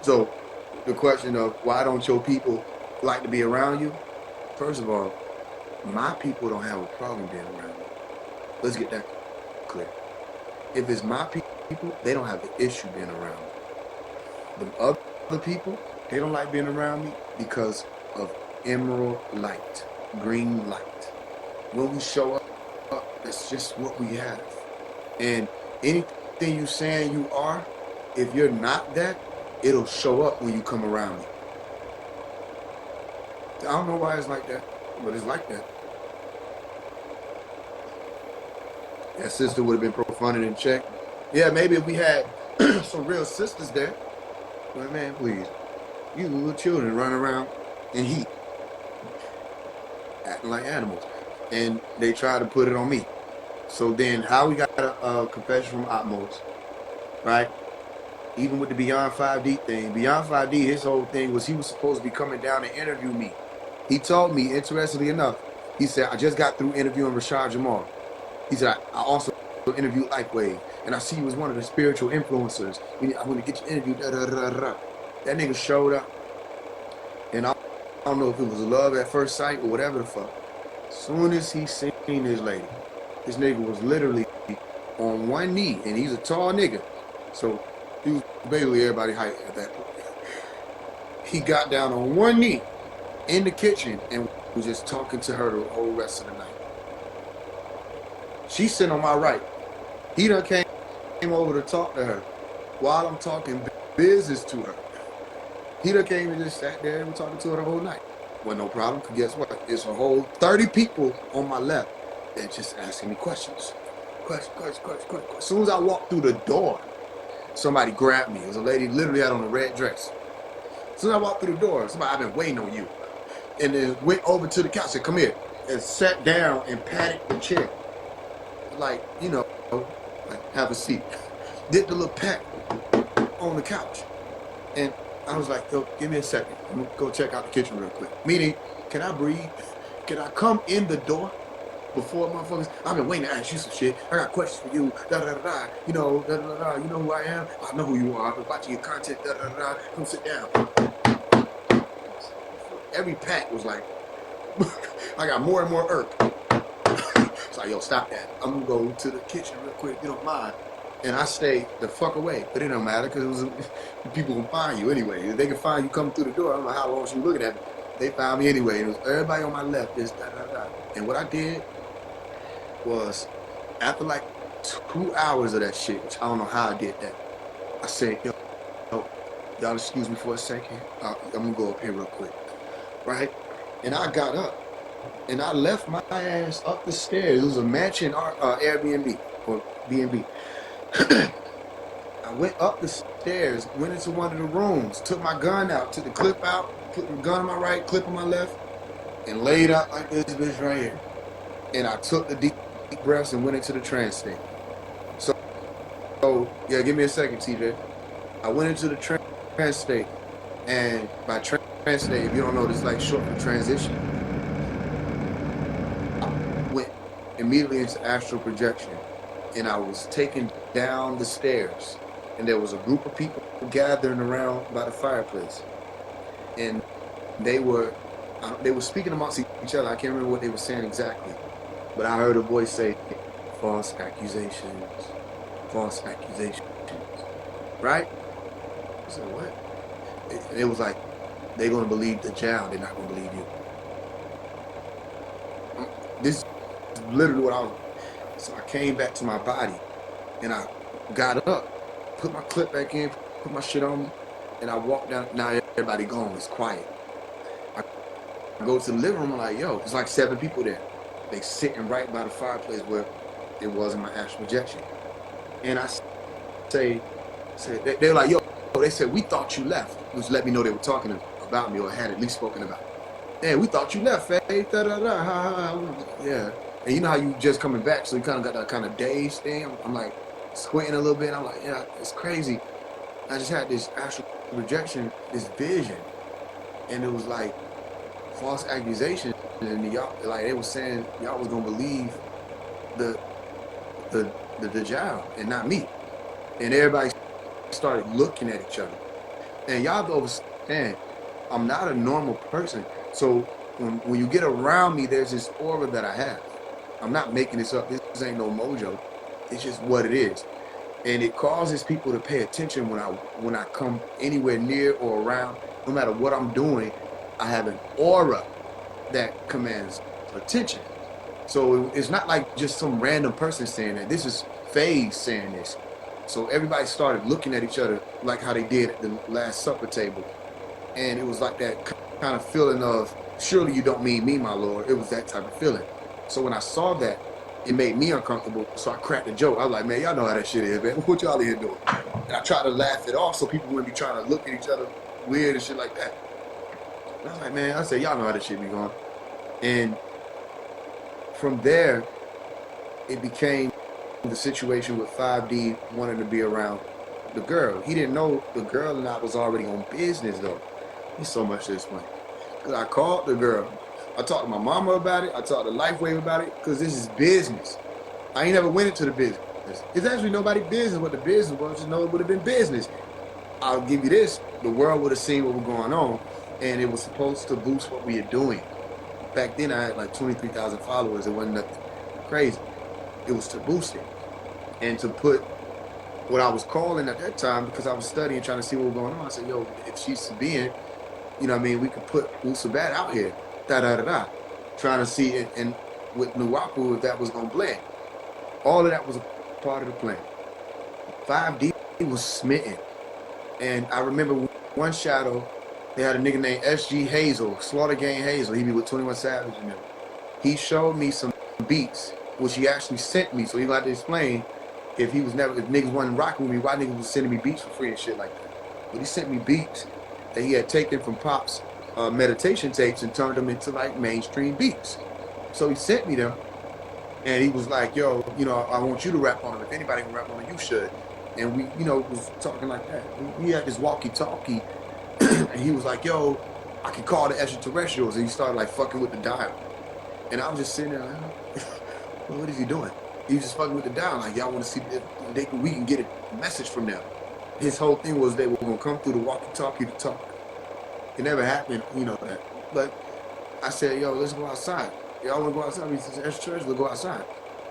So the question of why don't your people like to be around you? First of all, my people don't have a problem being around me. Let's get that clear. If it's my people, they don't have the issue being around me. The other people, they don't like being around me because of emerald light, green light. When we show up, that's just what we have. And anything you saying you are, if you're not that, it'll show up when you come around me. I don't know why it's like that, but it's like that. That sister would have been profunded in check. Yeah, maybe if we had some real sisters there, Like, man, please. You little children running around in heat, acting like animals. And they try to put it on me. So then how we got a confession from Otmos, right? Even with the Beyond 5D thing, Beyond 5D, his whole thing was he was supposed to be coming down to interview me. He told me, interestingly enough, he said, I just got through interviewing Rashad Jamal. He said, I also interviewed Likewave, and I see you was one of the spiritual influencers. I want to get you interviewed. Da, da, da, da. That nigga showed up, and I don't know if it was love at first sight or whatever the fuck. As soon as he seen this lady, this nigga was literally on one knee, and he's a tall nigga. So he was basically everybody height at that point. He got down on one knee in the kitchen and was just talking to her the whole rest of the night. She's sitting on my right. He done came over to talk to her while I'm talking business to her. He done came and just sat there and was talking to her the whole night. Well, no problem, because guess what? It's a whole 30 people on my left that just asking me questions. Questions. As soon as I walked through the door, somebody grabbed me. It was a lady literally had on a red dress. As soon as I walked through the door, somebody, I've been waiting on you. And then went over to the couch and said, come here. And sat down and patted the chair. Like, you know, like, have a seat. Did the little pat on the couch. And I was like, yo, give me a second. I'm gonna go check out the kitchen real quick. Meaning, can I breathe? Can I come in the door before motherfuckers? I've been waiting to ask you some shit. I got questions for you. Da da da da. You know, da da da. You know who I am? I know who you are. I've been watching your content. Da da da. Come sit down. Every pat was like, I got more and more irk. It's like, yo, stop that. I'm gonna go to the kitchen real quick, if you don't mind. And I stayed the fuck away. But it don't matter, because people can find you anyway. If they can find you coming through the door, I don't know how long she looking at me. They found me anyway. It was everybody on my left, this, da, da, da. And what I did was, after like 2 hours of that shit, which I don't know how I did that, I said, yo, y'all excuse me for a second. I'm gonna go up here real quick. Right? And I got up and I left my ass up the stairs. It was a mansion Airbnb or B&B. I went up the stairs, went into one of the rooms, took my gun out, took the clip out, put the gun on my right, clip on my left, and laid out like this bitch right here. And I took the deep breaths and went into the trance state. So yeah, give me a second, TJ. I went into the trance state, and by trance state, if you don't know, this is like short for transition. I went immediately into astral projection, and I was taken down the stairs, and there was a group of people gathering around by the fireplace, and they were speaking amongst each other. I can't remember what they were saying exactly, but I heard a voice say, false accusations, right? I said, what? It was like, they're going to believe the child, they're not going to believe you. This is literally what I was. So I came back to my body, and I got up, put my clip back in, put my shit on me, and I walked down. Now everybody gone, it's quiet. I go to the living room, I'm like, yo, there's like 7 people there. They sitting right by the fireplace where it was in my astral projection. And I say they're like, yo, they said, we thought you left. Which let me know they were talking about me or had at least spoken about me. Yeah, we thought you left, Faye. Da, da, da, ha, ha. Yeah. And you know how you just coming back, so you kind of got that kind of dazed thing. I'm like squinting a little bit. I'm like, yeah, it's crazy. I just had this astral projection, this vision. And it was like false accusations. And y'all, like they were saying y'all was gonna believe the Dajjal and not me. And everybody started looking at each other. And y'all don't understand, I'm not a normal person. So when you get around me, there's this aura that I have. I'm not making this up. This ain't no mojo. It's just what it is. And it causes people to pay attention when I come anywhere near or around. No matter what I'm doing, I have an aura that commands attention. So it's not like just some random person saying that. This is Faye saying this. So everybody started looking at each other like how they did at the Last Supper table. And it was like that kind of feeling of, surely you don't mean me, my Lord. It was that type of feeling. So when I saw that, it made me uncomfortable. So I cracked a joke. I was like, man, y'all know how that shit is, man. What y'all here doing? And I tried to laugh it off so people wouldn't be trying to look at each other weird and shit like that. And I was like, man, I said, y'all know how this shit be going. And from there, it became the situation with 5D wanting to be around the girl. He didn't know the girl and I was already on business though. There's so much to explain. Cause I called the girl. I talked to my mama about it. I talked to Lifewave about it. Cause this is business. I ain't never went into the business. It's actually nobody's business what the business was. Just know it would have been business. I'll give you this. The world would have seen what was going on. And it was supposed to boost what we are doing. Back then I had like 23,000 followers. It wasn't nothing crazy. It was to boost it. And to put what I was calling at that time, because I was studying, trying to see what was going on. I said, yo, if she's being, you know what I mean, we could put Usabat out here. Da-da-da-da. Trying to see it, and with Nuwapu, if that was going to blend. All of that was a part of the plan. 5D was smitten. And I remember one shadow, they had a nigga named SG Hazel, Slaughter Gang Hazel. He be with 21 Savage and them. He showed me some beats, which he actually sent me. So he got to explain if niggas wasn't rocking with me, why niggas was sending me beats for free and shit like that. But he sent me beats that he had taken from Pop's meditation tapes and turned them into like mainstream beats. So he sent me them. And he was like, yo, you know, I want you to rap on them. If anybody can rap on them, you should. And we, you know, was talking like that. We had this walkie-talkie, and he was like, yo, I can call the extraterrestrials. And he started like fucking with the dial. And I was just sitting there like, well, what is he doing? He was just fucking with the dial. Like, y'all want to see if we can get a message from them. His whole thing was they were going to come through the walkie-talkie to talk. It never happened, you know that. But I said, yo, let's go outside. Y'all want to go outside? We said, church, we'll go outside.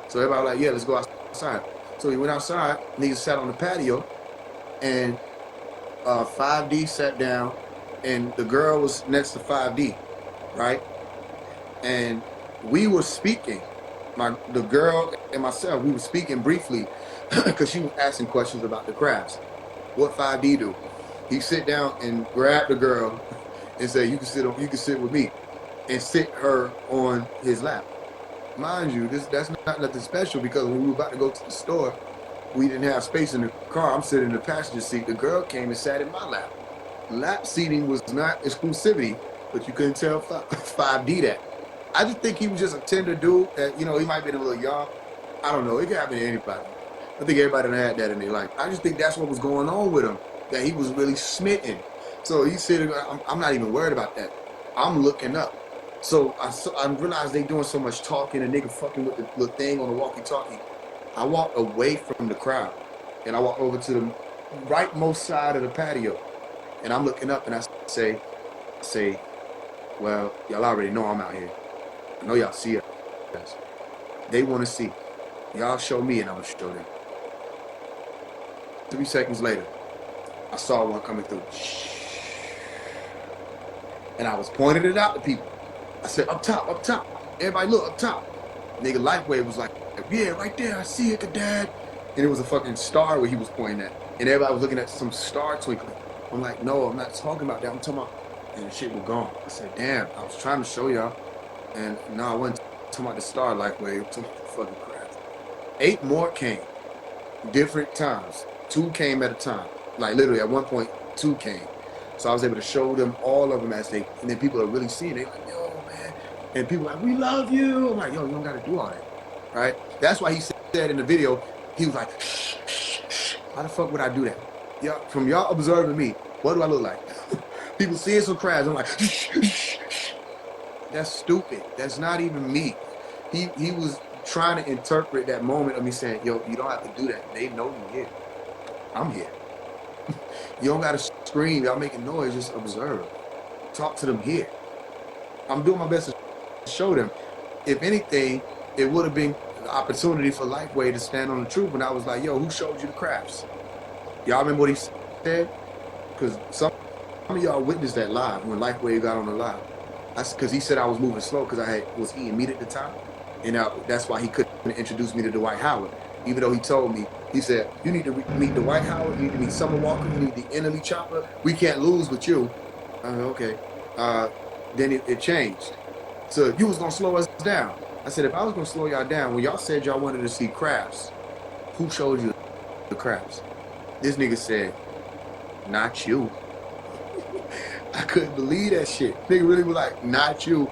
So everybody was like, yeah, let's go outside. So we went outside, niggas sat on the patio, and 5D sat down, and the girl was next to 5D, right? And we were speaking, the girl and myself, we were speaking briefly, because she was asking questions about the crafts. What 5D do? He sit down and grab the girl and say, you can sit with me, and sit her on his lap. Mind you, that's not nothing special, because when we were about to go to the store, we didn't have space in the car. I'm sitting in the passenger seat. The girl came and sat in my lap. Lap seating was not exclusivity, but you couldn't tell 5D that. I just think he was just a tender dude that, you know, he might be a little young. I don't know. It could happen to anybody. I think everybody done had that in their life. I just think that's what was going on with him, that he was really smitten. So he's sitting, I'm not even worried about that. I'm looking up. So I realized they doing so much talking and nigga fucking with the little thing on the walkie-talkie. I walked away from the crowd and I walked over to the rightmost side of the patio, and I'm looking up and I say, well, y'all already know I'm out here. I know y'all see us. They want to see. Y'all show me and I'm gonna show them. 3 seconds later, I saw one coming through. And I was pointing it out to people. I said, up top, up top. Everybody look, up top. Nigga Lifewave was like, yeah, right there, I see it, Dad. And it was a fucking star where he was pointing at. And everybody was looking at some star twinkling. I'm like, no, I'm not talking about that. I'm talking about, and the shit was gone. I said, damn, I was trying to show y'all. And no, I wasn't talking about the star Lifewave. I'm talking about the fucking crap. 8 more came, different times. 2 came at a time. Like literally at one point, 2 came. So I was able to show them all of them as they, and then people are really seeing it. They're like, yo, man. And people are like, we love you. I'm like, yo, you don't got to do all that. Right? That's why he said in the video, he was like, shh, shh, shh. How the fuck would I do that? Y'all, from y'all observing me, what do I look like? People seeing some crabs, I'm like, shh, shh, shh. That's stupid. That's not even me. He was trying to interpret that moment of me saying, yo, you don't have to do that. They know you here. I'm here. You don't got to scream. Y'all making noise. Just observe. Talk to them here. I'm doing my best to show them. If anything, it would have been an opportunity for Lifeway to stand on the truth. And I was like, yo, who showed you the crafts? Y'all remember what he said? Because some of y'all witnessed that live when Lifeway got on the live. That's because he said I was moving slow because I was eating meat at the time. And that's why he couldn't introduce me to Dwight Howard. Even though he told me, he said, you need to meet Dwight Howard, you need to meet Summer Walker, you need the Enemy Chopper. We can't lose with you. I said, okay. Then it changed. So you was going to slow us down. I said, if I was going to slow y'all down, when y'all said y'all wanted to see crafts, who showed you the crafts? This nigga said, not you. I couldn't believe that shit. Nigga really was like, not you.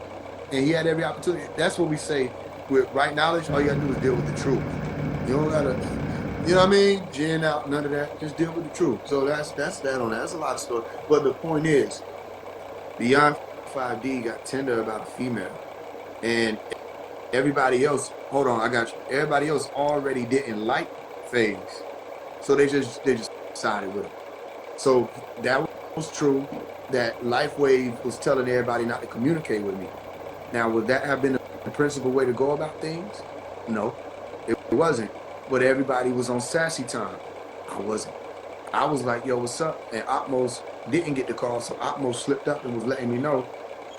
And he had every opportunity. That's what we say with right knowledge. All you gotta do is deal with the truth. You don't gotta, you know what I mean? Gin out, none of that. Just deal with the truth. So that's that on that. That's a lot of story. But the point is, Beyond 5D got tender about a female. And everybody else, hold on, I got you. Everybody else already didn't like Phase. So they just sided with him. So that was true. That LifeWave was telling everybody not to communicate with me. Now, would that have been the principal way to go about things? No, it wasn't. But everybody was on sassy time. I wasn't. I was like, yo, what's up? And Opmos didn't get the call, so Opmos slipped up and was letting me know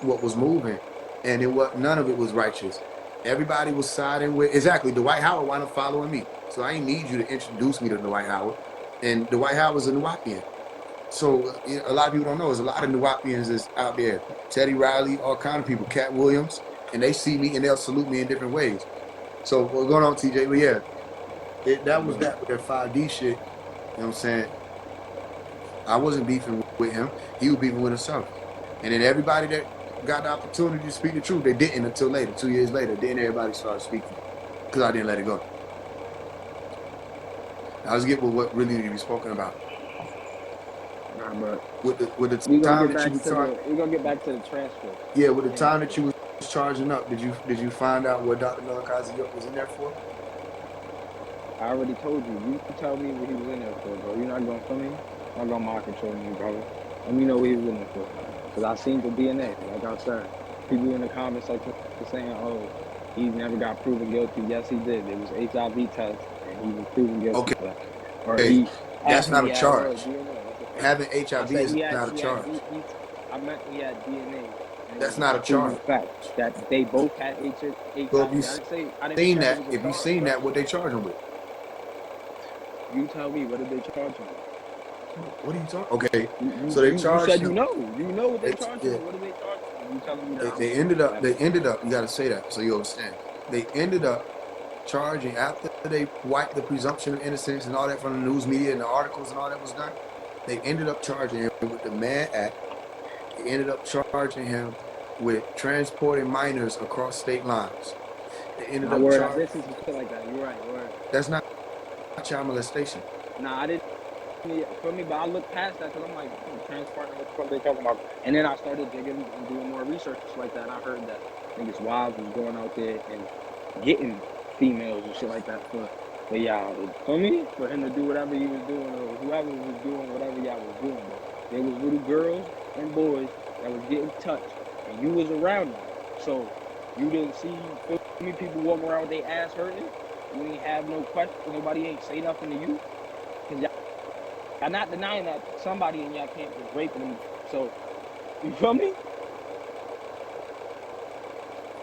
what was moving. And none of it was righteous. Everybody was siding with, exactly, Dwight Howard wound up following me. So I didn't need you to introduce me to Dwight Howard. And Dwight Howard was a Nuwapian. So a lot of people don't know, there's a lot of Nuwapians that's out there. Teddy Riley, all kind of people, Cat Williams, and they see me and they'll salute me in different ways. So what's going on, TJ? But yeah, that was that with that 5D shit. You know what I'm saying? I wasn't beefing with him. He was beefing with himself. And then everybody that got the opportunity to speak the truth, they didn't until later, 2 years later. Then everybody started speaking because I didn't let it go. Now let's get with what really need to be spoken about. Nah, but With the time that you was charging, we're gonna get back to the transfer. Yeah, with the time that you was charging up, did you find out what Dr. Malachi was in there for? I already told you. You can tell me what he was in there for, bro. You're not gonna feel me. I'm not gonna mind control me, brother. Let me know what he was in there for. Because I seen the DNA, like I said. People in the comments section saying, oh, he never got proven guilty. Yes, he did. It was HIV test, and he was proven guilty for that. Or that's not a charge. Having HIV is not a charge. I meant he had DNA. That's not a charge. Fact that they both had HIV. So if you seen that, what they charge him with? You tell me, what did they charge him with? What are you talking? Okay, so they charged. You said you know what they charged him. What did they charge him? You telling me that? They ended up. You got to say that so you understand. They ended up charging after they wiped the presumption of innocence and all that from the news media and the articles and all that was done. They ended up charging him with the Mann Act. They ended up charging him with transporting minors across state lines. They ended up charging. This is like that. You're right. That's not child molestation. Nah, I didn't. For me, but I looked past that because I'm like, transporting, what the fuck they talking about? And then I started digging and doing more research like that. And I heard that niggas wives was going out there and getting females and shit like that for y'all. For me, for him to do whatever he was doing or whoever was doing whatever y'all was doing. But there was little girls and boys that was getting touched, and you was around them. So you didn't see people walking around with their ass hurting. You ain't have no question. Nobody ain't say nothing to you. Cause I'm not denying that somebody in y'all camp was raping them. So, you feel me?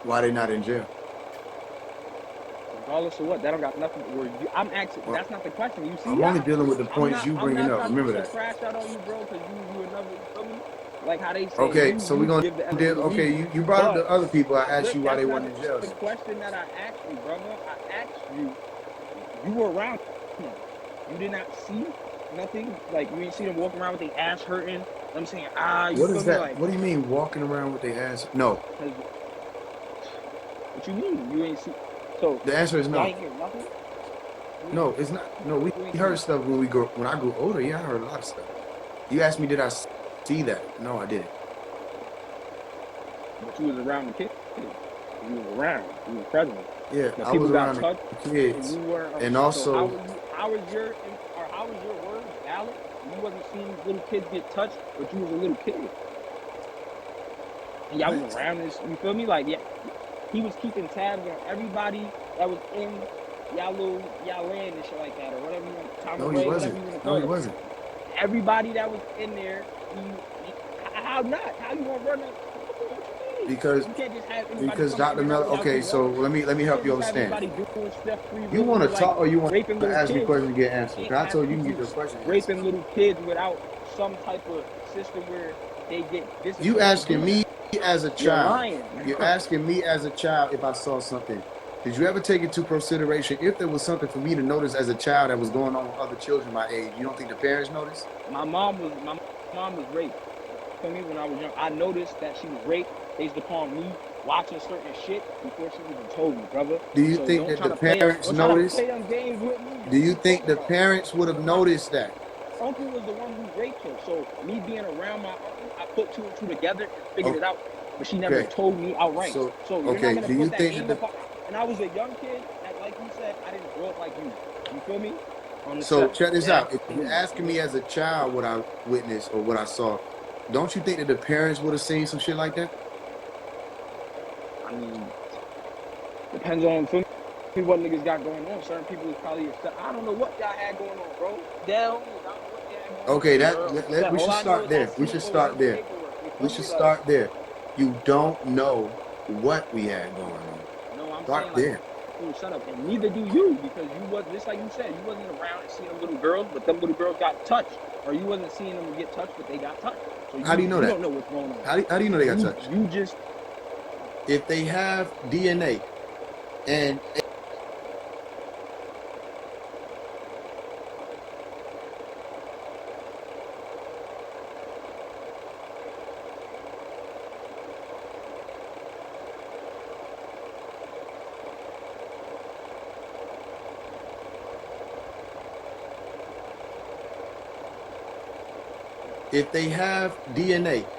Why they not in jail? Regardless of what, that don't got nothing. I'm asking. That's not the question. You see, I'm only dealing with the points you bringing up. Remember that. Crash out on you, bro, because you another. You feel me? Like how they say. Okay, so we're gonna deal. Okay, you brought up the other people. I asked you why they weren't in jail. The question that I asked you, brother, I asked you. You were around. You did not see nothing. Like you ain't see them walking around with their ass hurting. I'm saying, you what is that? Like, what do you mean walking around with their ass? No. What you mean? You ain't see. So the answer is no. I ain't hear nothing? No, it's not. No, we heard stuff when I grew older. Yeah, I heard a lot of stuff. You asked me, did I see that? No, I didn't. But you was around the kids. You was around. You was present. Yeah, I was around the kids. And, you were, and also, how was your word valid? You wasn't seeing little kids get touched, but you was a little kid. And y'all was around this. You feel me? Like, yeah, he was keeping tabs on everybody that was in y'all land and shit like that, or whatever you want to No, he wasn't. No, he wasn't. Everybody that was in there, how not? How you gonna run that? Because Dr. Miller. Okay, so let me help you understand. You want to talk or you want to ask me a question to get answered? I told you can get your question. Raping little kids without some type of system where they get this. You asking me as a child? You're asking me as a child if I saw something. Did you ever take into consideration if there was something for me to notice as a child that was going on with other children my age? You don't think the parents noticed? My mom was raped. For me, when I was young, I noticed that she was raped based upon me watching certain shit before she even told me, brother. Do you So think don't that try the to play parents noticed? them games with me. Do What you you think talking the about? parents would have noticed that? Uncle was the one who raped her. So me being around my uncle, I put two and two together and figured it out. But she never Okay. told me outright. So, So you're not okay. gonna Do you put that think that game the upon. And I was a young kid, that like you said, I didn't grow up like you. You feel me? On the So set. check this Yeah. out. If you're asking me as a child what I witnessed or what I saw, don't you think that the parents would have seen some shit like that? I mean, depends on feel me what niggas got going on. Certain people is probably upset. I don't know what y'all had going on, bro. Dell, I don't know what they had going Okay, on. You're upset. we All should I know start is I there. We seen should what was start in the there. paperwork. You We feel should me? Like, start there. You don't know what we had going on. no, I'm Start saying like, there. cool, shut up. And neither do you, because you was just like you said, you wasn't around and seeing them little girls, but them little girls got touched, or you wasn't seeing them get touched, but they got touched. So How do you know you that? don't know what's going on. How do you know they got touched? You just If they have DNA and if they have DNA